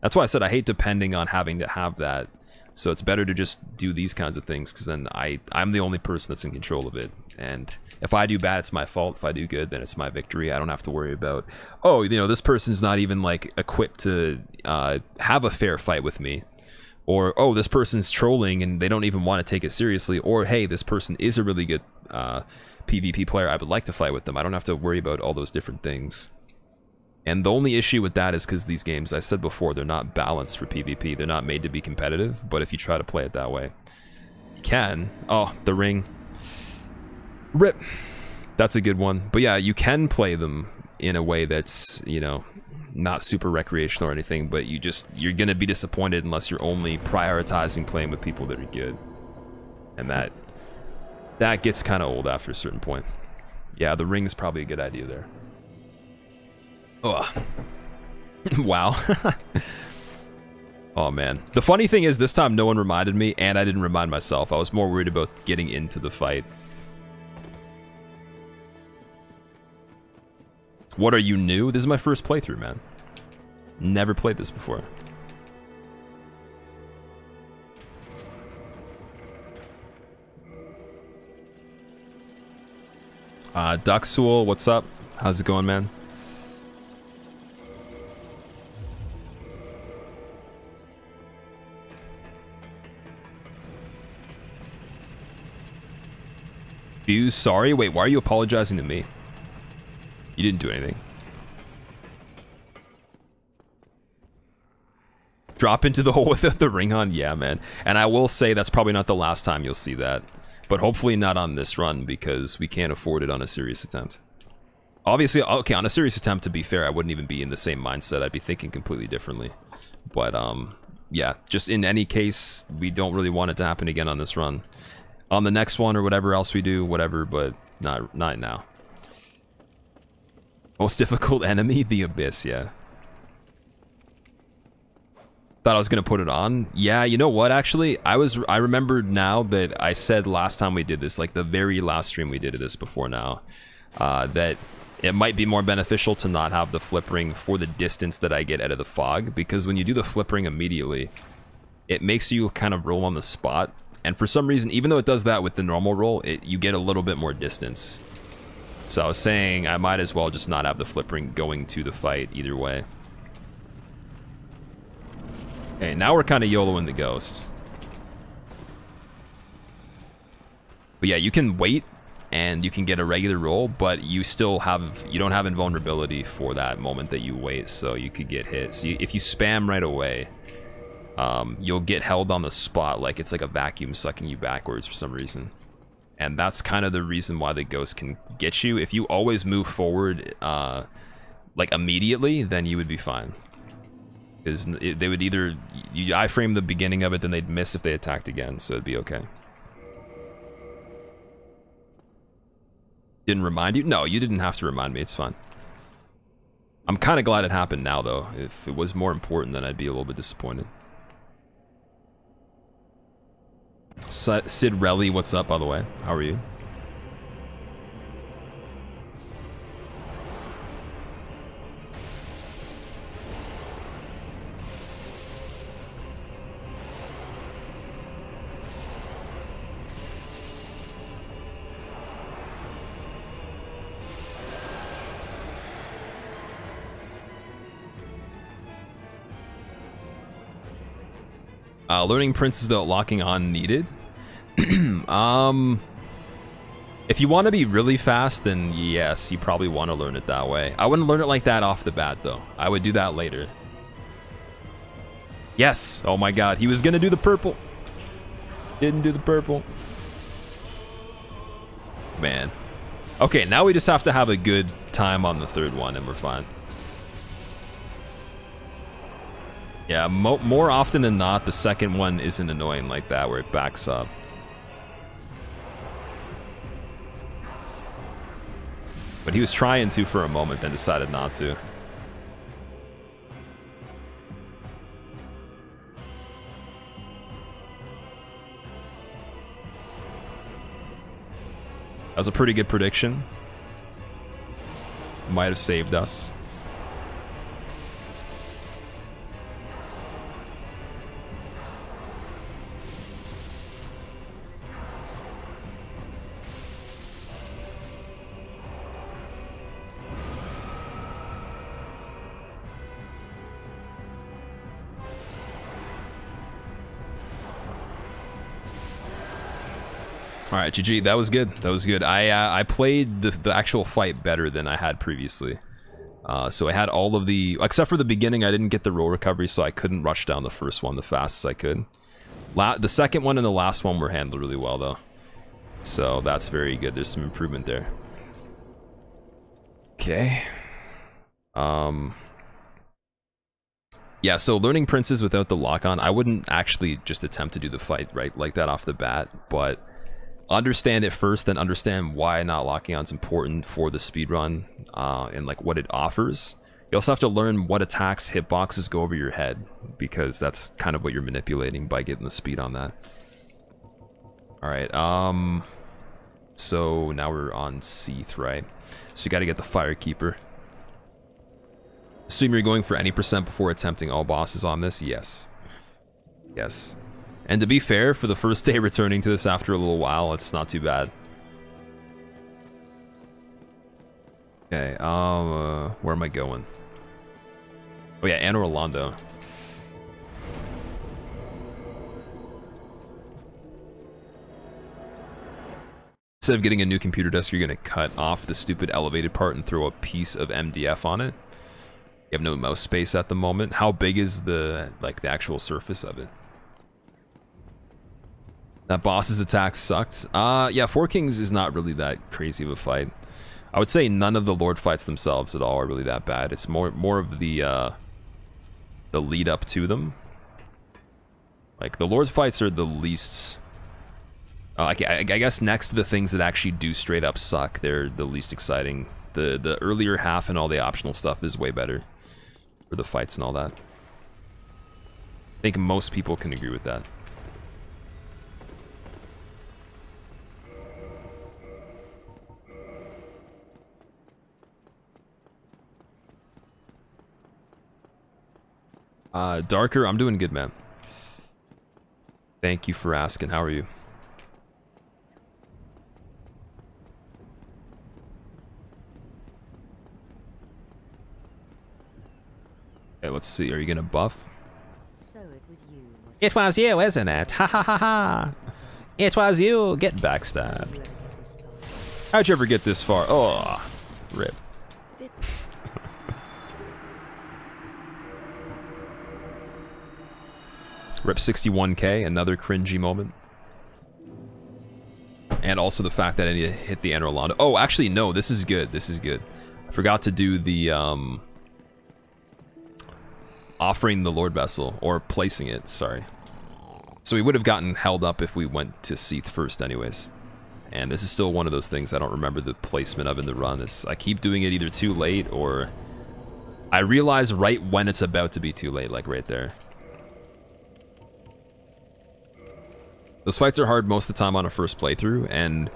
S1: That's why I said I hate depending on having to have that. So it's better to just do these kinds of things, because then I'm the only person that's in control of it. And if I do bad, it's my fault. If I do good, then it's my victory. I don't have to worry about, oh, you know, this person's not even like equipped to have a fair fight with me. Or, oh, this person's trolling and they don't even want to take it seriously. Or, hey, this person is a really good PvP player. I would like to fight with them. I don't have to worry about all those different things. And the only issue with that is because these games, I said before, they're not balanced for PvP. They're not made to be competitive, but if you try to play it that way, you can. Oh, the ring. RIP. That's a good one. But yeah, you can play them in a way that's, you know, not super recreational or anything, but you're going to be disappointed unless you're only prioritizing playing with people that are good. And that gets kind of old after a certain point. Yeah, the ring is probably a good idea there. Oh, wow. Oh man. The funny thing is, this time no one reminded me, and I didn't remind myself. I was more worried about getting into the fight. What, are you new? This is my first playthrough, man. Never played this before. Duxul, what's up? How's it going, man? Sorry? Wait, why are you apologizing to me? You didn't do anything. Drop into the hole without the ring on? Yeah, man. And I will say that's probably not the last time you'll see that. But hopefully not on this run, because we can't afford it on a serious attempt. Obviously, okay, on a serious attempt, to be fair, I wouldn't even be in the same mindset. I'd be thinking completely differently. But, yeah, just in any case, we don't really want it to happen again on this run. On the next one or whatever else we do, whatever, but not now. Most difficult enemy? The Abyss, yeah. Thought I was gonna put it on. Yeah, you know what, actually? I remembered now that I said last time we did this, like the very last stream we did of this before now, that it might be more beneficial to not have the flip ring for the distance that I get out of the fog, because when you do the flip ring immediately, it makes you kind of roll on the spot. And for some reason, even though it does that with the normal roll, you get a little bit more distance. So I was saying I might as well just not have the flip ring going to the fight either way. Okay, now we're kind of YOLOing the ghost. But yeah, you can wait and you can get a regular roll, but you don't have invulnerability for that moment that you wait, so you could get hit. So if you spam right away, you'll get held on the spot like it's like a vacuum sucking you backwards for some reason. And that's kind of the reason why the ghost can get you. If you always move forward like immediately, then you would be fine. Because they would either, you iframe the beginning of it, then they'd miss if they attacked again, so it'd be okay. Didn't remind you? No, you didn't have to remind me, it's fine. I'm kind of glad it happened now, though. If it was more important, then I'd be a little bit disappointed. Sid Relly, what's up, by the way? How are you? Learning Princess without locking on needed. If you want to be really fast, then yes, you probably want to learn it that way. I wouldn't learn it like that off the bat, though. I would do that later. Yes! Oh my god, he was gonna do the purple. Didn't do the purple. Man. Okay, now we just have to have a good time on the third one and we're fine. Yeah, more often than not, the second one isn't annoying like that where it backs up. But he was trying to for a moment, then decided not to. That was a pretty good prediction. Might have saved us. All right, GG. That was good. That was good. I played the actual fight better than I had previously. So I had all of the, except for the beginning, I didn't get the roll recovery, so I couldn't rush down the first one the fastest I could. The second one and the last one were handled really well, though. So that's very good. There's some improvement there. Okay. Yeah, so learning Princes without the lock-on, I wouldn't actually just attempt to do the fight right like that off the bat, but understand it first, then understand why not locking on is important for the speedrun, and like what it offers. You also have to learn what attacks, hitboxes go over your head, because that's kind of what you're manipulating by getting the speed on that. Alright, so now we're on Seath, right? So you gotta get the Firekeeper. Assume you're going for any percent before attempting all bosses on this? Yes. Yes. And to be fair, for the first day returning to this after a little while, it's not too bad. Okay, where am I going? Oh yeah, Anne Orlando. Instead of getting a new computer desk, you're gonna cut off the stupid elevated part and throw a piece of MDF on it. You have no mouse space at the moment. How big is the actual surface of it? That boss's attack sucked. Yeah, Four Kings is not really that crazy of a fight. I would say none of the Lord fights themselves at all are really that bad. It's more of the lead up to them. Like, the Lord fights are the least... I guess next to the things that actually do straight up suck, they're the least exciting. The earlier half and all the optional stuff is way better for the fights and all that. I think most people can agree with that. Darker, I'm doing good, man. Thank you for asking. How are you? Okay, let's see. Are you gonna buff?
S3: So it was you, was
S1: It was you, isn't it? Ha ha ha ha! It was you. Get backstabbed.
S3: you ever get this far?
S1: How'd you ever get this far? Oh, rip. Rip 61k, another cringy moment. And also the fact that I need to hit the Anne Orlando. Oh, actually, no, this is good. This is good. I forgot to do the, offering the Lord Vessel, or placing it, sorry. So we would have gotten held up if we went to Seath first anyways. And this is still one of those things I don't remember the placement of in the run. I keep doing it either too late, or I realize right when it's about to be too late, like right there. Those fights are hard most of the time on a first playthrough, and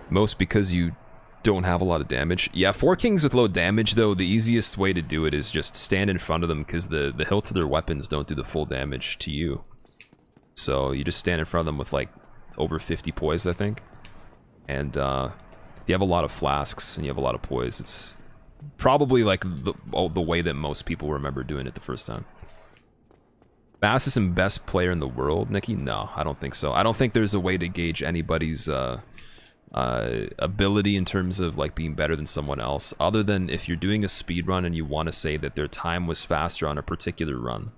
S1: most because you don't have a lot of damage. Yeah, Four Kings with low damage, though, the easiest way to do it is just stand in front of them, because the hilts of their weapons don't do the full damage to you. So you just stand in front of them with, like, over 50 poise, I think. And if you have a lot of flasks and you have a lot of poise, it's probably, like, the way that most people remember doing it the first time. Fastest and best player in the world, Nikki? No, I don't think so. I don't think there's a way to gauge anybody's ability in terms of like being better than someone else, other than if you're doing a speed run and you want to say that their time was faster on a particular run.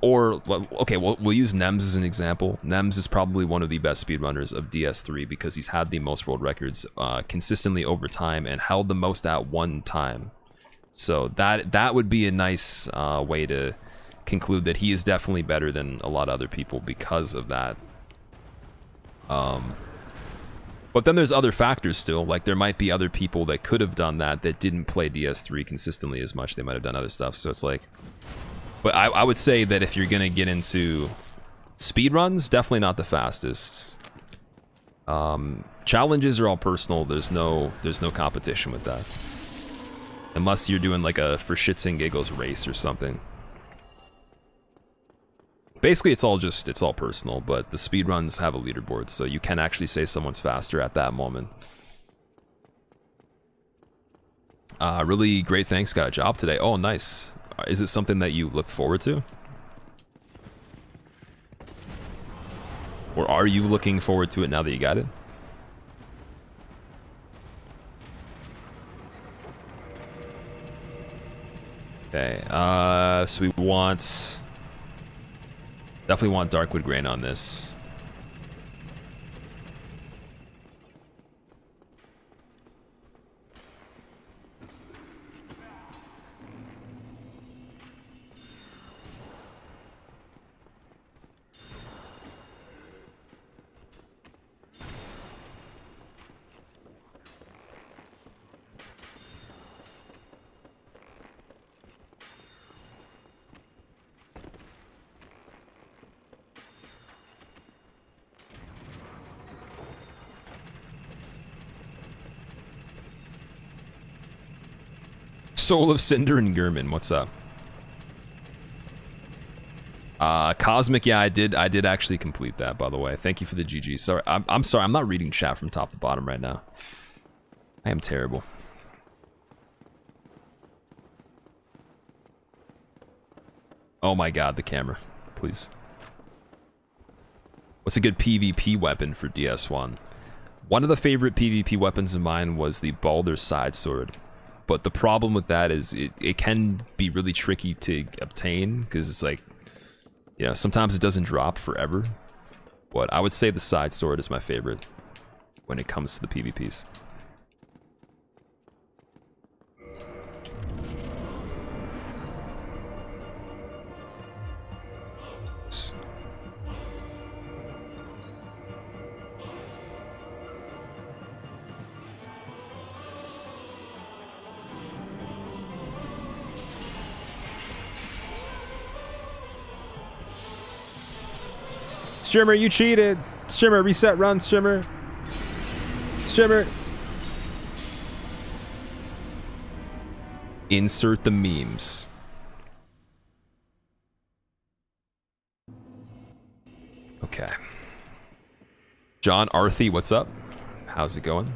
S1: Or, well, okay, we'll use Nems as an example. Nems is probably one of the best speedrunners of DS3 because he's had the most world records consistently over time and held the most at one time. So that would be a nice way to conclude that he is definitely better than a lot of other people because of that. But then there's other factors still, like there might be other people that could have done that didn't play DS3 consistently as much. They might have done other stuff, so it's like... But I would say that if you're gonna get into speedruns, definitely not the fastest. Challenges are all personal, there's no competition with that. Unless you're doing like a for shits and giggles race or something. Basically, it's all personal, but the speedruns have a leaderboard, so you can actually say someone's faster at that moment. Really great, thanks, got a job today. Oh, nice. Is it something that you look forward to? Or are you looking forward to it now that you got it? Okay, so we want... Definitely want Darkwood Grain on this. Soul of Cinder and Gurman, what's up? Cosmic, yeah, I did actually complete that, by the way. Thank you for the GG. Sorry, I'm sorry, I'm not reading chat from top to bottom right now. I am terrible. Oh my god, the camera. Please. What's a good PvP weapon for DS1? One of the favorite PvP weapons of mine was the Baldur's Side Sword. But the problem with that is it can be really tricky to obtain, because it's like, you know, sometimes it doesn't drop forever. But I would say the side sword is my favorite when it comes to the PvPs. Strimmer, you cheated. Strimmer, reset run, Strimmer. Strimmer. Insert the memes. Okay. John Arthy, what's up? How's it going?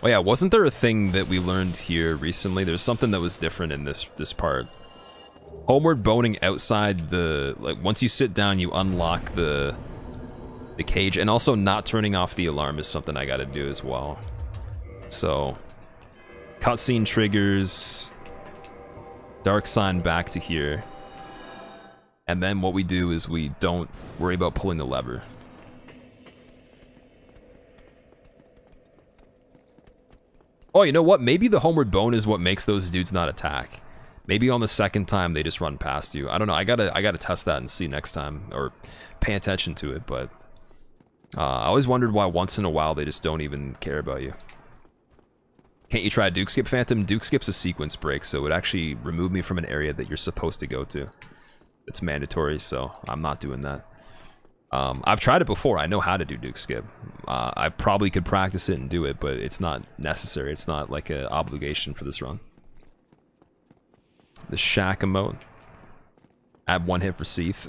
S1: Oh yeah, wasn't there a thing that we learned here recently? There's something that was different in this part. Homeward boning outside the... Like, once you sit down, you unlock the cage. And also not turning off the alarm is something I gotta do as well. So... Cutscene triggers... Dark sign back to here. And then what we do is we don't worry about pulling the lever. Oh, you know what? Maybe the homeward bone is what makes those dudes not attack. Maybe on the second time they just run past you. I don't know. I gotta test that and see next time, or pay attention to it. But I always wondered why once in a while they just don't even care about you. Can't you try Duke Skip, Phantom? Duke Skip's a sequence break, so it would actually remove me from an area that you're supposed to go to. It's mandatory, so I'm not doing that. I've tried it before. I know how to do Duke Skip. I probably could practice it and do it, but it's not necessary. It's not like an obligation for this run. The Shack emote. Add one hit for Seath.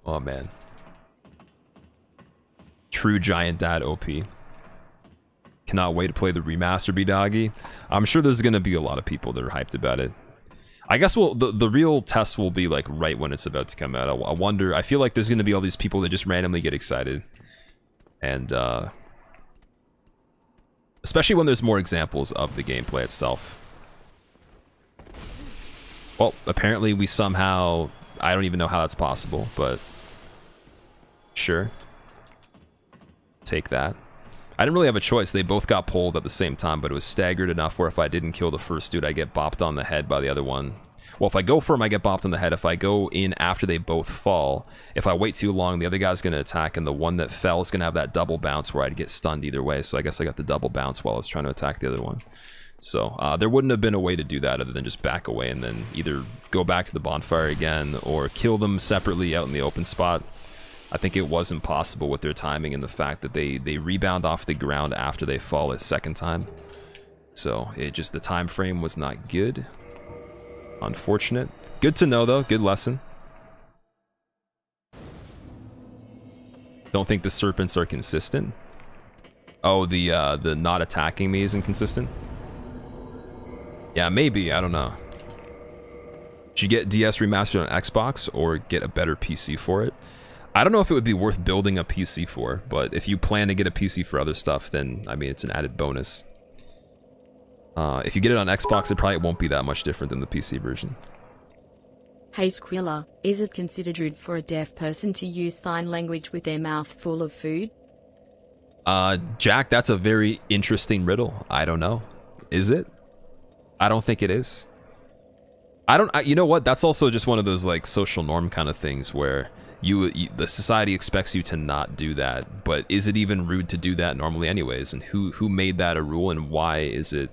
S1: Oh man. True Giant Dad OP. Cannot wait to play the remaster, B-Doggy. I'm sure there's gonna be a lot of people that are hyped about it. I guess the real test will be like right when it's about to come out. I wonder, I feel like there's gonna be all these people that just randomly get excited. And especially when there's more examples of the gameplay itself. Well, apparently we somehow... I don't even know how that's possible, but... Sure. Take that. I didn't really have a choice. They both got pulled at the same time, but it was staggered enough where if I didn't kill the first dude, I get bopped on the head by the other one. Well, if I go for him, I get bopped on the head. If I go in after they both fall, if I wait too long, the other guy's going to attack, and the one that fell is going to have that double bounce where I'd get stunned either way. So I guess I got the double bounce while I was trying to attack the other one. So there wouldn't have been a way to do that other than just back away and then either go back to the bonfire again or kill them separately out in the open spot. I think it was impossible with their timing and the fact that they rebound off the ground after they fall a second time. So it just, the time frame was not good. Unfortunate. Good to know though, good lesson. Don't think the serpents are consistent. Oh, the not attacking me is inconsistent? Yeah, maybe, I don't know. Should you get DS remastered on Xbox or get a better PC for it? I don't know if it would be worth building a PC for, but if you plan to get a PC for other stuff, then, I mean, it's an added bonus. If you get it on Xbox, it probably won't be that much different than the PC version.
S2: Hey Squilla, is it considered rude for a deaf person to use sign language with their mouth full of food?
S1: Jack, that's a very interesting riddle. I don't know. Is it? I don't think it is. You know what? That's also just one of those, like, social norm kind of things where... the society expects you to not do that, but is it even rude to do that normally anyways? And who made that a rule, and why is it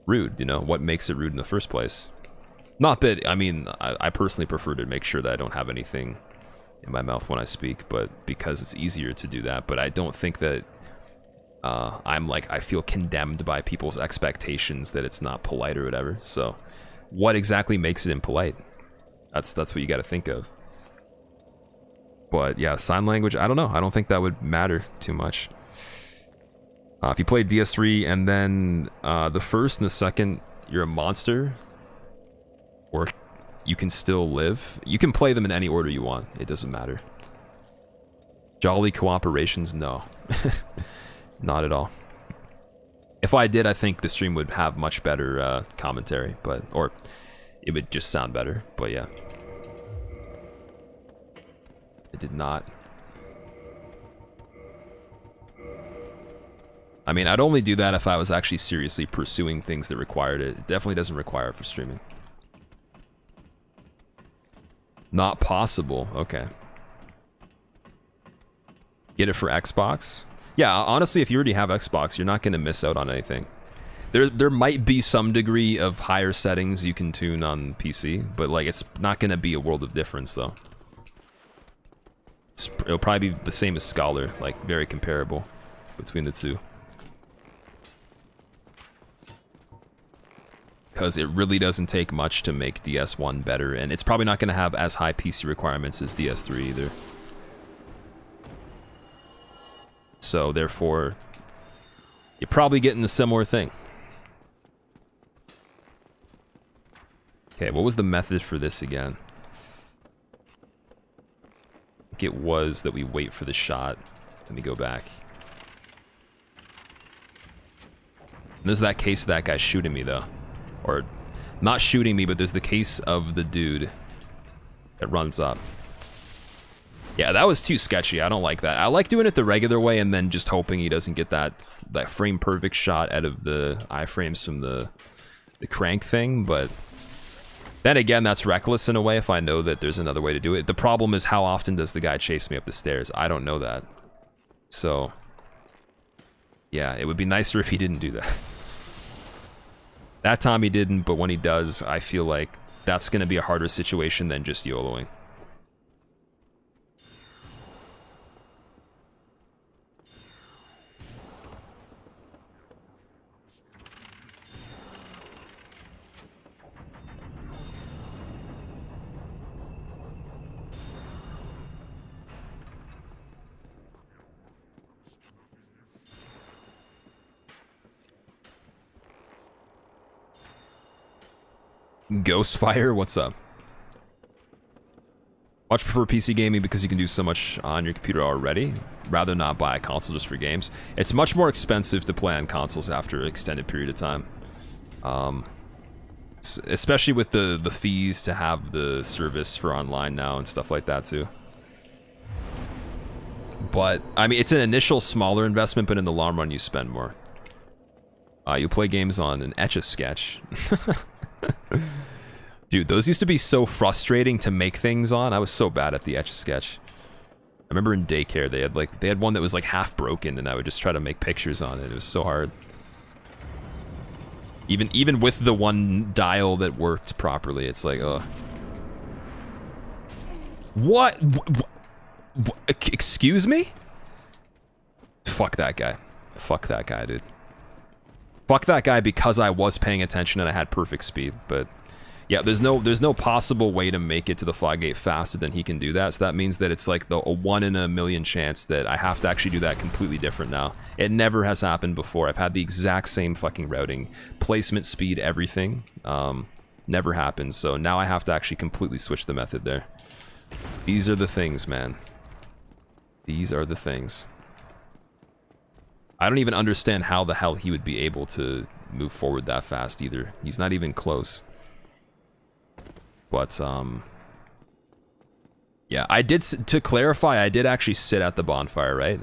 S1: rude? You know, what makes it rude in the first place? Not that, I mean, I personally prefer to make sure that I don't have anything in my mouth when I speak, but because it's easier to do that. But I don't think that I feel condemned by people's expectations that it's not polite or whatever. So what exactly makes it impolite? That's what you got to think of. But yeah, sign language, I don't know. I don't think that would matter too much. If you play DS3 and then the first and the second, you're a monster, or you can still live. You can play them in any order you want. It doesn't matter. Jolly cooperations, no. Not at all. If I did, I think the stream would have much better commentary, or it would just sound better, but yeah. It did not. I mean, I'd only do that if I was actually seriously pursuing things that required it. It definitely doesn't require it for streaming. Not possible. Okay. Get it for Xbox? Yeah, honestly, if you already have Xbox, you're not going to miss out on anything. There might be some degree of higher settings you can tune on PC, but like it's not going to be a world of difference though. It'll probably be the same as Scholar, like very comparable between the two. Because it really doesn't take much to make DS1 better, and it's probably not going to have as high PC requirements as DS3 either. So therefore, you're probably getting a similar thing. Okay, what was the method for this again? I think it was that we wait for the shot. Let me go back. And there's that case of that guy shooting me though. Or not shooting me, but there's the case of the dude that runs up. Yeah, that was too sketchy. I don't like that. I like doing it the regular way and then just hoping he doesn't get that frame perfect shot out of the iframes from the crank thing, but then again, that's reckless in a way if I know that there's another way to do it. The problem is how often does the guy chase me up the stairs? I don't know that. So, yeah, it would be nicer if he didn't do that. That time he didn't, but when he does, I feel like that's going to be a harder situation than just YOLOing. Ghostfire, what's up? Much prefer PC gaming because you can do so much on your computer already. Rather not buy a console just for games. It's much more expensive to play on consoles after an extended period of time. Especially with the fees to have the service for online now and stuff like that too. But I mean, it's an initial smaller investment, but in the long run you spend more. You play games on an Etch-a-Sketch. Dude, those used to be so frustrating to make things on. I was so bad at the Etch-a-Sketch. I remember in daycare they had one that was like half broken, and I would just try to make pictures on it. It was so hard. Even with the one dial that worked properly, it's like, ugh. What? Excuse me? Fuck that guy. Fuck that guy, dude. Fuck that guy because I was paying attention and I had perfect speed, but yeah, there's no possible way to make it to the flag gate faster than he can do that, so that means that it's like a 1 in a million chance that I have to actually do that completely different now. It never has happened before. I've had the exact same fucking routing, placement, speed, everything. Never happened, so now I have to actually completely switch the method there. These are the things, man. These are the things. I don't even understand how the hell he would be able to move forward that fast either. He's not even close. But, yeah, I did, to clarify, I did actually sit at the bonfire, right?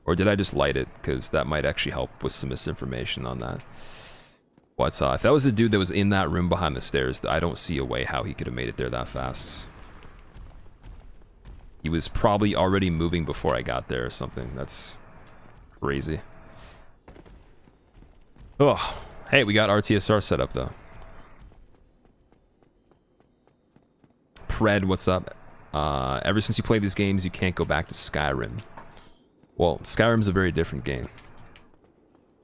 S1: Or did I just light it? Because that might actually help with some misinformation on that. But, if that was the dude that was in that room behind the stairs, I don't see a way how he could have made it there that fast. He was probably already moving before I got there or something. That's crazy. Oh, hey, we got RTSR set up though. Pred, what's up? Ever since you play these games, you can't go back to Skyrim. Well, Skyrim's a very different game.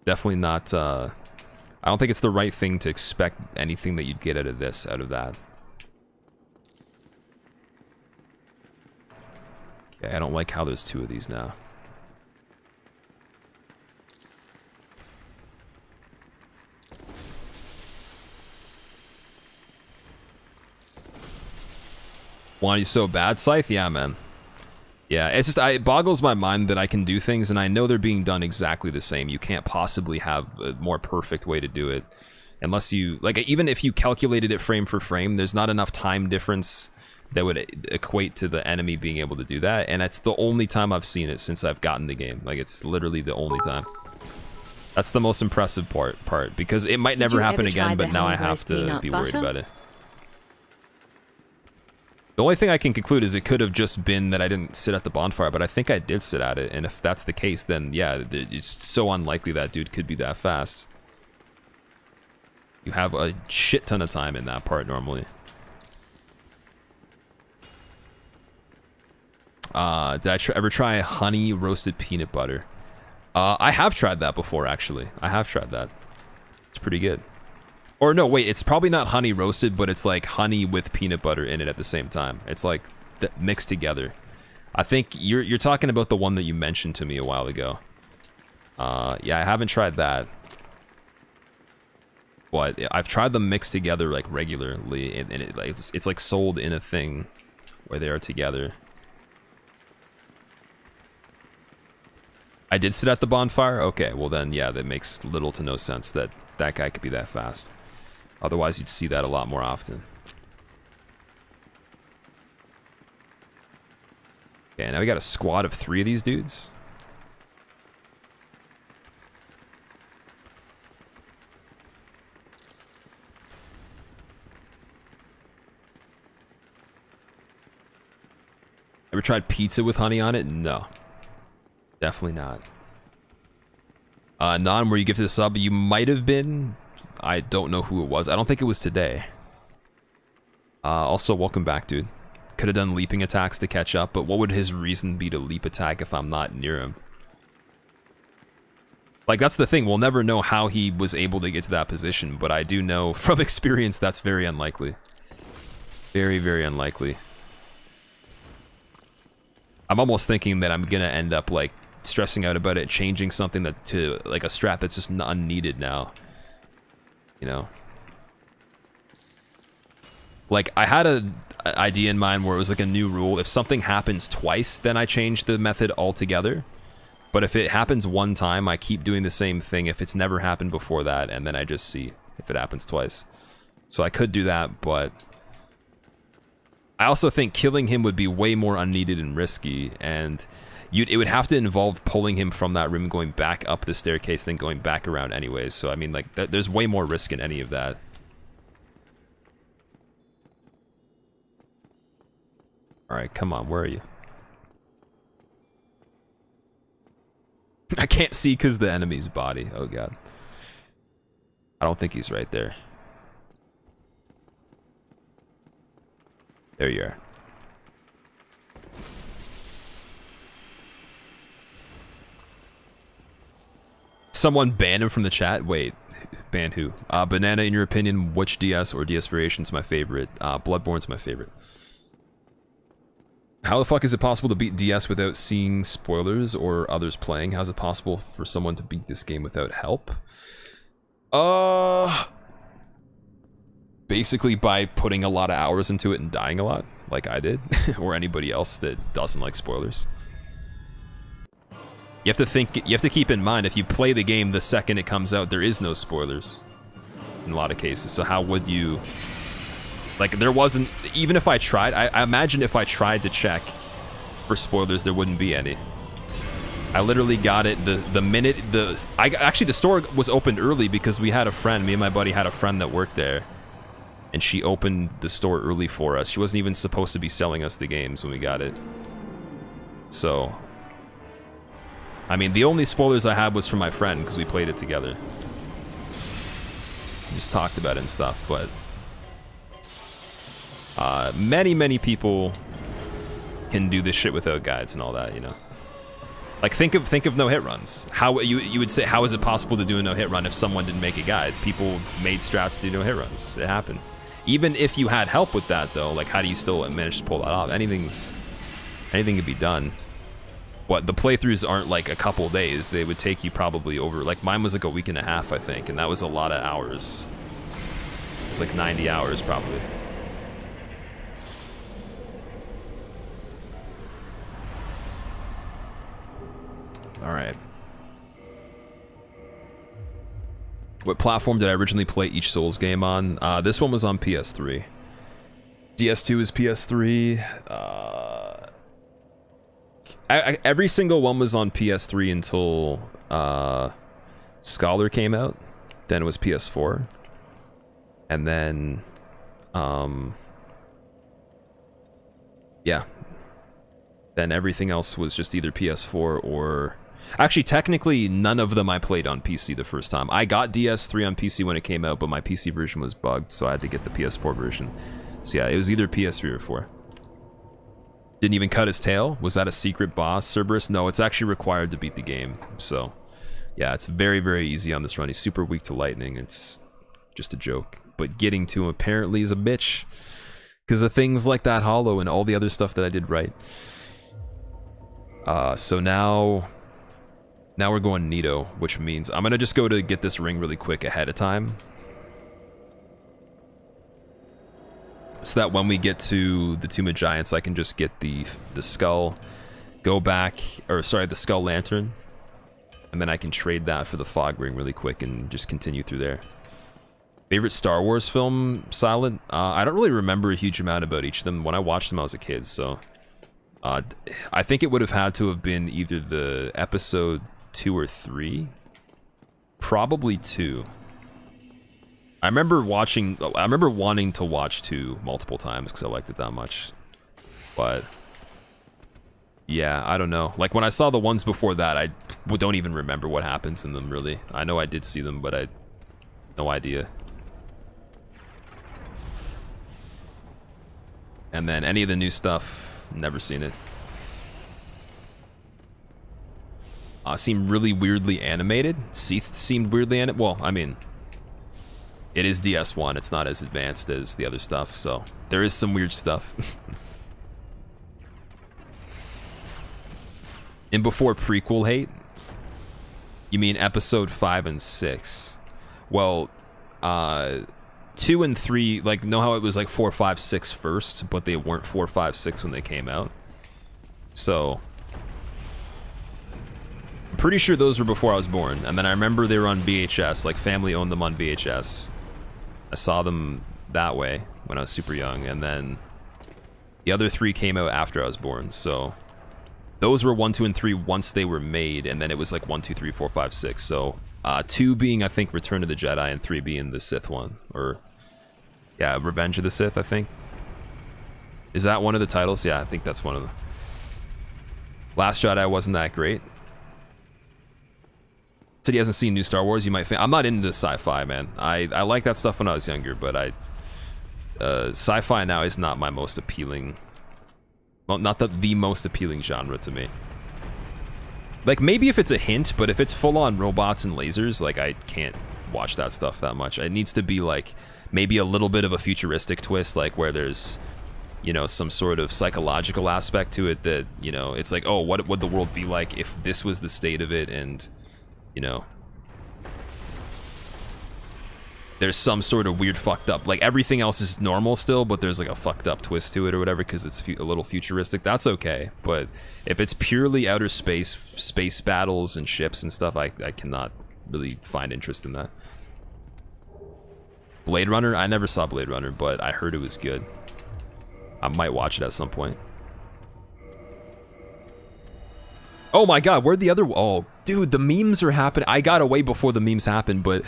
S1: Definitely not, I don't think it's the right thing to expect anything that you'd get out of this, out of that. Okay, I don't like how there's 2 of these now. Want you so bad, Scythe? Yeah, man. Yeah, it's just, it boggles my mind that I can do things, and I know they're being done exactly the same. You can't possibly have a more perfect way to do it. Unless you, like, even if you calculated it frame for frame, there's not enough time difference that would equate to the enemy being able to do that, and that's the only time I've seen it since I've gotten the game. Like, it's literally the only time. That's the most impressive part, because it might never happen again, but now I have to be worried about it. The only thing I can conclude is it could have just been that I didn't sit at the bonfire, but I think I did sit at it, and if that's the case, then yeah, it's so unlikely that dude could be that fast. You have a shit ton of time in that part normally. Did I ever try honey roasted peanut butter? I have tried that before, actually. I have tried that. It's pretty good. Or no, wait, it's probably not honey roasted, but it's like honey with peanut butter in it at the same time. It's like mixed together. I think you're talking about the one that you mentioned to me a while ago. Yeah, I haven't tried that. But I've tried them mixed together like regularly, and it's like sold in a thing where they are together. I did sit at the bonfire? Okay, well then, yeah, that makes little to no sense that that guy could be that fast. Otherwise, you'd see that a lot more often. Okay, now we got a squad of 3 of these dudes. Ever tried pizza with honey on it? No. Definitely not. Non, were you gifted a sub? You might have been. I don't know who it was. I don't think it was today. Also, welcome back, dude. Could have done leaping attacks to catch up, but what would his reason be to leap attack if I'm not near him? Like, that's the thing. We'll never know how he was able to get to that position, but I do know from experience that's very unlikely. Very, very unlikely. I'm almost thinking that I'm gonna end up, like, stressing out about it, changing something that to, like, a strat that's just unneeded now. You know? Like, I had an idea in mind where it was like a new rule. If something happens twice, then I change the method altogether. But if it happens one time, I keep doing the same thing if it's never happened before that, and then I just see if it happens twice. So I could do that, but I also think killing him would be way more unneeded and risky, and it would have to involve pulling him from that room, going back up the staircase, then going back around anyways. So I mean, like, there's way more risk in any of that. Alright, come on, where are you? I can't see because the enemy's body. Oh god. I don't think he's right there. There you are. Someone banned him from the chat? Wait, ban who? Banana, in your opinion, which DS or DS variation's my favorite? Bloodborne's my favorite. How the fuck is it possible to beat DS without seeing spoilers or others playing? How's it possible for someone to beat this game without help? Basically by putting a lot of hours into it and dying a lot, like I did, or anybody else that doesn't like spoilers. You have to keep in mind, if you play the game the second it comes out, there is no spoilers in a lot of cases. So how would you... Like, there wasn't... Even if I tried... I imagine if I tried to check for spoilers, there wouldn't be any. I literally got it the minute... Actually, the store was opened early because we had a friend. Me and my buddy had a friend that worked there. And she opened the store early for us. She wasn't even supposed to be selling us the games when we got it. So... I mean, the only spoilers I had was from my friend because we played it together. We just talked about it and stuff, but... many people can do this shit without guides and all that, you know. Like, think of no-hit runs. How you would say, how is it possible to do a no-hit run if someone didn't make a guide? People made strats to do no-hit runs. It happened. Even if you had help with that, though, like, how do you still manage to pull that off? Anything can be done. What, the playthroughs aren't like a couple days. They would take you probably over, like, mine was like a week and a half, I think, and that was a lot of hours. It was like 90 hours, probably. Alright. What platform did I originally play each Souls game on? This one was on PS3. DS2 is PS3. Every single one was on PS3 until Scholar came out. Then it was PS4. And then... yeah. Then everything else was just either PS4 or... Actually, technically, none of them I played on PC the first time. I got DS3 on PC when it came out, but my PC version was bugged, so I had to get the PS4 version. So yeah, it was either PS3 or 4. Didn't even cut his tail? Was that a secret boss, Cerberus? No, it's actually required to beat the game. So, yeah, it's very, very easy on this run. He's super weak to lightning. It's just a joke. But getting to him apparently is a bitch. Because of things like that hollow and all the other stuff that I did right. So now we're going Nito, which means I'm going to just go to get this ring really quick ahead of time. So that when we get to the Tomb of Giants, I can just get the skull, go back, or sorry, the skull lantern, and then I can trade that for the fog ring really quick and just continue through there. Favorite Star Wars film, Silent? I don't really remember a huge amount about each of them. When I watched them, I was a kid, so... I think it would have had to have been either the episode 2 or 3. Probably 2. I remember wanting to watch 2 multiple times because I liked it that much. But yeah, I don't know. Like when I saw the ones before that, I don't even remember what happens in them really. I know I did see them, but I no idea. And then any of the new stuff, never seen it. Seemed really weirdly animated. Seath seemed weirdly animated. Well, I mean, it is DS1. It's not as advanced as the other stuff, so there is some weird stuff. And before prequel hate, you mean episode 5 and 6? Well, 2 and 3, like, know how it was like 4, 5, 6 first, but they weren't 4, 5, 6 when they came out. So I'm pretty sure those were before I was born, and then I remember they were on VHS, like family owned them on VHS. I saw them that way when I was super young, and then the other 3 came out after I was born. So those were 1, 2, and 3 once they were made, and then it was like 1, 2, 3, 4, 5, 6. So 2 being, I think, Return of the Jedi, and 3 being the Sith one, or yeah, Revenge of the Sith, I think. Is that one of the titles? Yeah, I think that's one of them. Last Jedi wasn't that great. Said he hasn't seen new Star Wars. You might think I'm not into sci-fi, man. I like that stuff when I was younger, but sci-fi now is not my most appealing. Well, not the most appealing genre to me. Like, maybe if it's a hint, but if it's full-on robots and lasers, like, I can't watch that stuff that much. It needs to be like maybe a little bit of a futuristic twist, like where there's, you know, some sort of psychological aspect to it that, you know, it's like, oh, what would the world be like if this was the state of it, and, you know, there's some sort of weird fucked up, like everything else is normal still, but there's like a fucked up twist to it or whatever because it's a little futuristic. That's okay, but if it's purely outer space battles and ships and stuff, I cannot really find interest in that. Blade Runner, I never saw Blade Runner, but I heard it was good. I might watch it at some point. Oh my god, where'd the other... Oh, dude, the memes are happening. I got away before the memes happened, but...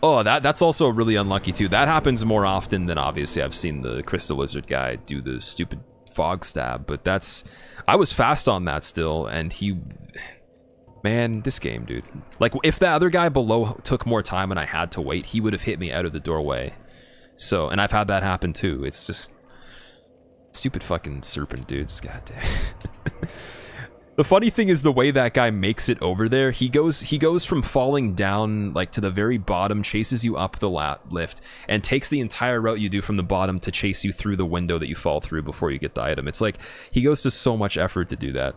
S1: Oh, that's also really unlucky too. That happens more often than obviously I've seen the Crystal Lizard guy do the stupid fog stab, but that's... I was fast on that still, and he... Man, this game, dude. Like, if the other guy below took more time and I had to wait, he would have hit me out of the doorway. So, and I've had that happen too. It's just... Stupid fucking serpent dudes, goddamn. The funny thing is the way that guy makes it over there. He goes from falling down like to the very bottom, chases you up the lift, and takes the entire route you do from the bottom to chase you through the window that you fall through before you get the item. It's like he goes to so much effort to do that.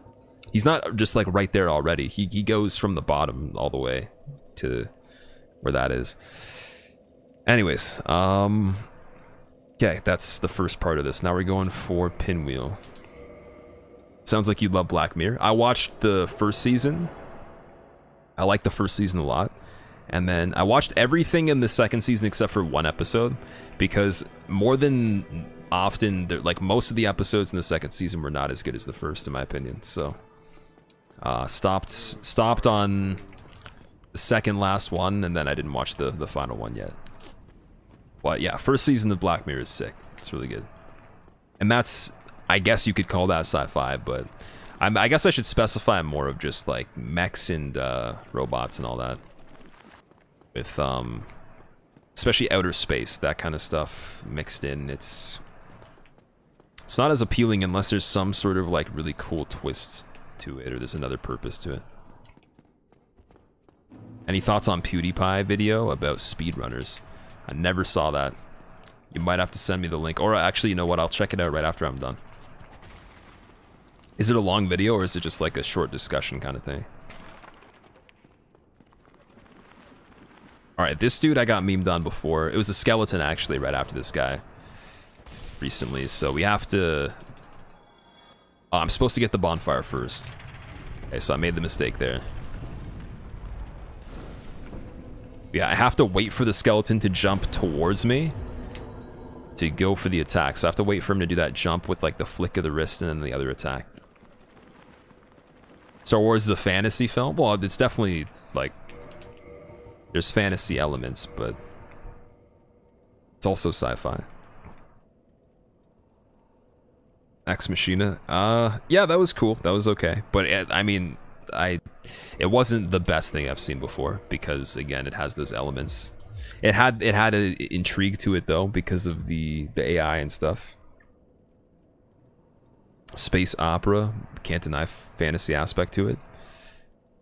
S1: He's not just like right there already. He goes from the bottom all the way to where that is. Anyways, okay, that's the first part of this. Now we're going for Pinwheel. Sounds like you love Black Mirror. I watched the first season. I like the first season a lot. And then I watched everything in the second season except for one episode, because more than often, like most of the episodes in the second season were not as good as the first, in my opinion. So stopped on the second last one, and then I didn't watch the final one yet. But yeah, first season of Black Mirror is sick. It's really good. And that's, I guess you could call that sci-fi, but I guess I should specify more of just like mechs and robots and all that. With especially outer space, that kind of stuff mixed in. It's not as appealing unless there's some sort of like really cool twist to it, or there's another purpose to it. Any thoughts on PewDiePie video about speedrunners? I never saw that. You might have to send me the link, or actually, you know what? I'll check it out right after I'm done. Is it a long video, or is it just like a short discussion kind of thing? Alright, this dude I got memed on before. It was a skeleton, actually, right after this guy. Recently, so we have to... Oh, I'm supposed to get the bonfire first. Okay, so I made the mistake there. Yeah, I have to wait for the skeleton to jump towards me to go for the attack. So I have to wait for him to do that jump with like the flick of the wrist and then the other attack. Star Wars is a fantasy film? Well, it's definitely like... There's fantasy elements, but... It's also sci-fi. Ex Machina? Yeah, that was cool. That was okay. But I mean, it wasn't the best thing I've seen before, because again, it has those elements. It had an intrigue to it though, because of the AI and stuff. Space opera, can't deny fantasy aspect to it.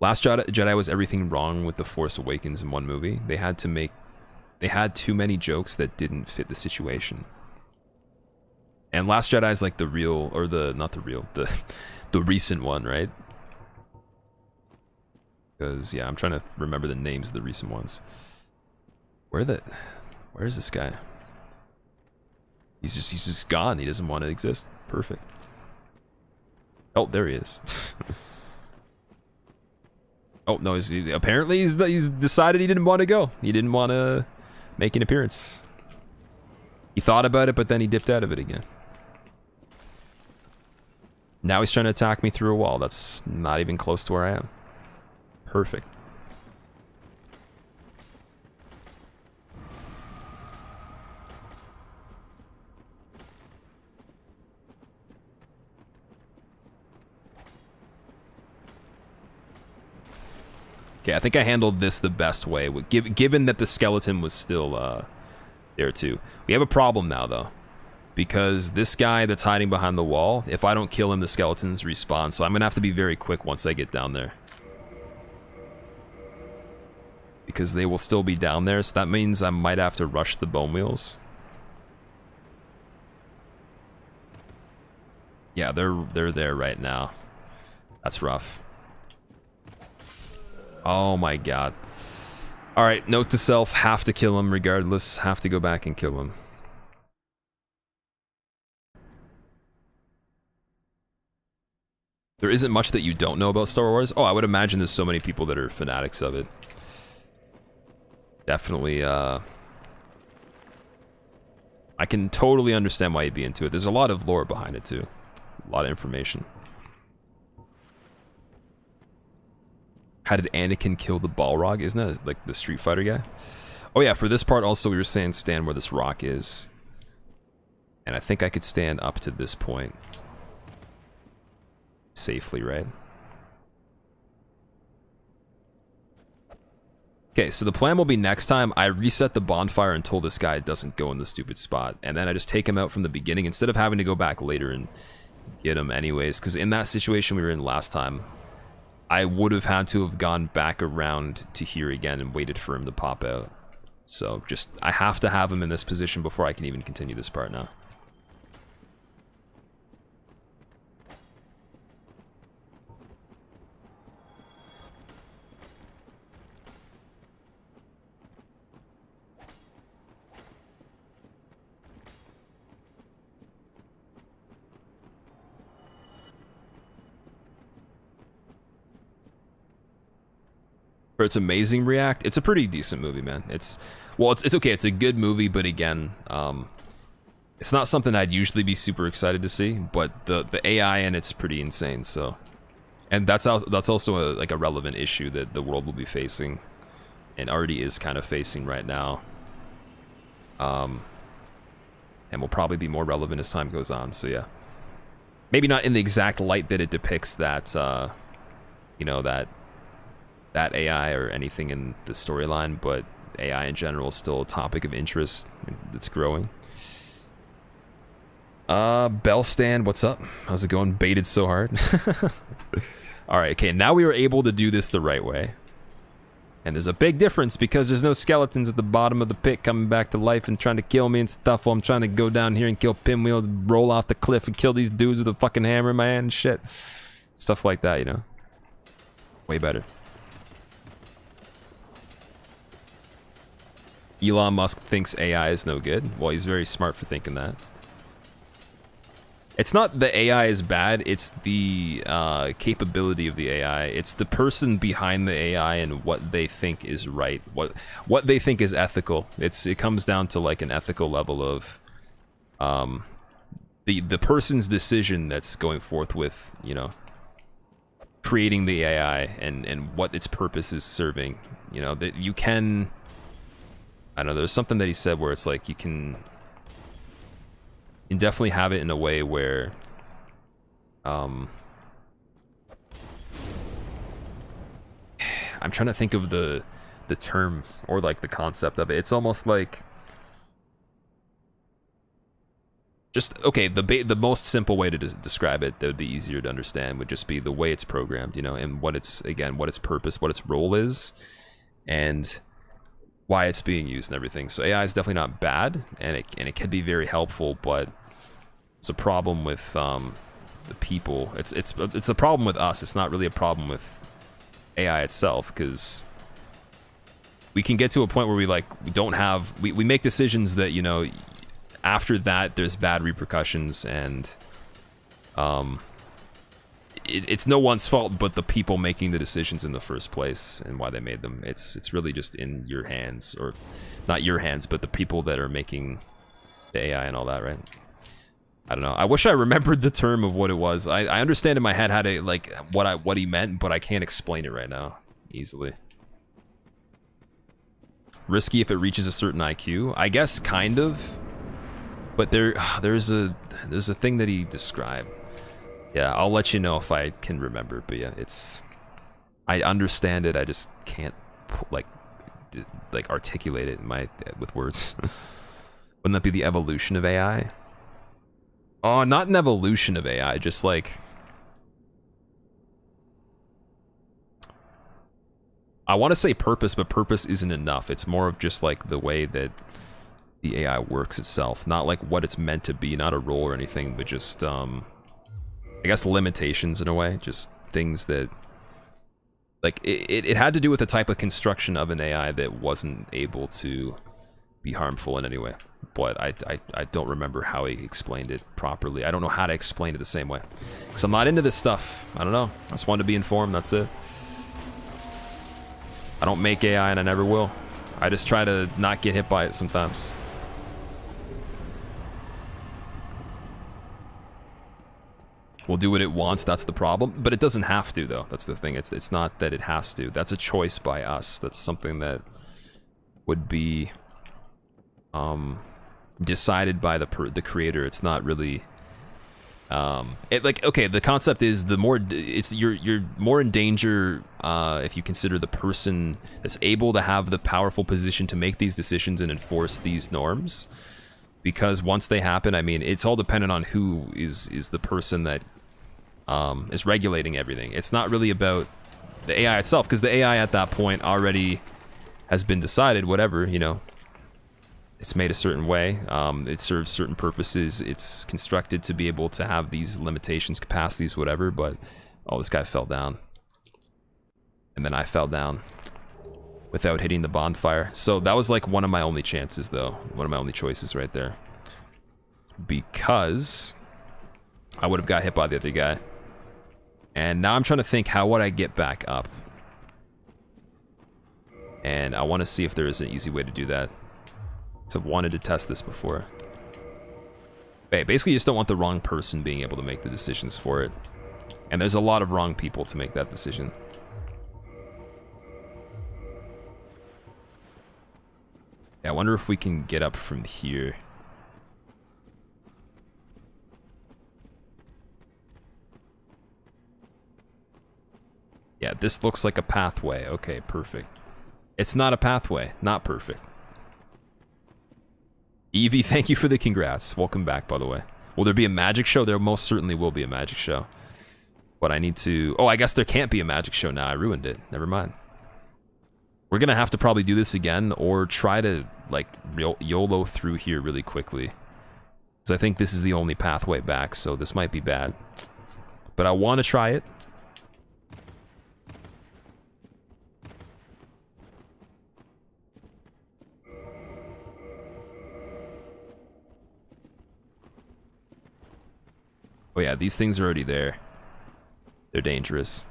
S1: Last Jedi was everything wrong with The Force Awakens in one movie. They had too many jokes that didn't fit the situation. And Last Jedi is like the real, or the recent one, right? Because yeah, I'm trying to remember the names of the recent ones. Where is this guy? He's just gone. He doesn't want to exist. Perfect. Oh, there he is. Oh no, apparently he's decided he didn't want to go. He didn't want to make an appearance. He thought about it, but then he dipped out of it again. Now he's trying to attack me through a wall. That's not even close to where I am. Perfect. Okay, I think I handled this the best way, given that the skeleton was still there too. We have a problem now, though, because this guy that's hiding behind the wall, if I don't kill him, the skeletons respawn, so I'm going to have to be very quick once I get down there. Because they will still be down there, so that means I might have to rush the bone wheels. Yeah, they're there right now. That's rough. Oh my god. Alright, note to self, have to kill him regardless. Have to go back and kill him. There isn't much that you don't know about Star Wars. Oh, I would imagine there's so many people that are fanatics of it. Definitely, I can totally understand why you'd be into it. There's a lot of lore behind it, too. A lot of information. How did Anakin kill the Balrog? Isn't that like the Street Fighter guy? Oh yeah, for this part also we were saying stand where this rock is. And I think I could stand up to this point. Safely, right? Okay, so the plan will be next time I reset the bonfire until this guy doesn't go in the stupid spot. And then I just take him out from the beginning instead of having to go back later and get him anyways. Because in that situation we were in last time, I would have had to have gone back around to here again and waited for him to pop out. So just, I have to have him in this position before I can even continue this part now. For its amazing react, it's a pretty decent movie, man. It's okay, it's a good movie, but again, it's not something I'd usually be super excited to see, but the AI in it's pretty insane, so. And that's also like a relevant issue that the world will be facing, and already is kind of facing right now. And will probably be more relevant as time goes on, so yeah. Maybe not in the exact light that it depicts that, you know, that AI or anything in the storyline, but AI in general is still a topic of interest that's growing. Bell stand, what's up? How's it going? Baited so hard. Alright, okay, now we were able to do this the right way. And there's a big difference because there's no skeletons at the bottom of the pit coming back to life and trying to kill me and stuff while I'm trying to go down here and kill Pinwheel, roll off the cliff and kill these dudes with a fucking hammer in my hand and shit. Stuff like that, you know? Way better. Elon Musk thinks AI is no good. Well, he's very smart for thinking that. It's not the AI is bad, it's the capability of the AI. It's the person behind the AI and what they think is right, what they think is ethical. It comes down to like an ethical level of the person's decision that's going forth with, you know, creating the AI and what its purpose is serving. You know, that you can, I don't know, there's something that he said where it's like you can definitely have it in a way where I'm trying to think of the term or like the concept of it. It's almost like just, okay, the most simple way to describe it that would be easier to understand would just be the way it's programmed, you know, and what its, again, what its purpose, what its role is, and why it's being used and everything. So AI is definitely not bad, and it can be very helpful, but it's a problem with the people. It's a problem with us. It's not really a problem with AI itself, because we can get to a point where we make decisions that, you know, after that there's bad repercussions, and it's no one's fault but the people making the decisions in the first place and why they made them. It's really just in your hands, or not your hands, but the people that are making the AI and all that, right? I don't know. I wish I remembered the term of what it was. I understand in my head how to, like, what he meant, but I can't explain it right now easily. Risky if it reaches a certain IQ? I guess kind of. But there's a thing that he described. Yeah, I'll let you know if I can remember, but yeah, I understand it, I just can't like articulate it with words. Wouldn't that be the evolution of AI? Oh, not an evolution of AI, just like... I want to say purpose, but purpose isn't enough. It's more of just like the way that the AI works itself. Not like what it's meant to be, not a role or anything, but just, I guess limitations in a way. Just things that... Like, it had to do with the type of construction of an AI that wasn't able to be harmful in any way. But I don't remember how he explained it properly. I don't know how to explain it the same way. Because I'm not into this stuff. I don't know. I just wanted to be informed, that's it. I don't make AI and I never will. I just try to not get hit by it sometimes. Will do what it wants, that's the problem. But it doesn't have to, though. That's the thing. It's not that it has to. That's a choice by us. That's something that would be decided by the creator. It's not really okay, the concept is the more you're more in danger if you consider the person that's able to have the powerful position to make these decisions and enforce these norms. Because once they happen, I mean, it's all dependent on who is the person that is regulating everything. It's not really about the AI itself, because the AI at that point already has been decided, whatever, you know. It's made a certain way, it serves certain purposes, it's constructed to be able to have these limitations, capacities, whatever, but, oh, this guy fell down. And then I fell down without hitting the bonfire. So that was like one of my only chances, though. One of my only choices right there. Because I would have got hit by the other guy. And now I'm trying to think, how would I get back up? And I want to see if there is an easy way to do that. So I've wanted to test this before. Okay, basically you just don't want the wrong person being able to make the decisions for it. And there's a lot of wrong people to make that decision. Yeah, I wonder if we can get up from here. Yeah, this looks like a pathway. Okay, perfect. It's not a pathway. Not perfect. Evie, thank you for the congrats. Welcome back, by the way. Will there be a magic show? There most certainly will be a magic show. But I need to... Oh, I guess there can't be a magic show now. I ruined it. Never mind. We're gonna have to probably do this again, or try to, like, YOLO through here really quickly. Because I think this is the only pathway back, so this might be bad. But I want to try it. Oh yeah, these things are already there. They're dangerous.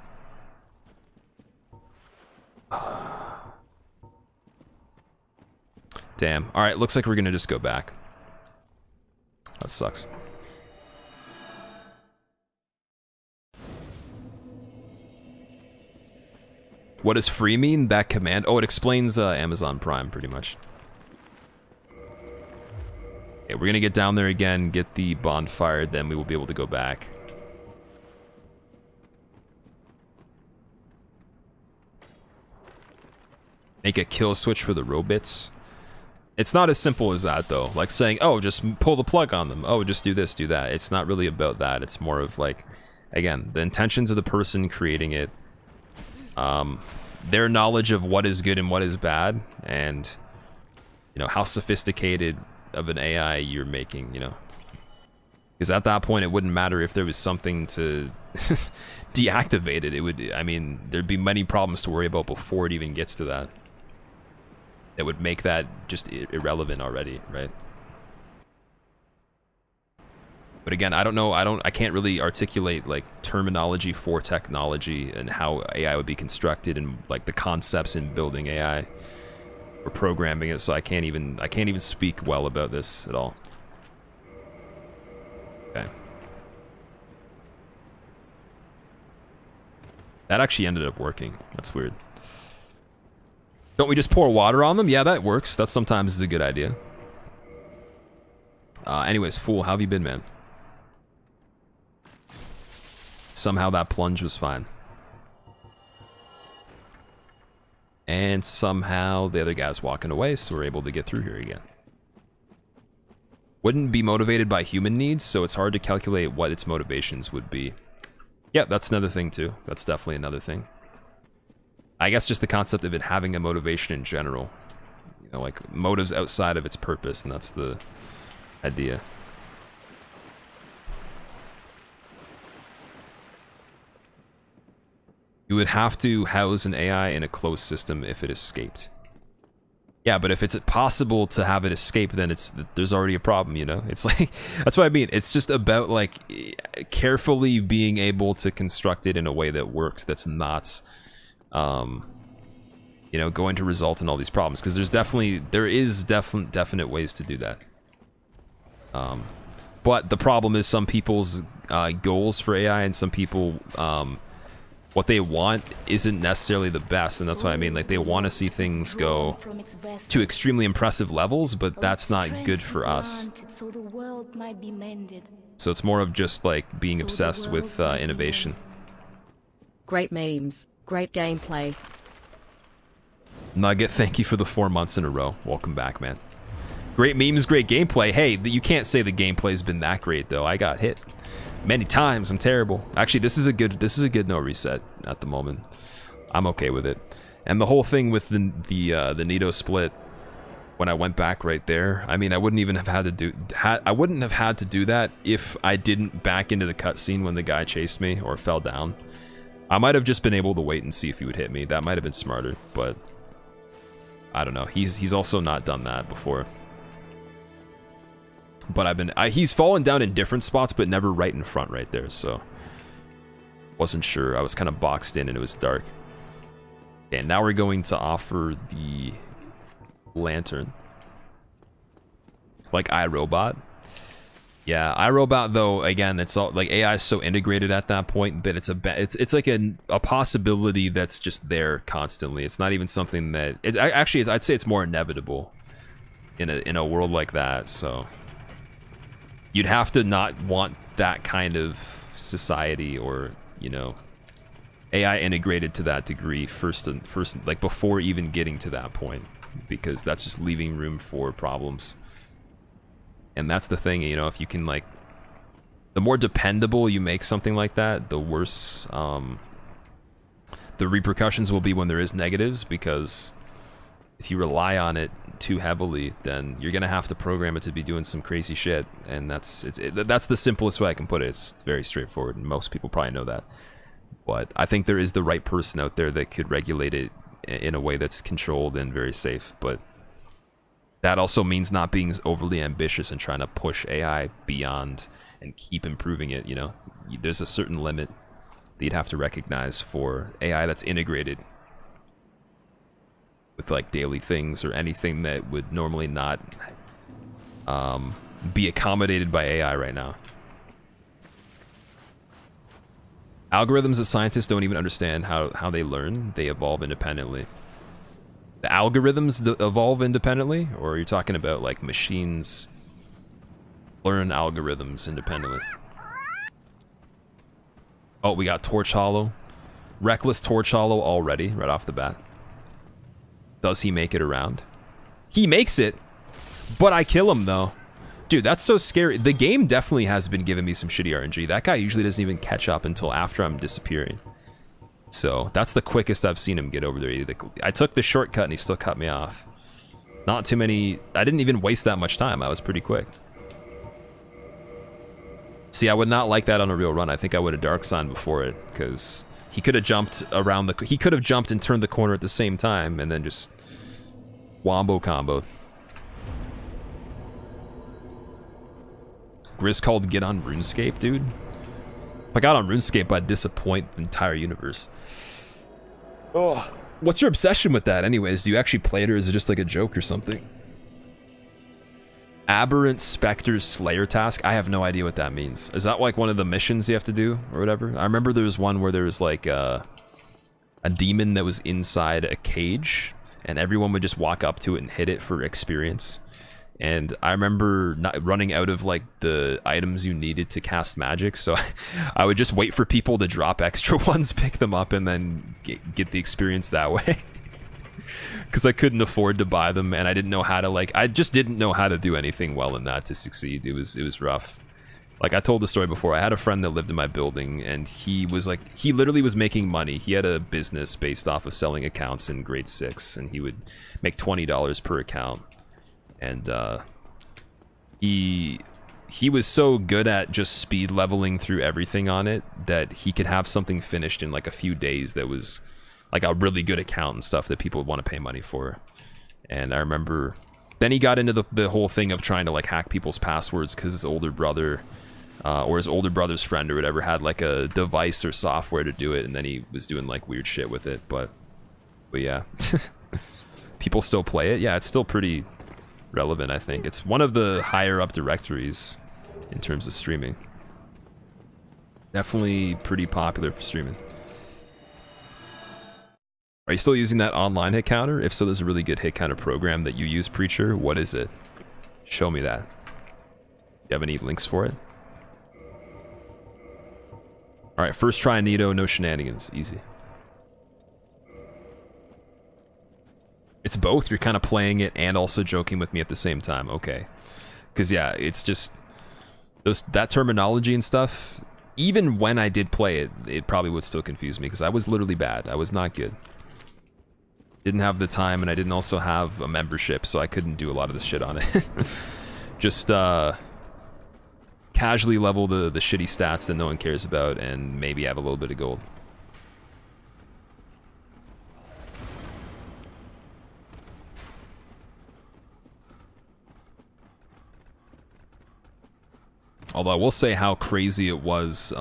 S1: Damn. Alright, looks like we're gonna just go back. That sucks. What does free mean? That command? Oh, it explains Amazon Prime, pretty much. Okay, we're gonna get down there again, get the bonfire, then we will be able to go back. Make a kill switch for the robots. It's not as simple as that, though. Like saying, oh, just pull the plug on them. Oh, just do this, do that. It's not really about that. It's more of like, again, the intentions of the person creating it. Their knowledge of what is good and what is bad. And, you know, how sophisticated of an AI you're making, you know. Because at that point, it wouldn't matter if there was something to deactivate it. It would, I mean, there'd be many problems to worry about before it even gets to that. That would make that just irrelevant already, right? But again, I don't know, I can't really articulate like terminology for technology and how AI would be constructed and like the concepts in building AI or programming it, so I can't even speak well about this at all. That actually ended up working. That's weird. Don't we just pour water on them? Yeah, that works. That sometimes is a good idea. Anyways, Fool, how have you been, man? Somehow that plunge was fine. And somehow the other guy's walking away, so we're able to get through here again. Wouldn't be motivated by human needs, so it's hard to calculate what its motivations would be. Yeah, that's another thing too. That's definitely another thing. I guess just the concept of it having a motivation in general. You know, like motives outside of its purpose, and that's the idea. You would have to house an AI in a closed system if it escaped. Yeah, but if it's possible to have it escape, then there's already a problem, you know? It's like, that's what I mean. It's just about like carefully being able to construct it in a way that works, that's not, you know, going to result in all these problems. Because there is definite ways to do that. But the problem is some people's goals for AI and some people, what they want isn't necessarily the best, and that's what I mean. Like, they want to see things go to extremely impressive levels, but that's not good for us. So it's more of just like being obsessed with innovation.
S2: Great memes, great gameplay.
S1: Nugget, thank you for the 4 months in a row. Welcome back, man. Great memes, great gameplay. Hey, you can't say the gameplay's been that great though. I got hit many times. I'm terrible. Actually, this is a good no reset at the moment. I'm okay with it. And the whole thing with the Nito split, when I went back right there, I mean, I wouldn't even have had to do I wouldn't have had to do that if I didn't back into the cutscene when the guy chased me or fell down. I might have just been able to wait and see if he would hit me. That might have been smarter, but I don't know. He's also not done that before. But he's fallen down in different spots, but never right in front right there, so wasn't sure. I was kind of boxed in and it was dark. And now we're going to offer the lantern. Like iRobot. Yeah, iRobot though, again, it's all like AI is so integrated at that point that it's like a possibility that's just there constantly. It's not even something that actually I'd say it's more inevitable in a world like that, so you'd have to not want that kind of society or, you know, AI integrated to that degree first, like before even getting to that point, because that's just leaving room for problems. And that's the thing, you know, if you can like, the more dependable you make something like that, the worse the repercussions will be when there is negatives, because if you rely on it too heavily, then you're gonna have to program it to be doing some crazy shit, and that's the simplest way I can put it. It's very straightforward, and most people probably know that. But I think there is the right person out there that could regulate it in a way that's controlled and very safe. But that also means not being overly ambitious and trying to push AI beyond and keep improving it. You know, there's a certain limit that you'd have to recognize for AI that's integrated with like daily things or anything that would normally not be accommodated by AI right now. Algorithms that scientists don't even understand how they learn. They evolve independently. The algorithms that evolve independently, or are you talking about like machines learn algorithms independently? Oh, we got Torch Hollow. Reckless Torch Hollow already, right off the bat. Does he make it around? He makes it, but I kill him though. Dude, that's so scary. The game definitely has been giving me some shitty RNG. That guy usually doesn't even catch up until after I'm disappearing. So that's the quickest I've seen him get over there. I took the shortcut and he still cut me off. Not too many. I didn't even waste that much time. I was pretty quick. See, I would not like that on a real run. I think I would have dark signed before it, because he could have jumped around he could have jumped and turned the corner at the same time and then just wombo combo. Grizz called get on RuneScape, dude. If I got on RuneScape, I'd disappoint the entire universe. Oh, what's your obsession with that anyways? Do you actually play it, or is it just like a joke or something? Aberrant Spectre's Slayer task? I have no idea what that means. Is that like one of the missions you have to do or whatever? I remember there was one where there was like a demon that was inside a cage, and everyone would just walk up to it and hit it for experience. And I remember not running out of like the items you needed to cast magic, so I would just wait for people to drop extra ones, pick them up, and then get the experience that way. Because I couldn't afford to buy them, and I didn't know how to I just didn't know how to do anything well in that to succeed. It was rough. Like I told the story before, I had a friend that lived in my building, and he literally was making money. He had a business based off of selling accounts in grade 6, and he would make $20 per account. And he was so good at just speed leveling through everything on it that he could have something finished in like a few days that was like a really good account and stuff that people would want to pay money for. And I remember then he got into the whole thing of trying to like hack people's passwords because his older brother or his older brother's friend or whatever had like a device or software to do it, and then he was doing like weird shit with it. But yeah. People still play it. Yeah, it's still pretty relevant, I think. It's one of the higher up directories in terms of streaming. Definitely pretty popular for streaming. Are you still using that online hit counter? If so, there's a really good hit counter program that you use, Preacher. What is it? Show me that. Do you have any links for it? Alright, first try Nito, no shenanigans. Easy. It's both. You're kind of playing it and also joking with me at the same time. Okay. Because, yeah, it's just... that terminology and stuff, even when I did play it, it probably would still confuse me because I was literally bad. I was not good. Didn't have the time, and I didn't also have a membership, so I couldn't do a lot of this shit on it. Just, casually level the shitty stats that no one cares about and maybe have a little bit of gold. Although I will say how crazy it was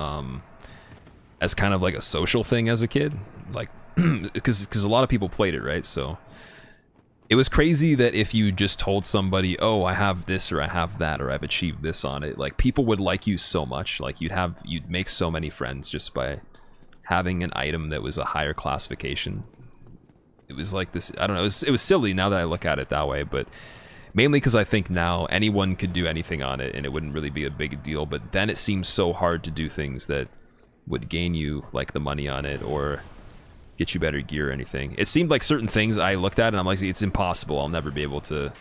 S1: as kind of like a social thing as a kid. Like, because a lot of people played it, right? So it was crazy that if you just told somebody, oh, I have this or I have that or I've achieved this on it, like people would like you so much. Like you'd make so many friends just by having an item that was a higher classification. It was like this, I don't know, it was silly now that I look at it that way, but mainly because I think now anyone could do anything on it and it wouldn't really be a big deal, but then it seems so hard to do things that would gain you like the money on it or get you better gear or anything. It seemed like certain things I looked at and I'm like, it's impossible. I'll never be able to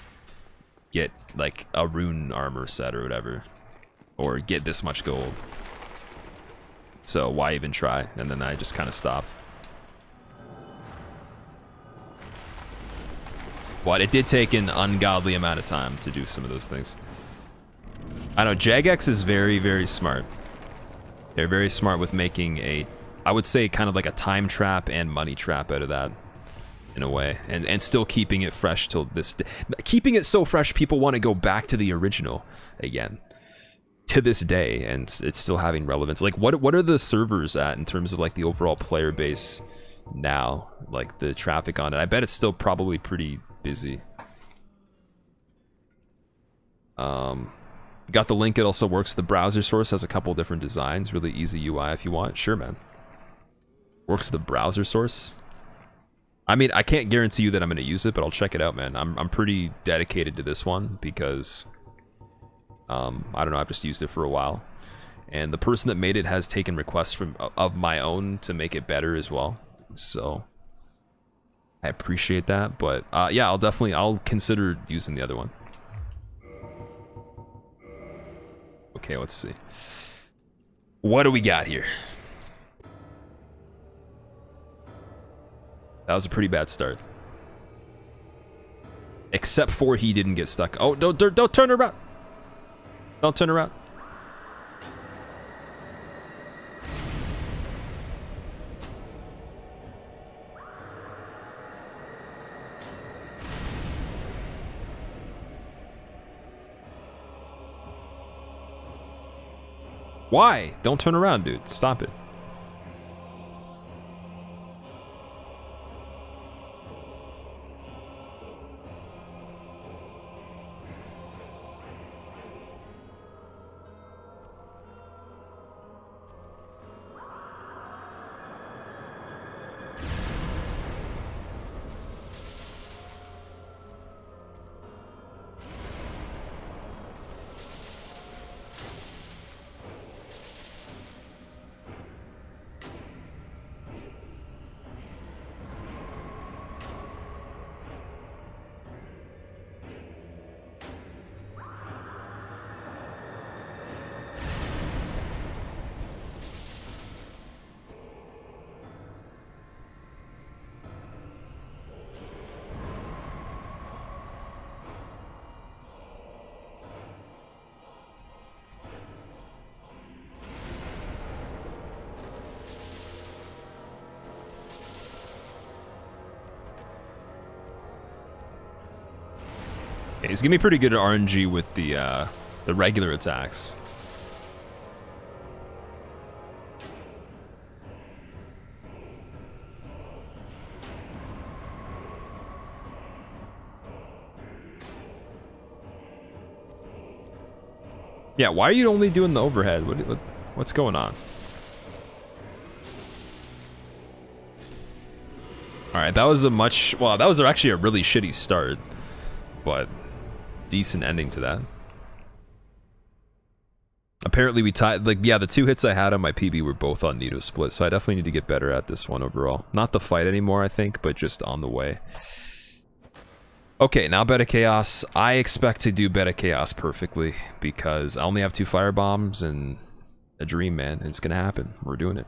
S1: get like a rune armor set or whatever, or get this much gold. So why even try? And then I just kind of stopped. But it did take an ungodly amount of time to do some of those things. I know Jagex is very, very smart. They're very smart with making a, I would say, kind of like a time trap and money trap out of that, in a way, and still keeping it fresh till this day. Keeping it so fresh, people want to go back to the original again to this day, and it's still having relevance. Like, what are the servers at in terms of like the overall player base now? Like the traffic on it, I bet it's still probably pretty busy. Got the link. It also works. The browser source has a couple different designs. Really easy UI if you want. Sure, man. Works with the browser source. I mean, I can't guarantee you that I'm going to use it, but I'll check it out, man. I'm pretty dedicated to this one because I don't know, I've just used it for a while, and the person that made it has taken requests of my own to make it better as well. So I appreciate that, but yeah, I'll consider using the other one. Okay, let's see. What do we got here? That was a pretty bad start. Except for he didn't get stuck. Oh, don't turn around. Don't turn around. Why? Don't turn around, dude. Stop it. Okay, he's giving me pretty good RNG with the regular attacks. Yeah, why are you only doing the overhead? What's going on? Alright, that was that was actually a really shitty start, but decent ending to that. Apparently we tied, like, yeah, the 2 hits I had on my PB were both on Nido split, so I definitely need to get better at this one overall. Not the fight anymore, I think, but just on the way. Okay, now Beta Chaos. I expect to do Beta Chaos perfectly, because I only have 2 fire bombs and a dream, man. It's gonna happen. We're doing it.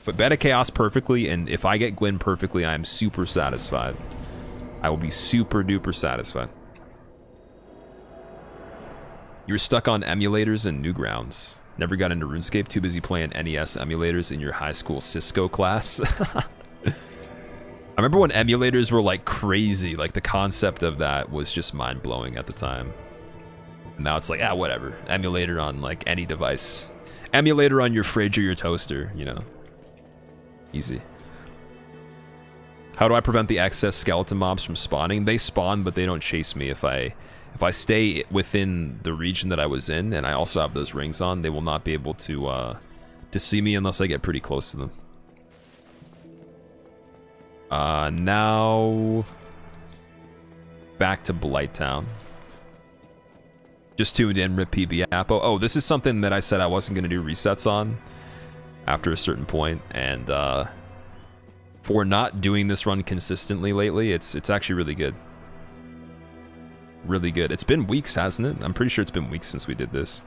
S1: But Beta Chaos perfectly, and if I get Gwyn perfectly, I'm super satisfied. I will be super duper satisfied. You're stuck on emulators and Newgrounds. Never got into RuneScape, too busy playing NES emulators in your high school Cisco class. I remember when emulators were like crazy, like the concept of that was just mind-blowing at the time. Now it's like, ah, whatever. Emulator on like any device. Emulator on your fridge or your toaster, you know. Easy. How do I prevent the excess skeleton mobs from spawning? They spawn, but they don't chase me. If I stay within the region that I was in, and I also have those rings on, they will not be able to see me unless I get pretty close to them. Now back to Blighttown. Just tuned in, rip PB Apo. Oh, this is something that I said I wasn't going to do resets on after a certain point, and for not doing this run consistently lately, it's actually really good. Really good. It's been weeks, hasn't it? I'm pretty sure it's been weeks since we did this.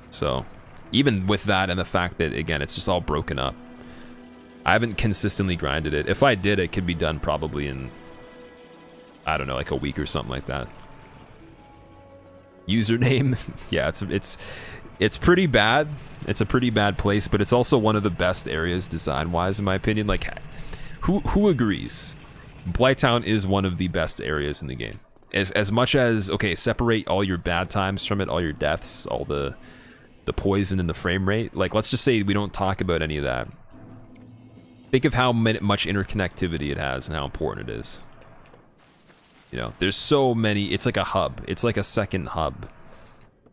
S1: So, even with that and the fact that, again, it's just all broken up, I haven't consistently grinded it. If I did, it could be done probably in, I don't know, like a week or something like that. Username? Yeah, it's pretty bad. It's a pretty bad place, but it's also one of the best areas design-wise, in my opinion. Like, who agrees? Blighttown is one of the best areas in the game. As much as, okay, separate all your bad times from it, all your deaths, all the poison and the frame rate. Like, let's just say we don't talk about any of that. Think of how much interconnectivity it has and how important it is. You know, there's so many. It's like a hub. It's like a second hub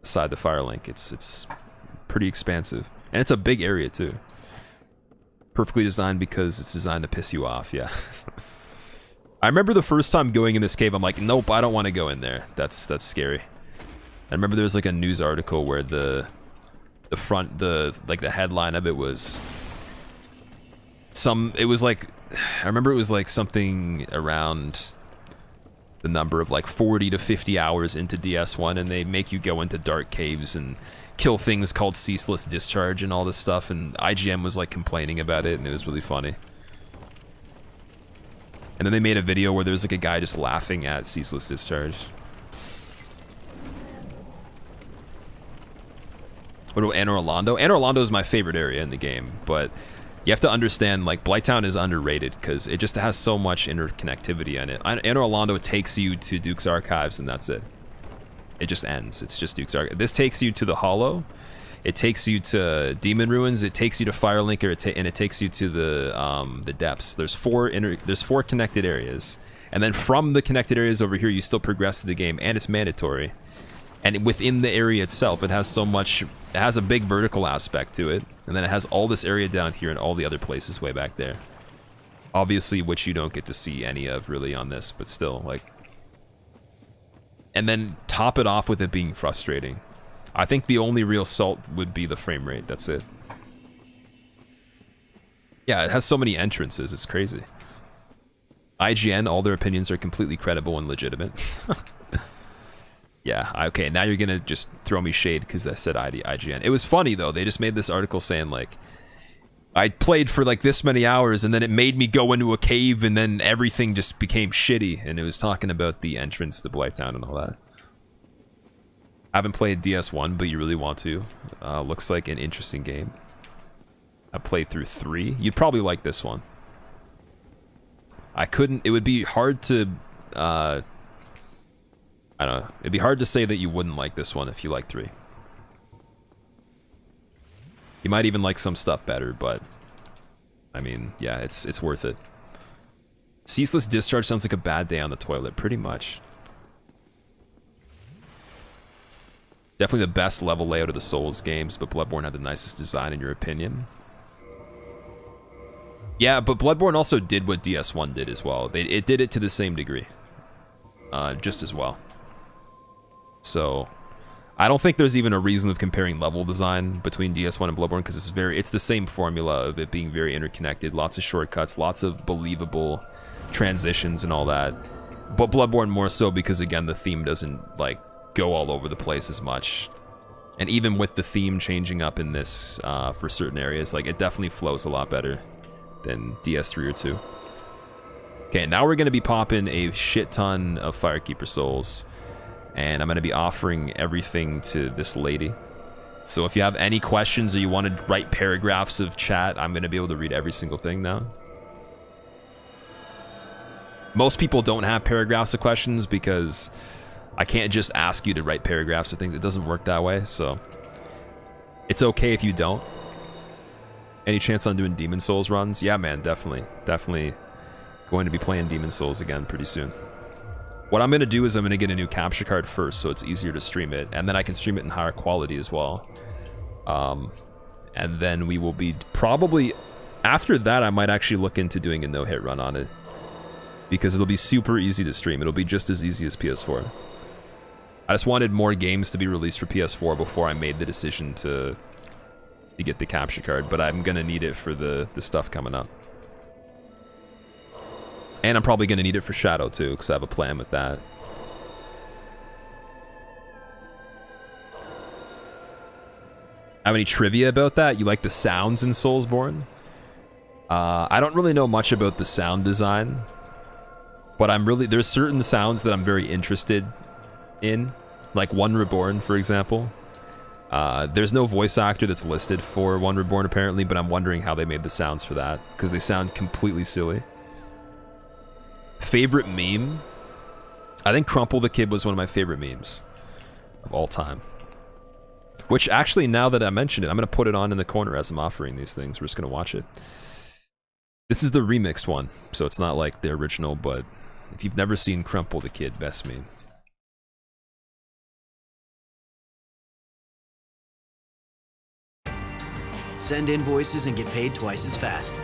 S1: beside the Firelink. It's pretty expansive, and it's a big area too. Perfectly designed because it's designed to piss you off. Yeah. I remember the first time going in this cave, I'm like, nope, I don't want to go in there. That's scary. I remember there was like a news article where the headline of it was it was like, I remember it was like something around the number of like 40 to 50 hours into DS1, and they make you go into dark caves and kill things called ceaseless discharge and all this stuff, and IGN was like complaining about it, and it was really funny. And then they made a video where there's like a guy just laughing at ceaseless discharge. What about Anor Londo? Anor Londo is my favorite area in the game, but you have to understand, like, Blighttown is underrated because it just has so much interconnectivity in it. Anor Londo takes you to Duke's Archives, and that's it. It just ends. It's just Duke's Archives. This takes you to the Hollow. It takes you to Demon Ruins. It takes you to Firelinker, and it takes you to the Depths. There's four connected areas, and then from the connected areas over here, you still progress to the game, and it's mandatory. And within the area itself, it has so much. It has a big vertical aspect to it, and then it has all this area down here and all the other places way back there. Obviously, which you don't get to see any of really on this, but still, like. And then top it off with it being frustrating. I think the only real salt would be the frame rate. That's it. Yeah, it has so many entrances. It's crazy. IGN, all their opinions are completely credible and legitimate. Yeah, okay, now you're gonna just throw me shade because I said IGN. It was funny, though. They just made this article saying, like, I played for, like, this many hours, and then it made me go into a cave, and then everything just became shitty. And it was talking about the entrance to Blighttown and all that. I haven't played DS1, but you really want to. Looks like an interesting game. I played through 3. You'd probably like this one. I couldn't... It would be hard to... I don't know. It'd be hard to say that you wouldn't like this one if you like 3. You might even like some stuff better, but I mean, yeah, it's worth it. Ceaseless Discharge sounds like a bad day on the toilet, pretty much. Definitely the best level layout of the Souls games, but Bloodborne had the nicest design in your opinion. Yeah, but Bloodborne also did what DS1 did as well. It did it to the same degree. Just as well. So, I don't think there's even a reason of comparing level design between DS1 and Bloodborne, because it's the same formula of it being very interconnected, lots of shortcuts, lots of believable transitions and all that. But Bloodborne more so because, again, the theme doesn't, like, go all over the place as much. And even with the theme changing up in this for certain areas, like, it definitely flows a lot better than DS3 or 2. Okay, now we're going to be popping a shit ton of Firekeeper Souls. And I'm going to be offering everything to this lady. So if you have any questions or you want to write paragraphs of chat, I'm going to be able to read every single thing now. Most people don't have paragraphs of questions because I can't just ask you to write paragraphs of things. It doesn't work that way, so it's okay if you don't. Any chance on doing Demon Souls runs? Yeah, man, definitely. Definitely going to be playing Demon Souls again pretty soon. What I'm going to do is I'm going to get a new capture card first so it's easier to stream it, and then I can stream it in higher quality as well. And then we will be probably... After that, I might actually look into doing a no-hit run on it. Because it'll be super easy to stream. It'll be just as easy as PS4. I just wanted more games to be released for PS4 before I made the decision to get the capture card, but I'm gonna need it for the stuff coming up. And I'm probably gonna need it for Shadow too, because I have a plan with that. Have any trivia about that? You like the sounds in Soulsborne? I don't really know much about the sound design, but there's certain sounds that I'm very interested in, like One Reborn, for example. There's no voice actor that's listed for One Reborn apparently, but I'm wondering how they made the sounds for that, because they sound completely silly. Favorite meme? I think Crumple the Kid was one of my favorite memes of all time. Which actually, now that I mention it, I'm going to put it on in the corner as I'm offering these things. We're just going to watch it. This is the remixed one, so it's not like the original, but if you've never seen Crumple the Kid, best meme.
S5: Send invoices and get paid twice as fast.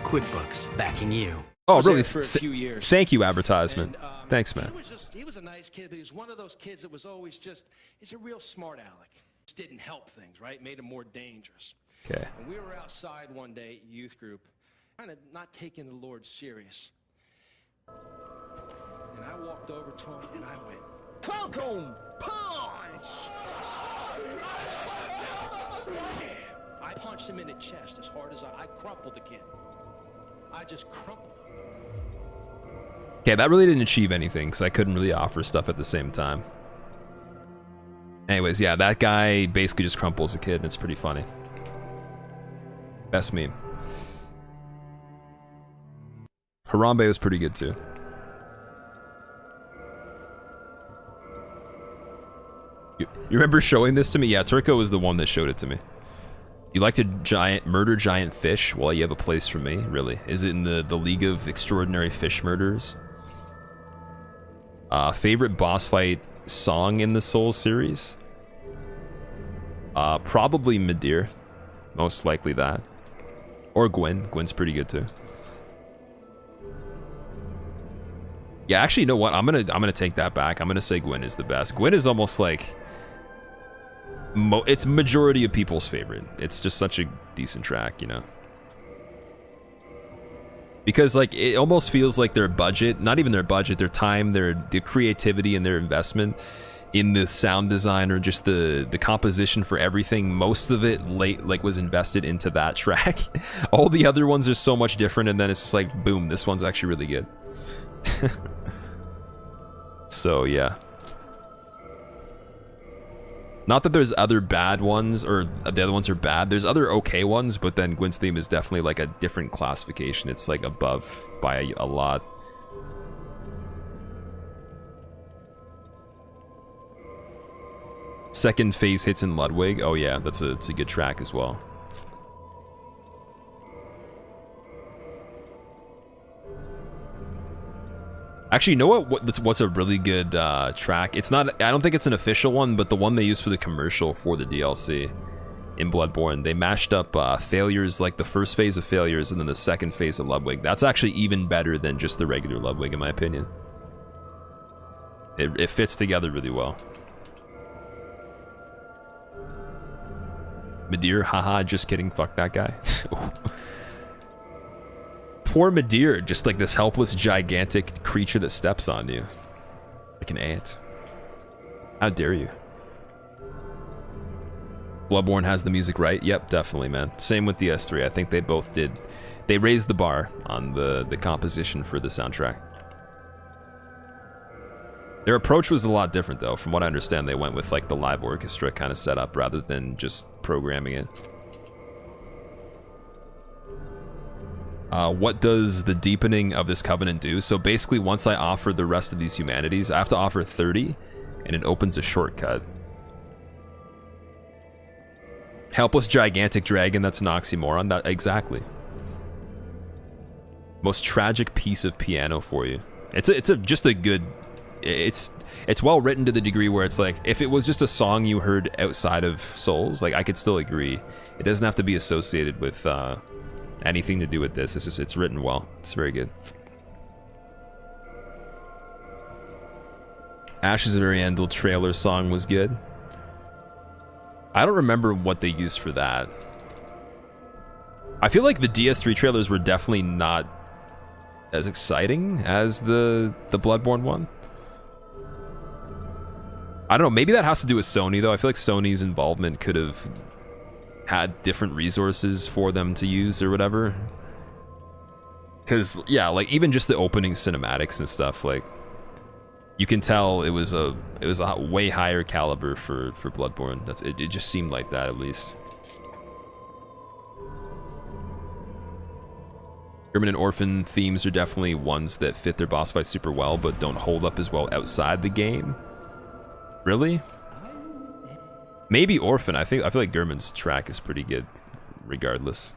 S5: QuickBooks, backing you.
S1: Oh, really?
S6: For a few years.
S1: Thank you, advertisement. Thanks, man.
S6: He was a nice kid, but he was one of those kids that was always he's a real smart aleck. Just didn't help things, right? Made him more dangerous.
S1: Okay.
S6: And we were outside one day, youth group, kind of not taking the Lord serious. And I walked over to him and I went, "Welcome, punch!" Yeah. I punched him in the chest as hard as I crumpled the kid. I just crumpled him.
S1: Okay, that really didn't achieve anything, because I couldn't really offer stuff at the same time. Anyways, yeah, that guy basically just crumples a kid, and it's pretty funny. Best meme. Harambe was pretty good, too. You remember showing this to me? Yeah, Turco was the one that showed it to me. You like to murder giant fish? Well, you have a place for me, really. Is it in the League of Extraordinary Fish Murderers? Favorite boss fight song in the Souls series? Probably Midir. Most likely that. Or Gwyn. Gwyn's pretty good too. Yeah, actually, you know what? I'm gonna take that back. I'm gonna say Gwyn is the best. Gwyn is almost like it's majority of people's favorite. It's just such a decent track, you know. Because like it almost feels like their budget, not even their budget, their time, their creativity and their investment in the sound design or just the composition for everything, most of it was invested into that track. All the other ones are so much different, and then it's just like boom, this one's actually really good. So yeah. Not that there's other bad ones, or the other ones are bad. There's other okay ones, but then Gwyn's theme is definitely like a different classification. It's like above by a lot. Second phase hits in Ludwig. Oh yeah, it's a good track as well. Actually, you know what's a really good track? It's not, I don't think it's an official one, but the one they used for the commercial for the DLC in Bloodborne, they mashed up Failures, like the first phase of Failures and then the second phase of Ludwig. That's actually even better than just the regular Ludwig, in my opinion. It fits together really well. Midir, haha, just kidding, fuck that guy. Poor Midir, just like this helpless, gigantic creature that steps on you. Like an ant. How dare you? Bloodborne has the music right? Yep, definitely, man. Same with DS3. I think they both did. They raised the bar on the composition for the soundtrack. Their approach was a lot different, though. From what I understand, they went with like the live orchestra kind of setup rather than just programming it. What does the deepening of this covenant do? So basically, once I offer the rest of these humanities, I have to offer 30, and it opens a shortcut. Helpless gigantic dragon, that's an oxymoron. That, exactly. Most tragic piece of piano for you. It's just a good... It's well written to the degree where it's like, if it was just a song you heard outside of Souls, like I could still agree. It doesn't have to be associated with anything to do with this. It's just, it's written well. It's very good. Ashes of Ariandel trailer song was good. I don't remember what they used for that. I feel like the DS3 trailers were definitely not as exciting as the Bloodborne one. I don't know, maybe that has to do with Sony though. I feel like Sony's involvement could have had different resources for them to use or whatever. Because, yeah, like even just the opening cinematics and stuff, like you can tell it was a way higher caliber for Bloodborne. It just seemed like that, at least. German and Orphan themes are definitely ones that fit their boss fight super well, but don't hold up as well outside the game. Really? Maybe Orphan. I feel like German's track is pretty good, regardless.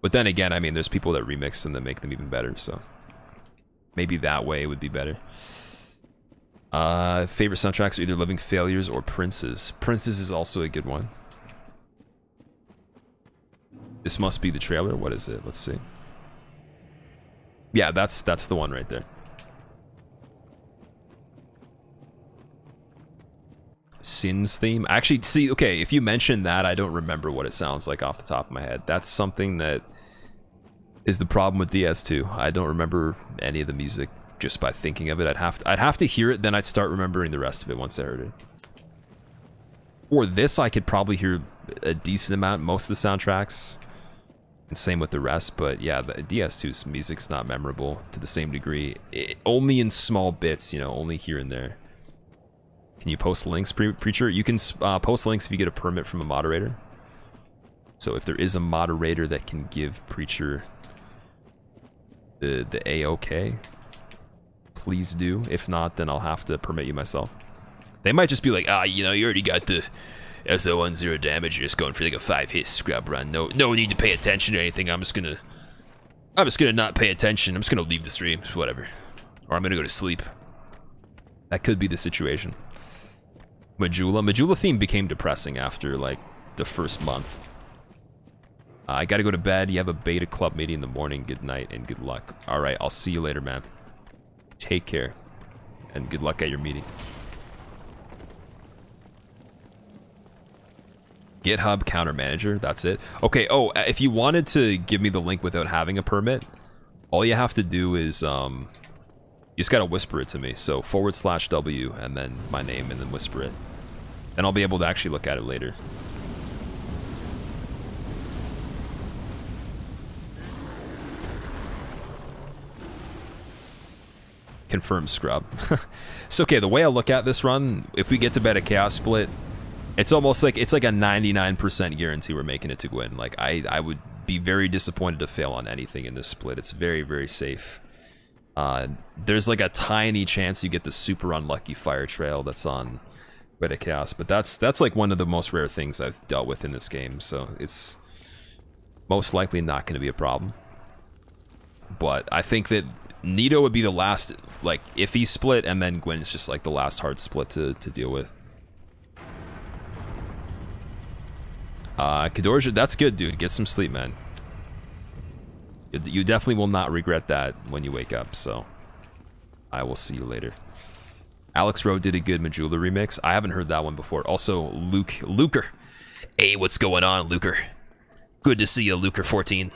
S1: But then again, I mean, there's people that remix them that make them even better, so maybe that way would be better. Favorite soundtracks are either Living Failures or Princes. Princes is also a good one. This must be the trailer. What is it? Let's see. Yeah, that's the one right there. Sin's theme. Actually, see, okay, if you mention that, I don't remember what it sounds like off the top of my head. That's something that is the problem with DS2. I don't remember any of the music just by thinking of it. I'd have to hear it, then I'd start remembering the rest of it once I heard it. For this, I could probably hear a decent amount, most of the soundtracks, and same with the rest, but yeah, the DS2's music's not memorable to the same degree. Only in small bits, you know, only here and there. Can you post links, Preacher? You can post links if you get a permit from a moderator. So if there is a moderator that can give Preacher the A-OK, please do. If not, then I'll have to permit you myself. They might just be like, you know, you already got the SL1 0 damage, you're just going for like a 5-hit scrub run. No need to pay attention to anything. I'm just gonna not pay attention. I'm just gonna leave the stream, whatever. Or I'm gonna go to sleep. That could be the situation. Majula theme became depressing after like the first month. I gotta go to bed. You have a beta club meeting in the morning. Good night and good luck. Alright, I'll see you later, man. Take care. And good luck at your meeting. GitHub counter manager, that's it. Okay, oh, if you wanted to give me the link without having a permit, all you have to do is, you just gotta whisper it to me. So /W and then my name and then whisper it. And I'll be able to actually look at it later. Confirm scrub. So okay, the way I look at this run, if we get to bed a chaos split, it's almost like it's like a 99% guarantee we're making it to win. Like I would be very disappointed to fail on anything in this split. It's very, very safe. There's like a tiny chance you get the super unlucky fire trail that's on bit of chaos, but that's like one of the most rare things I've dealt with in this game, so it's most likely not going to be a problem. But I think that Nito would be the last, like, iffy split, and then Gwyn's just like the last hard split to deal with. Kadorja, that's good, dude. Get some sleep, man. You definitely will not regret that when you wake up, so I will see you later. Alex Rowe did a good Majula remix. I haven't heard that one before. Also, Luker. Hey, what's going on, Luker? Good to see you, Luker14.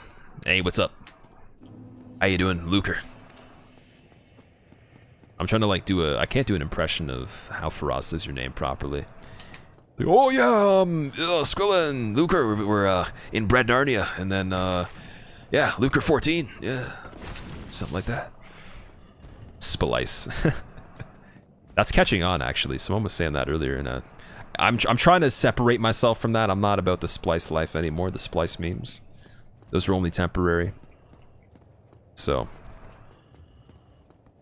S1: Hey, what's up? How you doing, Luker? I'm trying to like I can't do an impression of how Faraz says your name properly. Like, oh yeah, Squilla and Luker we're in Bread Narnia, and then yeah, Luker14, yeah, something like that. Splice. That's catching on, actually. Someone was saying that earlier, and I'm trying to separate myself from that. I'm not about the Splice life anymore. The Splice memes, those are only temporary. So,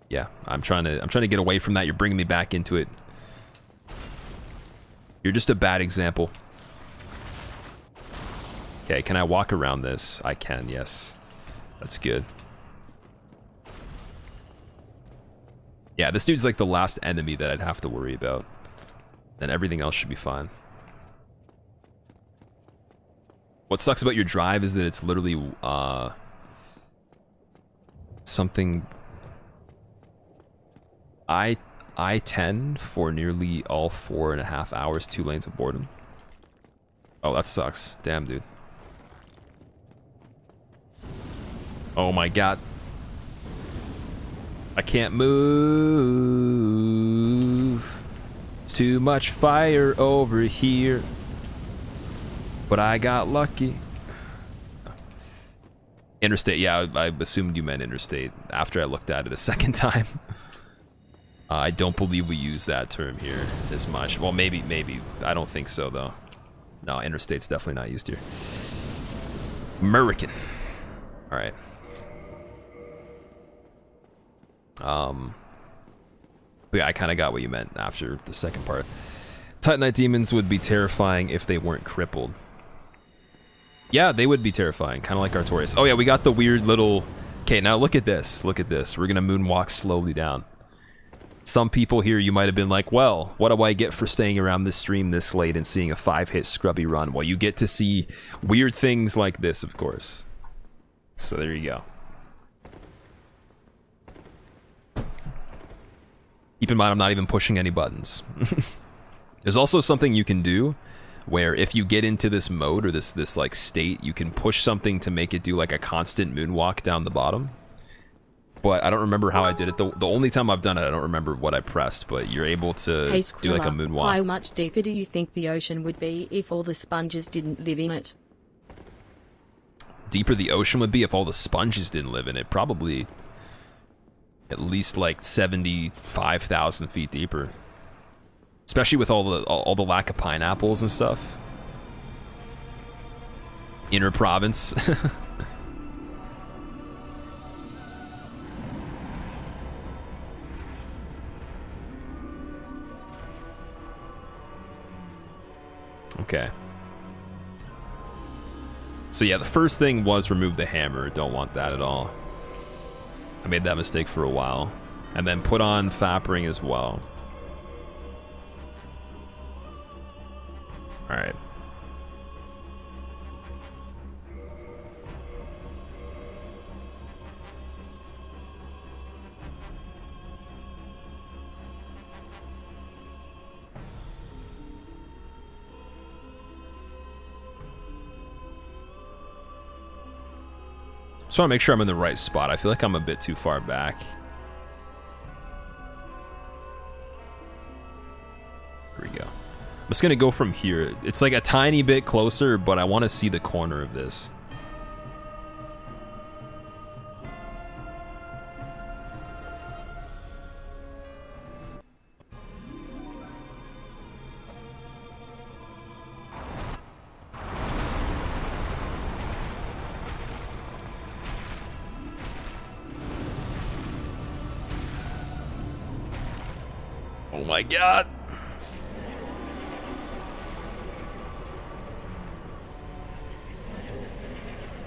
S1: yeah, I'm trying to get away from that. You're bringing me back into it. You're just a bad example. Okay, can I walk around this? I can, yes. That's good. Yeah, this dude's like the last enemy that I'd have to worry about. Then everything else should be fine. What sucks about your drive is that it's literally, something... I-10 for nearly all 4.5 hours, 2 lanes of boredom. Oh, that sucks. Damn, dude. Oh my god. I can't move. It's too much fire over here. But I got lucky. Interstate, yeah, I assumed you meant interstate after I looked at it a second time. I don't believe we use that term here as much. Well, maybe. I don't think so, though. No, interstate's definitely not used here. American. Alright. But yeah, I kind of got what you meant after the second part. Titanite demons would be terrifying if they weren't crippled. Yeah, they would be terrifying, kind of like Artorias. Oh yeah, we got the weird little... Okay, now look at this. Look at this. We're gonna moonwalk slowly down. Some people here, you might have been like, well, what do I get for staying around this stream this late and seeing a 5-hit scrubby run? Well, you get to see weird things like this, of course. So there you go. Keep in mind, I'm not even pushing any buttons. There's also something you can do where if you get into this mode or this like state, you can push something to make it do like a constant moonwalk down the bottom. But I don't remember how I did it. The only time I've done it, I don't remember what I pressed, but you're able to
S2: Hey,
S1: do like a
S2: Squilla,
S1: moonwalk.
S2: how much deeper do you think the ocean would be if all the sponges didn't live in it?
S1: Deeper the ocean would be if all the sponges didn't live in it. Probably at least like 75,000 feet deeper. Especially with all the lack of pineapples and stuff. Inner province. Okay. So yeah, the first thing was remove the hammer. Don't want that at all. I made that mistake for a while. And then put on Fap Ring as well. Alright. Just want to make sure I'm in the right spot. I feel like I'm a bit too far back. Here we go. I'm just going to go from here. It's like a tiny bit closer, but I want to see the corner of this. Oh my god.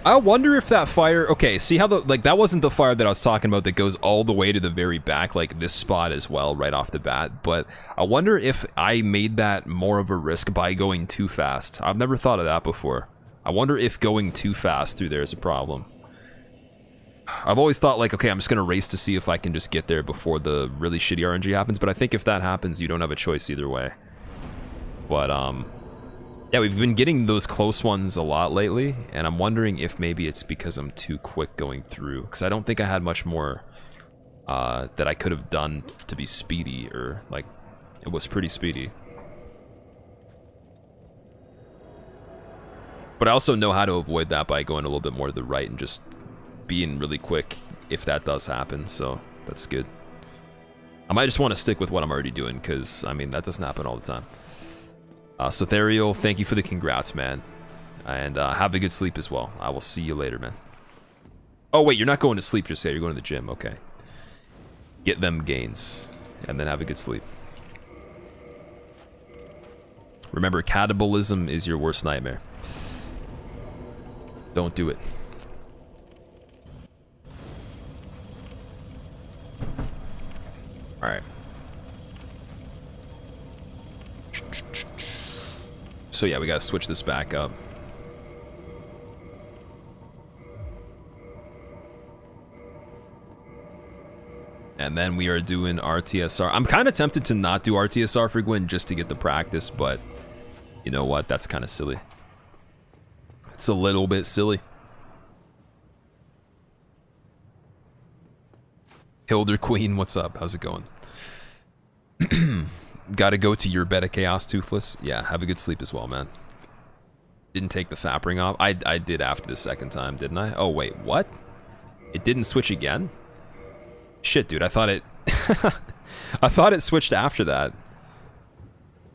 S1: I wonder if that fire... Okay, see how the... Like, that wasn't the fire that I was talking about that goes all the way to the very back, like this spot as well, right off the bat. But I wonder if I made that more of a risk by going too fast. I've never thought of that before. I wonder if going too fast through there is a problem. I've always thought, like, okay, I'm just going to race to see if I can just get there before the really shitty RNG happens. But I think if that happens, you don't have a choice either way. But, yeah, we've been getting those close ones a lot lately, and I'm wondering if maybe it's because I'm too quick going through, because I don't think I had much more that I could have done to be speedy, or, like, it was pretty speedy. But I also know how to avoid that by going a little bit more to the right and just being really quick if that does happen, so that's good. I might just want to stick with what I'm already doing, because, I mean, that doesn't happen all the time. So Therial, thank you for the congrats, man. And have a good sleep as well. I will see you later, man. Oh, wait, you're not going to sleep just yet. You're going to the gym. Okay. Get them gains. And then have a good sleep. Remember, cannibalism is your worst nightmare. Don't do it. Alright. So yeah, we gotta switch this back up. And then we are doing RTSR. I'm kind of tempted to not do RTSR for Gwyn just to get the practice, but you know what? That's kind of silly. It's a little bit silly. Hilder Queen, what's up? How's it going? Gotta go to your bed of chaos, Toothless. Yeah, have a good sleep as well, man. Didn't take the FAP ring off. I did after the second time, didn't I? Oh, wait, what? It didn't switch again? Shit, dude, I thought it... I thought it switched after that.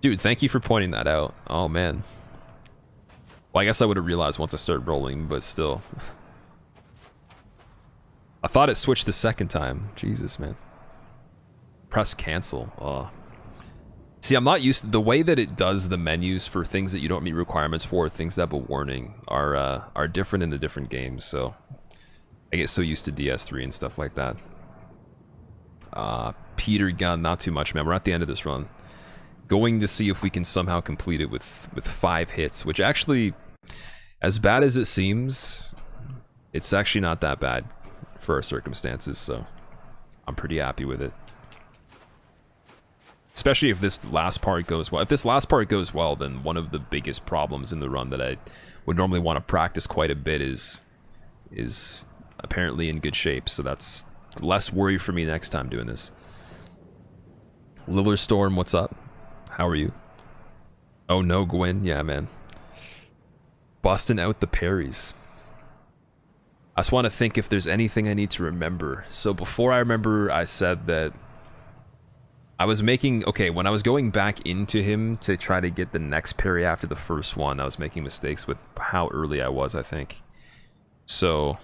S1: Dude, thank you for pointing that out. Oh, man. Well, I guess I would have realized once I started rolling, but still. I thought it switched the second time. Jesus, man. Press cancel. Oh. See, I'm not used to the way that it does the menus for things that you don't meet requirements for, things that have a warning, are different in the different games, so I get so used to DS3 and stuff like that. Peter Gunn, not too much, man. We're at the end of this run. Going to see if we can somehow complete it with 5 hits, which actually, as bad as it seems, it's actually not that bad for our circumstances, so I'm pretty happy with it. Especially if this last part goes well. If this last part goes well, then one of the biggest problems in the run that I would normally want to practice quite a bit is apparently in good shape. So that's less worry for me next time doing this. Liller Storm, what's up? How are you? Oh no, Gwen. Yeah, man. Busting out the parries. I just want to think if there's anything I need to remember. So before I remember, I said that I was making, okay, when I was going back into him to try to get the next parry after the first one, I was making mistakes with how early I was, I think. So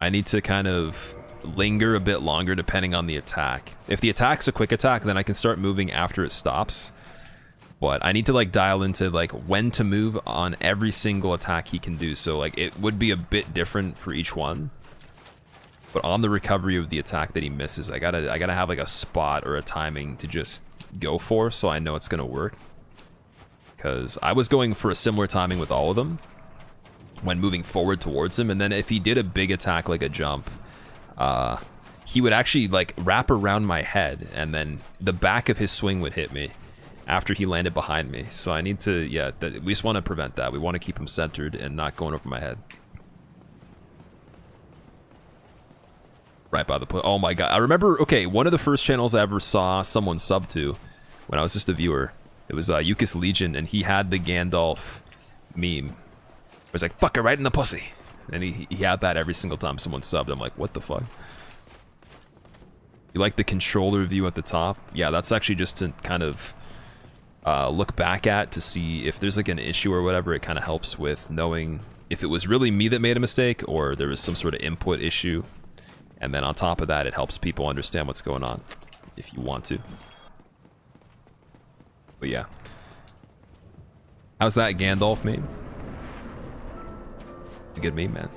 S1: I need to kind of linger a bit longer depending on the attack. If the attack's a quick attack, then I can start moving after it stops. But I need to like dial into like when to move on every single attack he can do. So like it would be a bit different for each one. But on the recovery of the attack that he misses, I gotta have like a spot or a timing to just go for, so I know it's gonna work. Because I was going for a similar timing with all of them when moving forward towards him, and then if he did a big attack like a jump, he would actually like wrap around my head, and then the back of his swing would hit me after he landed behind me. So I need to, yeah, we just want to prevent that. We want to keep him centered and not going over my head. Right by the point. Oh my god. I remember, okay, one of the first channels I ever saw someone sub to when I was just a viewer, it was Yukis Legion, and he had the Gandalf meme. It was like, fuck her right in the pussy. And he had that every single time someone subbed. I'm like, what the fuck? You like the controller view at the top? Yeah, that's actually just to kind of look back at to see if there's like an issue or whatever. It kind of helps with knowing if it was really me that made a mistake or there was some sort of input issue. And then on top of that, it helps people understand what's going on, if you want to. But yeah. How's that Gandalf meme? A good meme, man.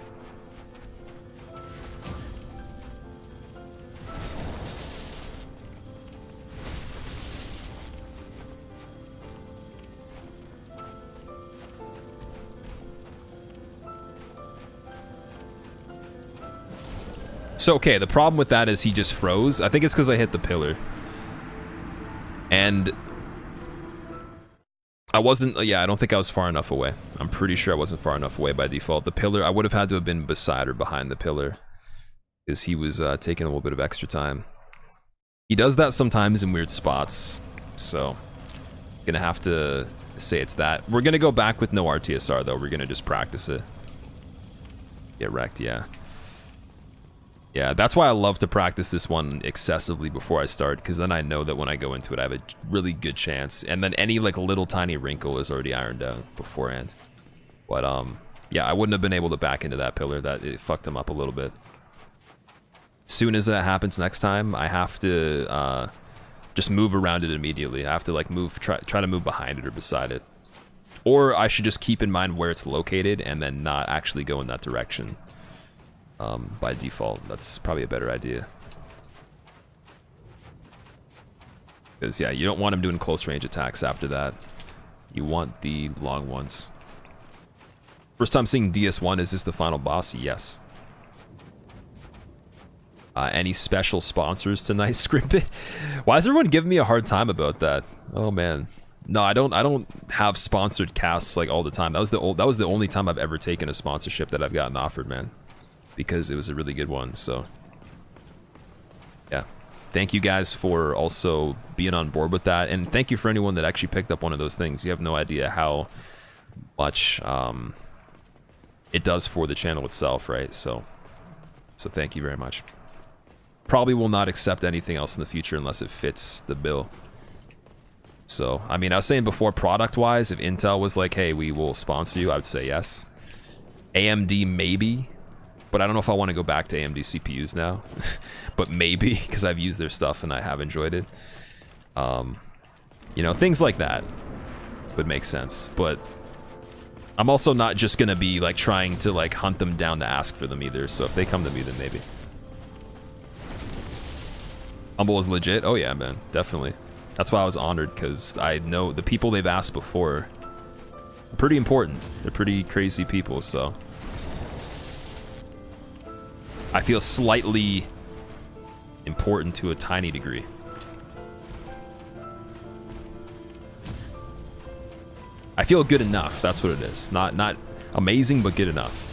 S1: So, okay, the problem with that is he just froze. I think it's because I hit the pillar. And I wasn't, yeah, I don't think I was far enough away. I'm pretty sure I wasn't far enough away by default. The pillar, I would have had to have been beside or behind the pillar, because he was taking a little bit of extra time. He does that sometimes in weird spots, so I'm gonna have to say it's that. We're gonna go back with no RTSR though. We're gonna just practice it. Get wrecked, yeah. Yeah, that's why I love to practice this one excessively before I start, because then I know that when I go into it, I have a really good chance. And then any, like, little tiny wrinkle is already ironed out beforehand. But, yeah, I wouldn't have been able to back into that pillar. It fucked him up a little bit. Soon as that happens next time, I have to, just move around it immediately. I have to, like, try to move behind it or beside it. Or I should just keep in mind where it's located and then not actually go in that direction. By default, that's probably a better idea. Because, yeah, you don't want him doing close range attacks after that. You want the long ones. First time seeing DS1, is this the final boss? Yes. Any special sponsors tonight, Scrimpit? Why is everyone giving me a hard time about that? Oh, man. No, I don't have sponsored casts, like, all the time. That was the only time I've ever taken a sponsorship that I've gotten offered, man. Because it was a really good one, so yeah, thank you guys for also being on board with that, and thank you for anyone that actually picked up one of those things. You have no idea how much it does for the channel itself, right? So thank you very much. Probably will not accept anything else in the future unless it fits the bill. So I mean, I was saying before, product wise, if Intel was like, hey, we will sponsor you, I would say yes. AMD maybe. But I don't know if I want to go back to AMD CPUs now. But maybe, because I've used their stuff and I have enjoyed it. You know, things like that would make sense. But I'm also not just going to be, like, trying to, like, hunt them down to ask for them either. So if they come to me, then maybe. Humble is legit? Oh yeah, man. Definitely. That's why I was honored, because I know the people they've asked before are pretty important. They're pretty crazy people, so... I feel slightly important to a tiny degree. I feel good enough, that's what it is. Not amazing, but good enough.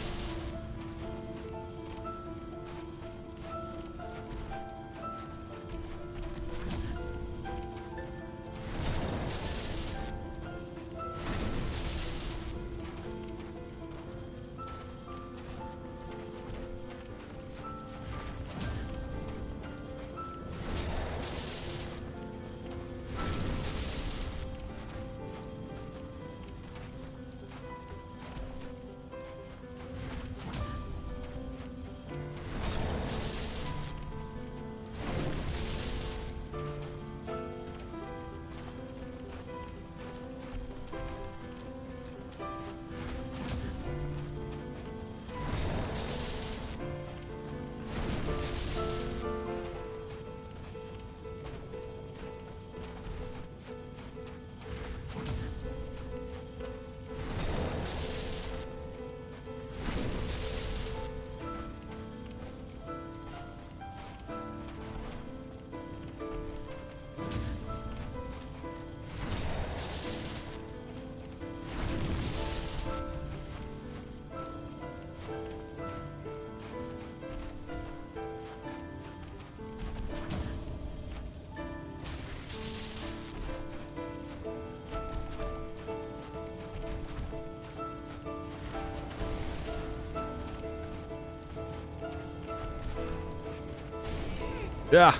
S1: Yeah.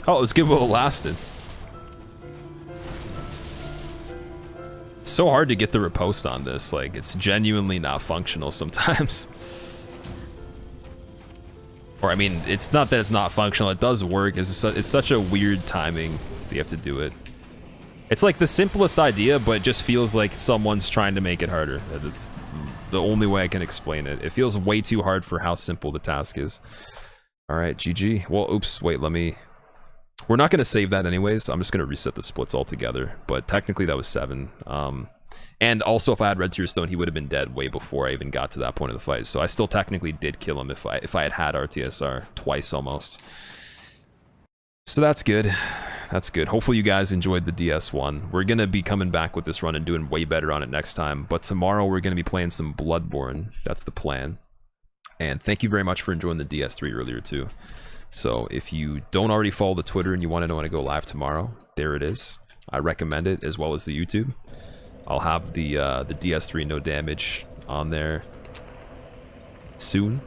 S1: Oh, let's give it what it lasted. It's so hard to get the riposte on this. Like, it's genuinely not functional sometimes. Or, I mean, it's not that it's not functional. It does work. It's such a weird timing that you have to do it. It's like the simplest idea, but it just feels like someone's trying to make it harder. That's the only way I can explain it. It feels way too hard for how simple the task is. Alright, GG. Well, oops, wait, let me... We're not going to save that anyways. I'm just going to reset the splits altogether. But technically that was 7. And also if I had Red Tear Stone, he would have been dead way before I even got to that point of the fight. So I still technically did kill him if I had RTSR. Twice almost. So that's good. That's good. Hopefully you guys enjoyed the DS1. We're going to be coming back with this run and doing way better on it next time. But tomorrow we're going to be playing some Bloodborne. That's the plan. And thank you very much for enjoying the DS3 earlier too. So if you don't already follow the Twitter and you want to know when I go live tomorrow, there it is. I recommend it, as well as the YouTube. I'll have the DS3 No Damage on there soon.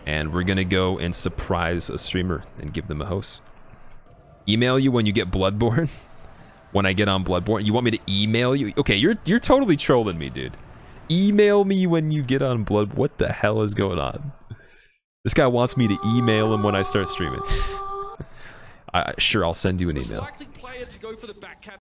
S1: And we're going to go and surprise a streamer and give them a host. Email you when you get Bloodborne? When I get on Bloodborne? You want me to email you? Okay, you're totally trolling me, dude. Email me when you get on Blood. What the hell is going on? This guy wants me to email him when I start streaming. Sure, I'll send you an email.